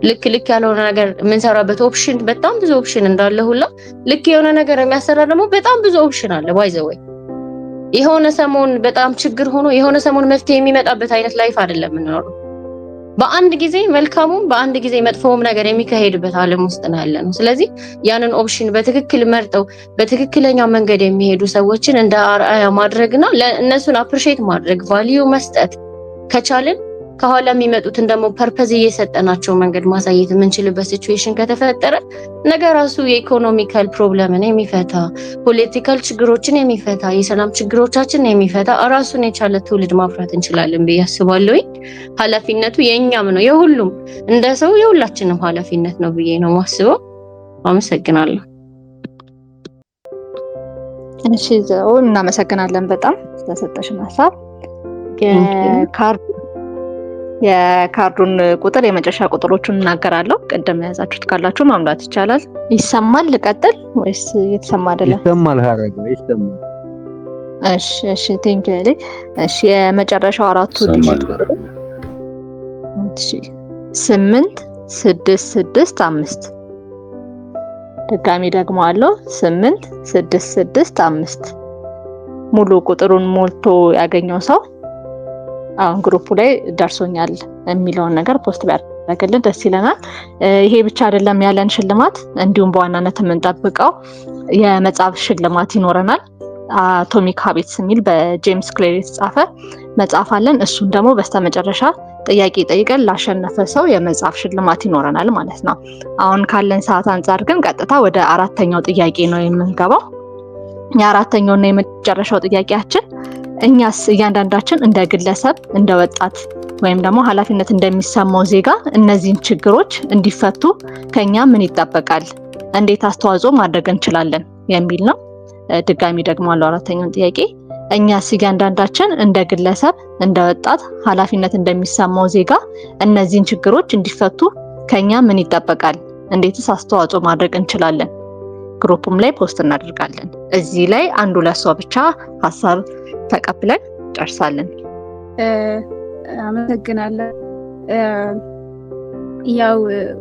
ልክ ያልሆነ ነገር የምንሰራበት ኦፕሽን በጣም ብዙ ኦፕሽን እንዳለ ሁላ ልክ የሆነ ነገር የሚያሰራ ደግሞ በጣም ብዙ ኦፕሽን አለ። ባይዘወይ የሆነ ሰሞን በጣም ችግር ሆኖ የሆነ ሰሞን መፍትሄ የሚመጣበት አይነት ላይፍ አይደለም የምንኖረው። በአንድ ጊዜ መልካሙም በአንድ ጊዜ መጥፎም ነገር የሚካሄድበት ዓለም ውስጥ ነው ያለነው። ስለዚህ ያንን ኦፕሽን በትክክል መርጠው በትክክለኛ መንገድ የሚሄዱ ሰዎችን እንደ አርአያ ማድረግና ለእነሱን አፕሪሺየት ማድረግ ቫልዩ መስጠት ከቻልን ከኋላ የሚመጡትን ደግሞ ፐርፐዝ እየሰጠናቸው መንገድ ማሳየት የምንችልበት ሲቹዌሽን ከተፈጠረ ነገር ራሱ የኢኮኖሚካል ፕሮብለምን የሚፈታ ፖለቲካል ችግሮችን የሚፈታ የሰላም ችግሮቻችን የሚፈታ ራሱን የቻለ ትውልድ ማፍራት እንችላለን ብዬ አስባለሁ። ኃላፊነቱ የእኛም ነው፣ የሁሉም እንደ ሰው የሁላችንም ኃላፊነት ነው ብዬ ነው ማስበው። አመሰግናለሁ። እሺ ዘው እናመሰግናለን በጣም ስለሰጠሽን ሀሳብ። የካርዱን ቁጥር የመጨረሻ ቁጥሮቹን እናገራለሁ። ቀደም ያዛችሁት ካላችሁ ማምላት ይቻላል። ይሰማል? ልቀጥል ወይስ እየተሰማ አይደለም? ይሰማል። ሀረግ ይሰማል። እሺ ቴንክ ዩ። እሺ የመጨረሻው አራቱ እሺ 8665 ድጋሚ ደግሞ አለው 8665 ሙሉ ቁጥሩን ሞልቶ ያገኘው ሰው አሁን ግሩፑ ላይ ደርሶኛል የሚለውን ነገር ፖስት ቢያደርግልን ደስ ይለናል። ይሄ ብቻ አይደለም ያለን ሽልማት፣ እንዲሁም በዋናነት የምንጠብቀው የመጽሐፍ ሽልማት ይኖረናል። አቶሚክ ሃቢትስ የሚል በጄምስ ክሌር የተጻፈ መጽሐፍ አለን። እሱን ደግሞ በስተመጨረሻ ጥያቄ ጠይቀን ላሸነፈ ሰው የመጽሐፍ ሽልማት ይኖረናል ማለት ነው። አሁን ካለን ሰዓት አንጻር ግን ቀጥታ ወደ አራተኛው ጥያቄ ነው የምንገባው። የአራተኛውና የመጨረሻው ጥያቄያችን እኛስ እያንዳንዳችን እንደ ግለሰብ፣ እንደ ወጣት ወይም ደግሞ ኃላፊነት እንደሚሰማው ዜጋ እነዚህን ችግሮች እንዲፈቱ ከኛ ምን ይጠበቃል? እንዴት አስተዋጽኦ ማድረግ እንችላለን? የሚል ነው። ድጋሚ ደግሞ አለው አራተኛውን ጥያቄ እኛስ እያንዳንዳችን እንደ ግለሰብ፣ እንደ ወጣት ኃላፊነት እንደሚሰማው ዜጋ እነዚህን ችግሮች እንዲፈቱ ከኛ ምን ይጠበቃል? እንዴትስ አስተዋጽኦ ማድረግ እንችላለን? ግሩፕም ላይ ፖስት እናደርጋለን። እዚህ ላይ አንዱ ለሰው ብቻ ሀሳብ ተቀብለን ጨርሳለን። አመሰግናለሁ። ያው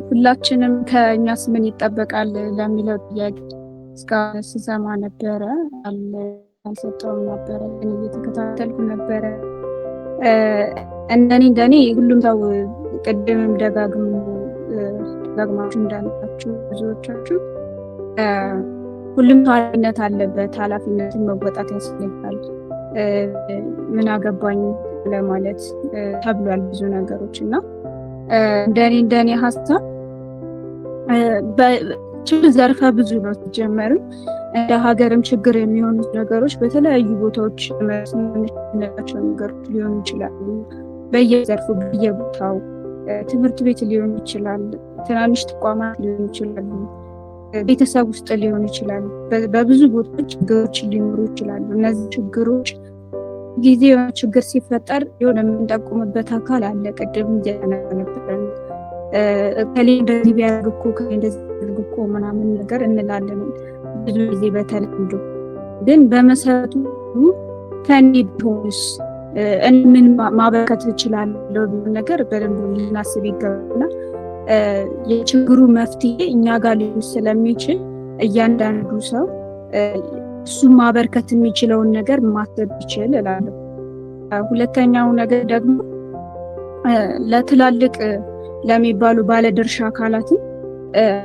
ሁላችንም ከእኛስ ምን ይጠበቃል ለሚለው ጥያቄ እስካሁን ስሰማ ነበረ፣ አልሰጠውም ነበረ፣ ግን እየተከታተልኩ ነበረ። እንደኔ ሁሉም ሰው ቅድምም ደጋግማችሁ እንዳላችሁ ብዙዎቻችሁ ሁሉም ኃላፊነት አለበት፣ ኃላፊነትን መወጣት ያስፈልጋል። ምን አገባኝ ለማለት ተብሏል ብዙ ነገሮች እና እንደኔ ሀሳብ ችግር ዘርፈ ብዙ ነው። ሲጀመርም እንደ ሀገርም ችግር የሚሆኑ ነገሮች በተለያዩ ቦታዎች መስናቸው ነገሮች ሊሆኑ ይችላሉ። በየዘርፉ በየቦታው ትምህርት ቤት ሊሆን ይችላል፣ ትናንሽ ተቋማት ሊሆኑ ይችላሉ፣ ቤተሰብ ውስጥ ሊሆን ይችላል። በብዙ ቦታዎች ችግሮች ሊኖሩ ይችላሉ። እነዚህ ችግሮች ጊዜ የሆነ ችግር ሲፈጠር የሆነ የምንጠቁምበት አካል አለ። ቅድም እየተነገረ ከሌ እንደዚህ ቢያደርግ እኮ ከሌ እንደዚህ ቢያደርግ እኮ ምናምን ነገር እንላለን ብዙ ጊዜ በተለምዶ። ግን በመሰረቱ ከኔ ቢሆንስ ምን ማበረከት እችላለሁ ነገር በደንብ ልናስብ ይገባልና የችግሩ መፍትሄ እኛ ጋር ሊሆን ስለሚችል እያንዳንዱ ሰው እሱ ማበርከት የሚችለውን ነገር ማሰብ ይችል እላለሁ። ሁለተኛው ነገር ደግሞ ለትላልቅ ለሚባሉ ባለድርሻ አካላትም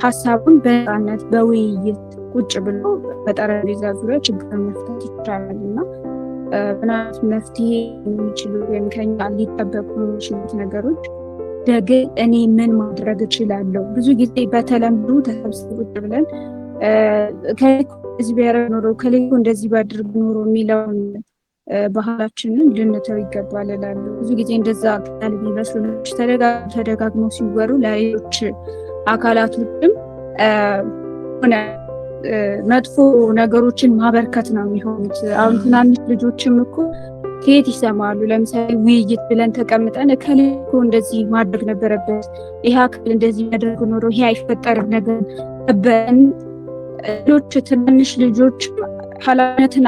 ሀሳቡን በነፃነት በውይይት ቁጭ ብሎ በጠረጴዛ ዙሪያ ችግር መፍታት ይቻላል እና ምናልባት መፍትሄ የሚችሉ ወይም ከኛ ሊጠበቁ የሚችሉት ነገሮች ደግል እኔ ምን ማድረግ እችላለሁ? ብዙ ጊዜ በተለምዶ ተሰብስበን ቁጭ ብለን ከዚህ ቢያደርግ ኖሮ ከሌኮ እንደዚህ ባድርግ ኖሮ የሚለውን ባህላችንን ልንተው ይገባል እላለሁ። ብዙ ጊዜ እንደዛ ቃል ቢመስሉ ተደጋግመው ሲወሩ ለሌሎች አካላቶችም ሆነ መጥፎ ነገሮችን ማበርከት ነው የሚሆኑት። አሁን ትናንሽ ልጆችም እኮ ከየት ይሰማሉ? ለምሳሌ ውይይት ብለን ተቀምጠን ከሌ እኮ እንደዚህ ማድረግ ነበረበት፣ ይሄ አካል እንደዚህ ያደርግ ኖሮ ይሄ አይፈጠርም ነገር በን ሌሎች ትናንሽ ልጆች ኃላፊነትን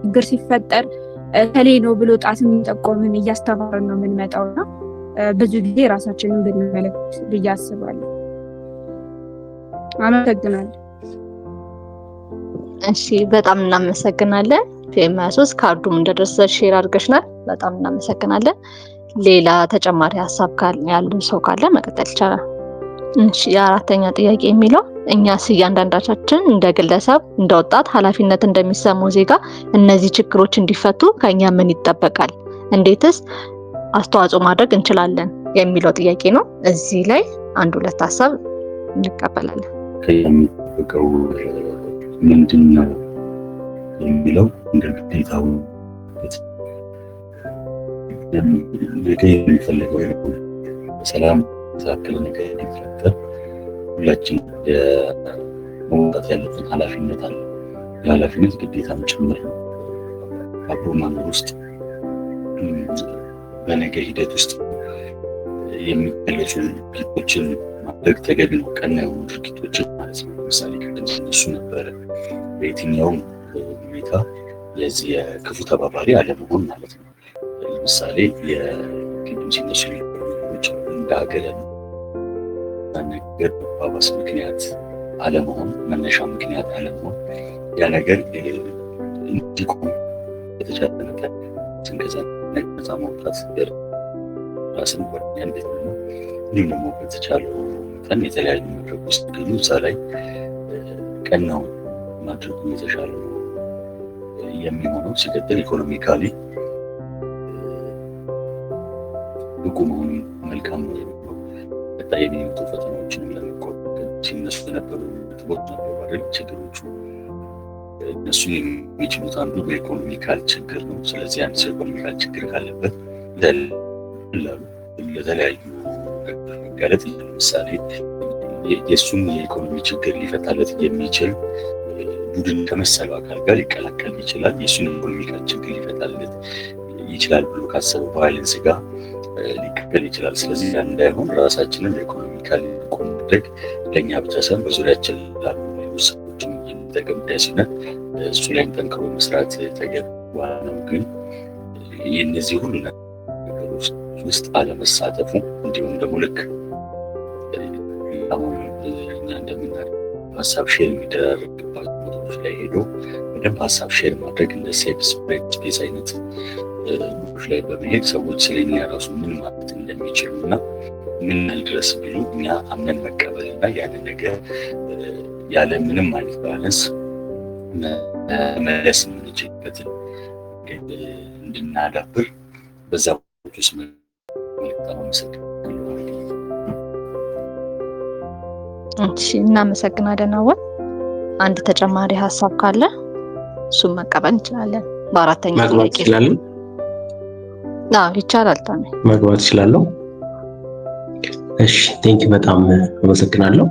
ችግር ሲፈጠር ከሌ ነው ብሎ ጣትን ጠቆምን እያስተማርን ነው የምንመጣውና ብዙ ጊዜ ራሳችንን ብንመለከት ብዬ አስባለሁ። አመሰግናለሁ። እሺ በጣም እናመሰግናለን። ፌማሶስ ካርዱም እንደደረሰ ሼር አድርገሽናል። በጣም እናመሰግናለን። ሌላ ተጨማሪ ሀሳብ ያለው ሰው ካለ መቀጠል ይቻላል። እሺ የአራተኛ ጥያቄ የሚለው እኛስ እያንዳንዳችን እንደ ግለሰብ፣ እንደ ወጣት ኃላፊነት እንደሚሰማው ዜጋ እነዚህ ችግሮች እንዲፈቱ ከኛ ምን ይጠበቃል? እንዴትስ አስተዋጽኦ ማድረግ እንችላለን? የሚለው ጥያቄ ነው። እዚህ ላይ አንድ ሁለት ሀሳብ እንቀበላለን። ከሚጠበቀው ምንድን ነው የሚለው እንደ ግዴታው ነገ የሚፈልገው በሰላም ተሳክል ነገር እንዲፈጠር ሁላችን መውጣት ያለብን ኃላፊነት አለ። የኃላፊነት ግዴታም ጭምር ነው። አብሮ መኖር ውስጥ በነገ ሂደት ውስጥ የሚገለጹ ድርጊቶችን ማድረግ ተገቢ ነው። ቀና የሆኑ ድርጊቶችን ማለት ነው። ለምሳሌ ቅድም እሱ ነበረ በየትኛውም ሁኔታ የዚህ የክፉ ተባባሪ አለመሆን ማለት ነው። ለምሳሌ የቅድም ሲነሱ ነገሮች እንደ ሀገር ነገር መባባስ ምክንያት አለመሆን፣ መነሻ ምክንያት አለመሆን፣ ያ ነገር እንዲቆም የተቻለ መጠን ስንገዛ ነፃ ማውጣት ራስን ጓደኛ እንዴት ነው እንዲሁም ደግሞ በተቻለው መጠን የተለያዩ መድረክ ውስጥ ገኙ እዛ ላይ ቀናው ማድረጉ የተሻለ የሚሆነው። ሲቀጥል ኢኮኖሚካሊ ብቁ መሆኑ መልካም ነው የሚለው በጣም የሚመጡ ፈተናዎችንም ለመቋቋም ሲነሱ የነበሩ ነጥቦች ነበሩ አይደል? ችግሮቹ እነሱ የሚችሉት አንዱ በኢኮኖሚካል ችግር ነው። ስለዚህ አንድ ሰው ኢኮኖሚካል ችግር ካለበት ለተለያዩ መጋለጥ፣ ለምሳሌ የእሱን የኢኮኖሚ ችግር ሊፈታለት የሚችል ቡድን ከመሰለው አካል ጋር ሊቀላቀል ይችላል። የእሱን ኢኮኖሚካል ችግር ሊፈታለት ይችላል ብሎ ካሰበ ቫይለንስ ጋር ሊቀበል ይችላል። ስለዚህ ያ እንዳይሆን ራሳችንን ኢኮኖሚካሊ ማድረግ ለእኛ ብቻ ሳይሆን በዙሪያችን ላሉ ሌሎች ሰዎችን የሚጠቅም ጉዳይ ሲሆን እሱ ላይ ጠንክሮ መስራት ተገቢ ነው። ግን የእነዚህ ሁሉ ነገሮች ውስጥ አለመሳተፉ እንዲሁም ደግሞ ልክ አሁን እኛ እንደምናደርግ ሀሳብ ሼር የሚደረግባቸው ቦታዎች ላይ ሄዶ በደንብ ሀሳብ ሼር ማድረግ እንደ ሴፍ ስፔስ አይነት ቦታዎች ላይ በመሄድ ሰዎች ስለኛ ራሱ ምን ማለት እንደሚችሉ እና ምን ድረስ ቢሉ እኛ አምነን መቀበል እና ያንን ነገር ያለ ምንም አይነት ባላንስ መለስ የምንችልበትን እንድናዳብር በዛ ቦታዎች ውስጥ እሺ፣ እናመሰግናለን። አወል አንድ ተጨማሪ ሀሳብ ካለ እሱን መቀበል እንችላለን። በአራተኛ መግባት ይችላል። ይቻላል። ታሜ መግባት ይችላለሁ። እሺ፣ ቴንክ በጣም አመሰግናለሁ።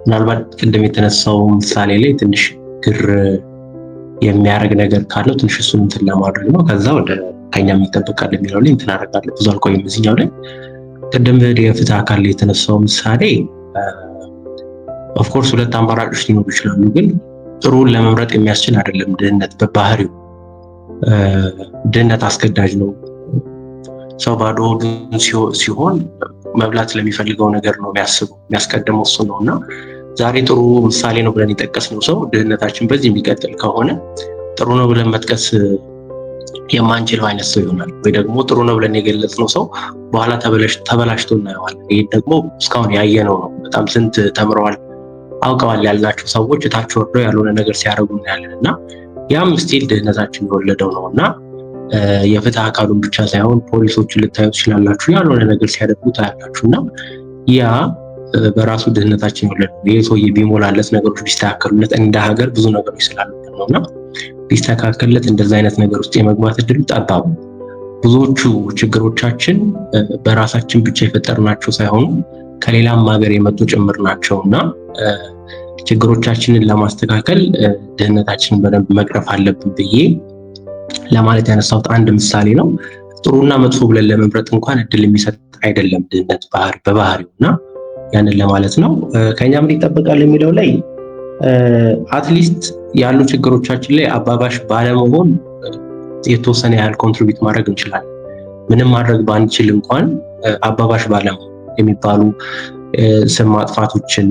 ምናልባት ቅድም የተነሳው ምሳሌ ላይ ትንሽ ግር የሚያደርግ ነገር ካለው ትንሽ እሱን እንትን ለማድረግ ነው። ከዛ ወደ ከኛ የሚጠበቃል የሚለው ላይ እንትን አደርጋለሁ። ብዙ አልቆይም እዚህኛው ላይ። ቅድም የፍትህ አካል ላይ የተነሳው ምሳሌ ኦፍኮርስ ሁለት አማራጮች ሊኖሩ ይችላሉ፣ ግን ጥሩን ለመምረጥ የሚያስችል አይደለም። ድህነት በባህሪው ድህነት አስገዳጅ ነው። ሰው ባዶ ሲሆን መብላት ስለሚፈልገው ነገር ነው የሚያስቀድመው እሱ ነው። እና ዛሬ ጥሩ ምሳሌ ነው ብለን የጠቀስነው ሰው ድህነታችን በዚህ የሚቀጥል ከሆነ ጥሩ ነው ብለን መጥቀስ የማንችለው አይነት ሰው ይሆናል። ወይ ደግሞ ጥሩ ነው ብለን የገለጽነው ሰው በኋላ ተበላሽቶ እናየዋለን። ይህ ደግሞ እስካሁን ያየነው ነው። በጣም ስንት ተምረዋል አውቀዋል ያልናቸው ሰዎች እታች ወርደው ያልሆነ ነገር ሲያደርጉ እናያለን። እና ያም ስቲል ድህነታችን የወለደው ነው። እና የፍትህ አካሉን ብቻ ሳይሆን ፖሊሶችን ልታዩ ትችላላችሁ፣ ያልሆነ ነገር ሲያደርጉ ታያላችሁ። እና ያ በራሱ ድህነታችን የወለደው ነው። ይህ ሰውዬ ቢሞላለት ነገሮች ቢስተካከሉለት እንደ ሀገር ብዙ ነገሮች ስላሉበት ነው። እና ቢስተካከልለት እንደዛ አይነት ነገር ውስጥ የመግባት እድሉ ጠባብ ነው። ብዙዎቹ ችግሮቻችን በራሳችን ብቻ የፈጠርናቸው ሳይሆኑ ከሌላም ሀገር የመጡ ጭምር ናቸው። እና ችግሮቻችንን ለማስተካከል ድህነታችንን በደንብ መቅረፍ አለብን ብዬ ለማለት ያነሳሁት አንድ ምሳሌ ነው። ጥሩና መጥፎ ብለን ለመምረጥ እንኳን እድል የሚሰጥ አይደለም ድህነት በባህሪው። እና ያንን ለማለት ነው። ከኛ ምን ይጠበቃል የሚለው ላይ አትሊስት ያሉ ችግሮቻችን ላይ አባባሽ ባለመሆን የተወሰነ ያህል ኮንትሪቢዩት ማድረግ እንችላለን። ምንም ማድረግ ባንችል እንኳን አባባሽ ባለመሆን የሚባሉ ስም ማጥፋቶችን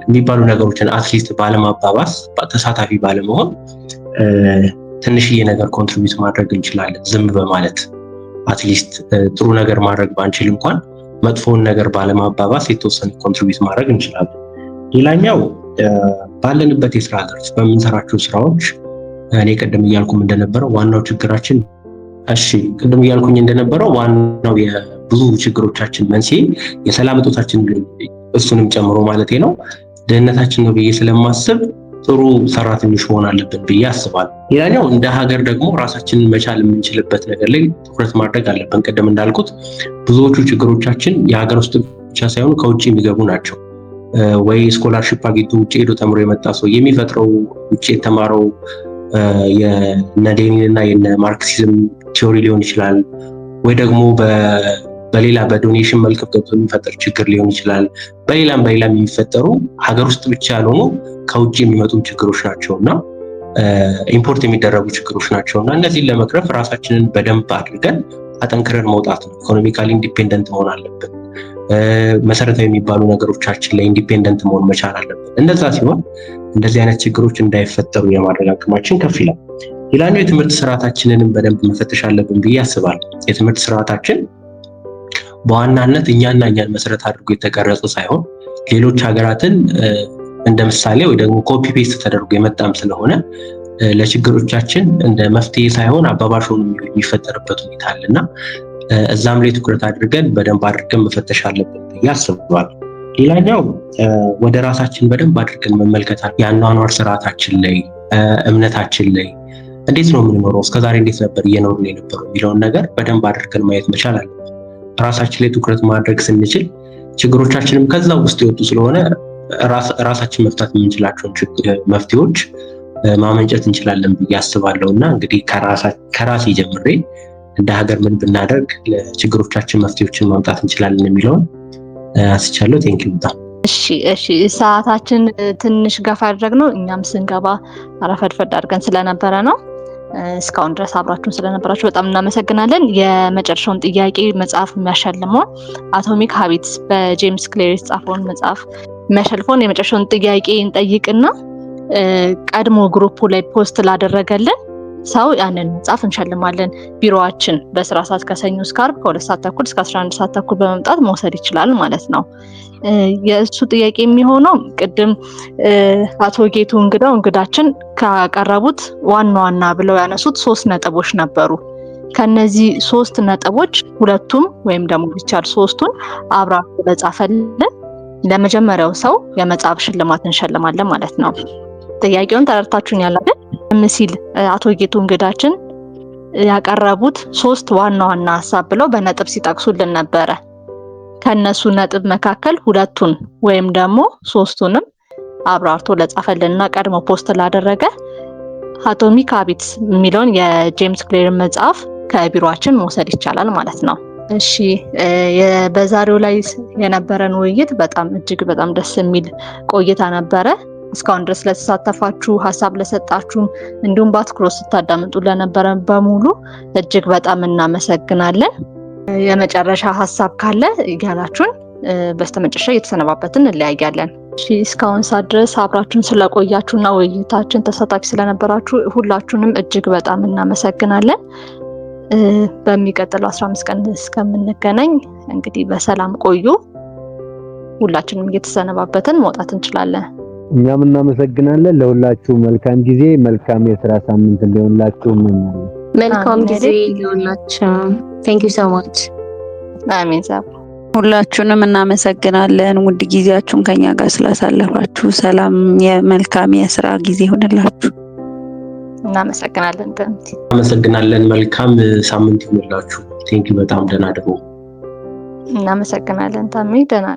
የሚባሉ ነገሮችን አትሊስት ባለማባባስ ተሳታፊ ባለመሆን ትንሽዬ ነገር ኮንትሪቢዩት ማድረግ እንችላለን። ዝም በማለት አትሊስት ጥሩ ነገር ማድረግ ባንችል እንኳን መጥፎውን ነገር ባለማባባስ የተወሰነ ኮንትሪቢዩት ማድረግ እንችላለን። ሌላኛው ባለንበት የስራ ዘርፍ በምንሰራቸው ስራዎች እኔ ቅድም እያልኩም እንደነበረው ዋናው ችግራችን ቅድም እያልኩኝ እንደነበረው ዋናው የብዙ ችግሮቻችን መንስኤ የሰላም እጦታችን እሱንም ጨምሮ ማለት ነው ድህነታችን ነው ብዬ ስለማስብ ጥሩ ሰራተኞች መሆን አለብን ብዬ አስባለሁ። ሌላኛው እንደ ሀገር ደግሞ ራሳችንን መቻል የምንችልበት ነገር ላይ ትኩረት ማድረግ አለብን። ቅድም እንዳልኩት ብዙዎቹ ችግሮቻችን የሀገር ውስጥ ብቻ ሳይሆኑ ከውጭ የሚገቡ ናቸው። ወይ ስኮላርሺፕ አግኝቶ ውጭ ሄዶ ተምሮ የመጣ ሰው የሚፈጥረው ውጭ የተማረው የነ ሌኒን እና የነ ማርክሲዝም ቲዮሪ ሊሆን ይችላል። ወይ ደግሞ በሌላ በዶኔሽን መልክ ገብቶ የሚፈጠር ችግር ሊሆን ይችላል። በሌላም የሚፈጠሩ ሀገር ውስጥ ብቻ ያልሆኑ ከውጭ የሚመጡ ችግሮች ናቸው። እና ኢምፖርት የሚደረጉ ችግሮች ናቸውና እነዚህን ለመቅረፍ ራሳችንን በደንብ አድርገን አጠንክረን መውጣት ነው። ኢኮኖሚካሊ ኢንዲፔንደንት መሆን አለብን። መሰረታዊ የሚባሉ ነገሮቻችን ላይ ኢንዲፔንደንት መሆን መቻል አለብን። እንደዛ ሲሆን እንደዚህ አይነት ችግሮች እንዳይፈጠሩ የማድረግ አቅማችን ከፍ ይላል። ሌላኛው የትምህርት ስርዓታችንንም በደንብ መፈተሽ አለብን ብዬ አስባለሁ። የትምህርት ስርዓታችን በዋናነት እኛን መሰረት አድርጎ የተቀረጸ ሳይሆን ሌሎች ሀገራትን እንደ ምሳሌ ወይ ደግሞ ኮፒ ፔስት ተደርጎ የመጣም ስለሆነ ለችግሮቻችን እንደ መፍትሄ ሳይሆን አባባሽ ሆኖ የሚፈጠርበት ሁኔታ አለና እዛም ላይ ትኩረት አድርገን በደንብ አድርገን መፈተሽ አለብን ብዬ አስባለሁ። ሌላኛው ወደ ራሳችን በደንብ አድርገን መመልከት የአኗኗር ስርዓታችን ላይ እምነታችን ላይ እንዴት ነው የምንኖረው፣ እስከዛሬ እንዴት ነበር እየኖርን የነበረው የሚለውን ነገር በደንብ አድርገን ማየት መቻል አለብን። ራሳችን ላይ ትኩረት ማድረግ ስንችል ችግሮቻችንም ከዛ ውስጥ የወጡ ስለሆነ ራሳችን መፍታት የምንችላቸውን መፍትሄዎች ማመንጨት እንችላለን ብዬ አስባለሁ እና እንግዲህ ከራሴ ጀምሬ እንደ ሀገር ምን ብናደርግ ለችግሮቻችን መፍትሄዎችን ማምጣት እንችላለን የሚለውን አስቻለሁ። ቴንኪው በጣም እሺ ሰዓታችን ትንሽ ገፋ ያደረግነው እኛም ስንገባ አረፈድፈድ አድርገን ስለነበረ ነው። እስካሁን ድረስ አብራችሁን ስለነበራችሁ በጣም እናመሰግናለን። የመጨረሻውን ጥያቄ መጽሐፍ የሚያሸልመው አቶሚክ ሃቢትስ በጄምስ ክሌር የተጻፈውን መጽሐፍ የሚያሸልፈውን የመጨረሻውን ጥያቄ እንጠይቅና ቀድሞ ግሩፑ ላይ ፖስት ላደረገልን ሰው ያንን መጽሐፍ እንሸልማለን። ቢሮአችን በስራ ሰዓት ከሰኞ እስከ ዓርብ ከ2 ሰዓት ተኩል እስከ 11 ሰዓት ተኩል በመምጣት መውሰድ ይችላል ማለት ነው። የእሱ ጥያቄ የሚሆነው ቅድም አቶ ጌቱ እንግዳችን ካቀረቡት ዋና ብለው ያነሱት 3 ነጥቦች ነበሩ። ከነዚህ 3 ነጥቦች ሁለቱም ወይም ደግሞ ቢቻል 3ቱን አብራችሁ ለጻፈልን ለመጀመሪያው ሰው የመጽሐፍ ሽልማት እንሸልማለን ማለት ነው። ጥያቄውን ተረድታችሁኛል አይደል? ምስል አቶ ጌቱ እንግዳችን ያቀረቡት 3 ዋና ሐሳብ ብለው በነጥብ ሲጠቅሱልን ነበረ። ከነሱ ነጥብ መካከል 2ቱን ወይም ደግሞ 3ቱንም አብራርቶ ለጻፈልንና ቀድሞ ፖስት ላደረገ አቶሚክ ሃቢትስ የሚለውን የጄምስ ክሌር መጽሐፍ ከቢሮአችን መውሰድ ይቻላል ማለት ነው። እሺ በዛሬው ላይ የነበረን ውይይት እጅግ በጣም ደስ የሚል ቆይታ ነበረ። እስካሁን ድረስ ለተሳተፋችሁ፣ ሀሳብ ለሰጣችሁ፣ እንዲሁም በአትኩሮት ስታዳምጡ ለነበረ በሙሉ እጅግ በጣም እናመሰግናለን። የመጨረሻ ሀሳብ ካለ ያላችሁን በስተመጨረሻ እየተሰነባበትን እንለያያለን። እሺ እስካሁን ሰዓት ድረስ አብራችሁን ስለቆያችሁና ውይይታችን ተሳታፊ ስለነበራችሁ ሁላችሁንም እጅግ በጣም እናመሰግናለን። በሚቀጥለው 15 ቀን እስከምንገናኝ እንግዲህ በሰላም ቆዩ። ሁላችንም እየተሰነባበትን መውጣት እንችላለን። እኛም እናመሰግናለን። ለሁላችሁ መልካም ጊዜ፣ መልካም የስራ ሳምንት እንዲሆንላችሁ እመኛለሁ። መልካም ጊዜ ይሁንላችሁ። ቴንክ ዩ ሶ ማች። አሜን። ሁላችሁንም እናመሰግናለን። ውድ ጊዜያችሁን ከኛ ጋር ስላሳለፋችሁ ሰላም፣ የመልካም የስራ ጊዜ ይሁንላችሁ። እናመሰግናለን። እናመሰግናለን። መልካም ሳምንት ይሁንላችሁ። ቴንክ ዩ በጣም ደህና አድሩ። እናመሰግናለን። ታሜ ደህና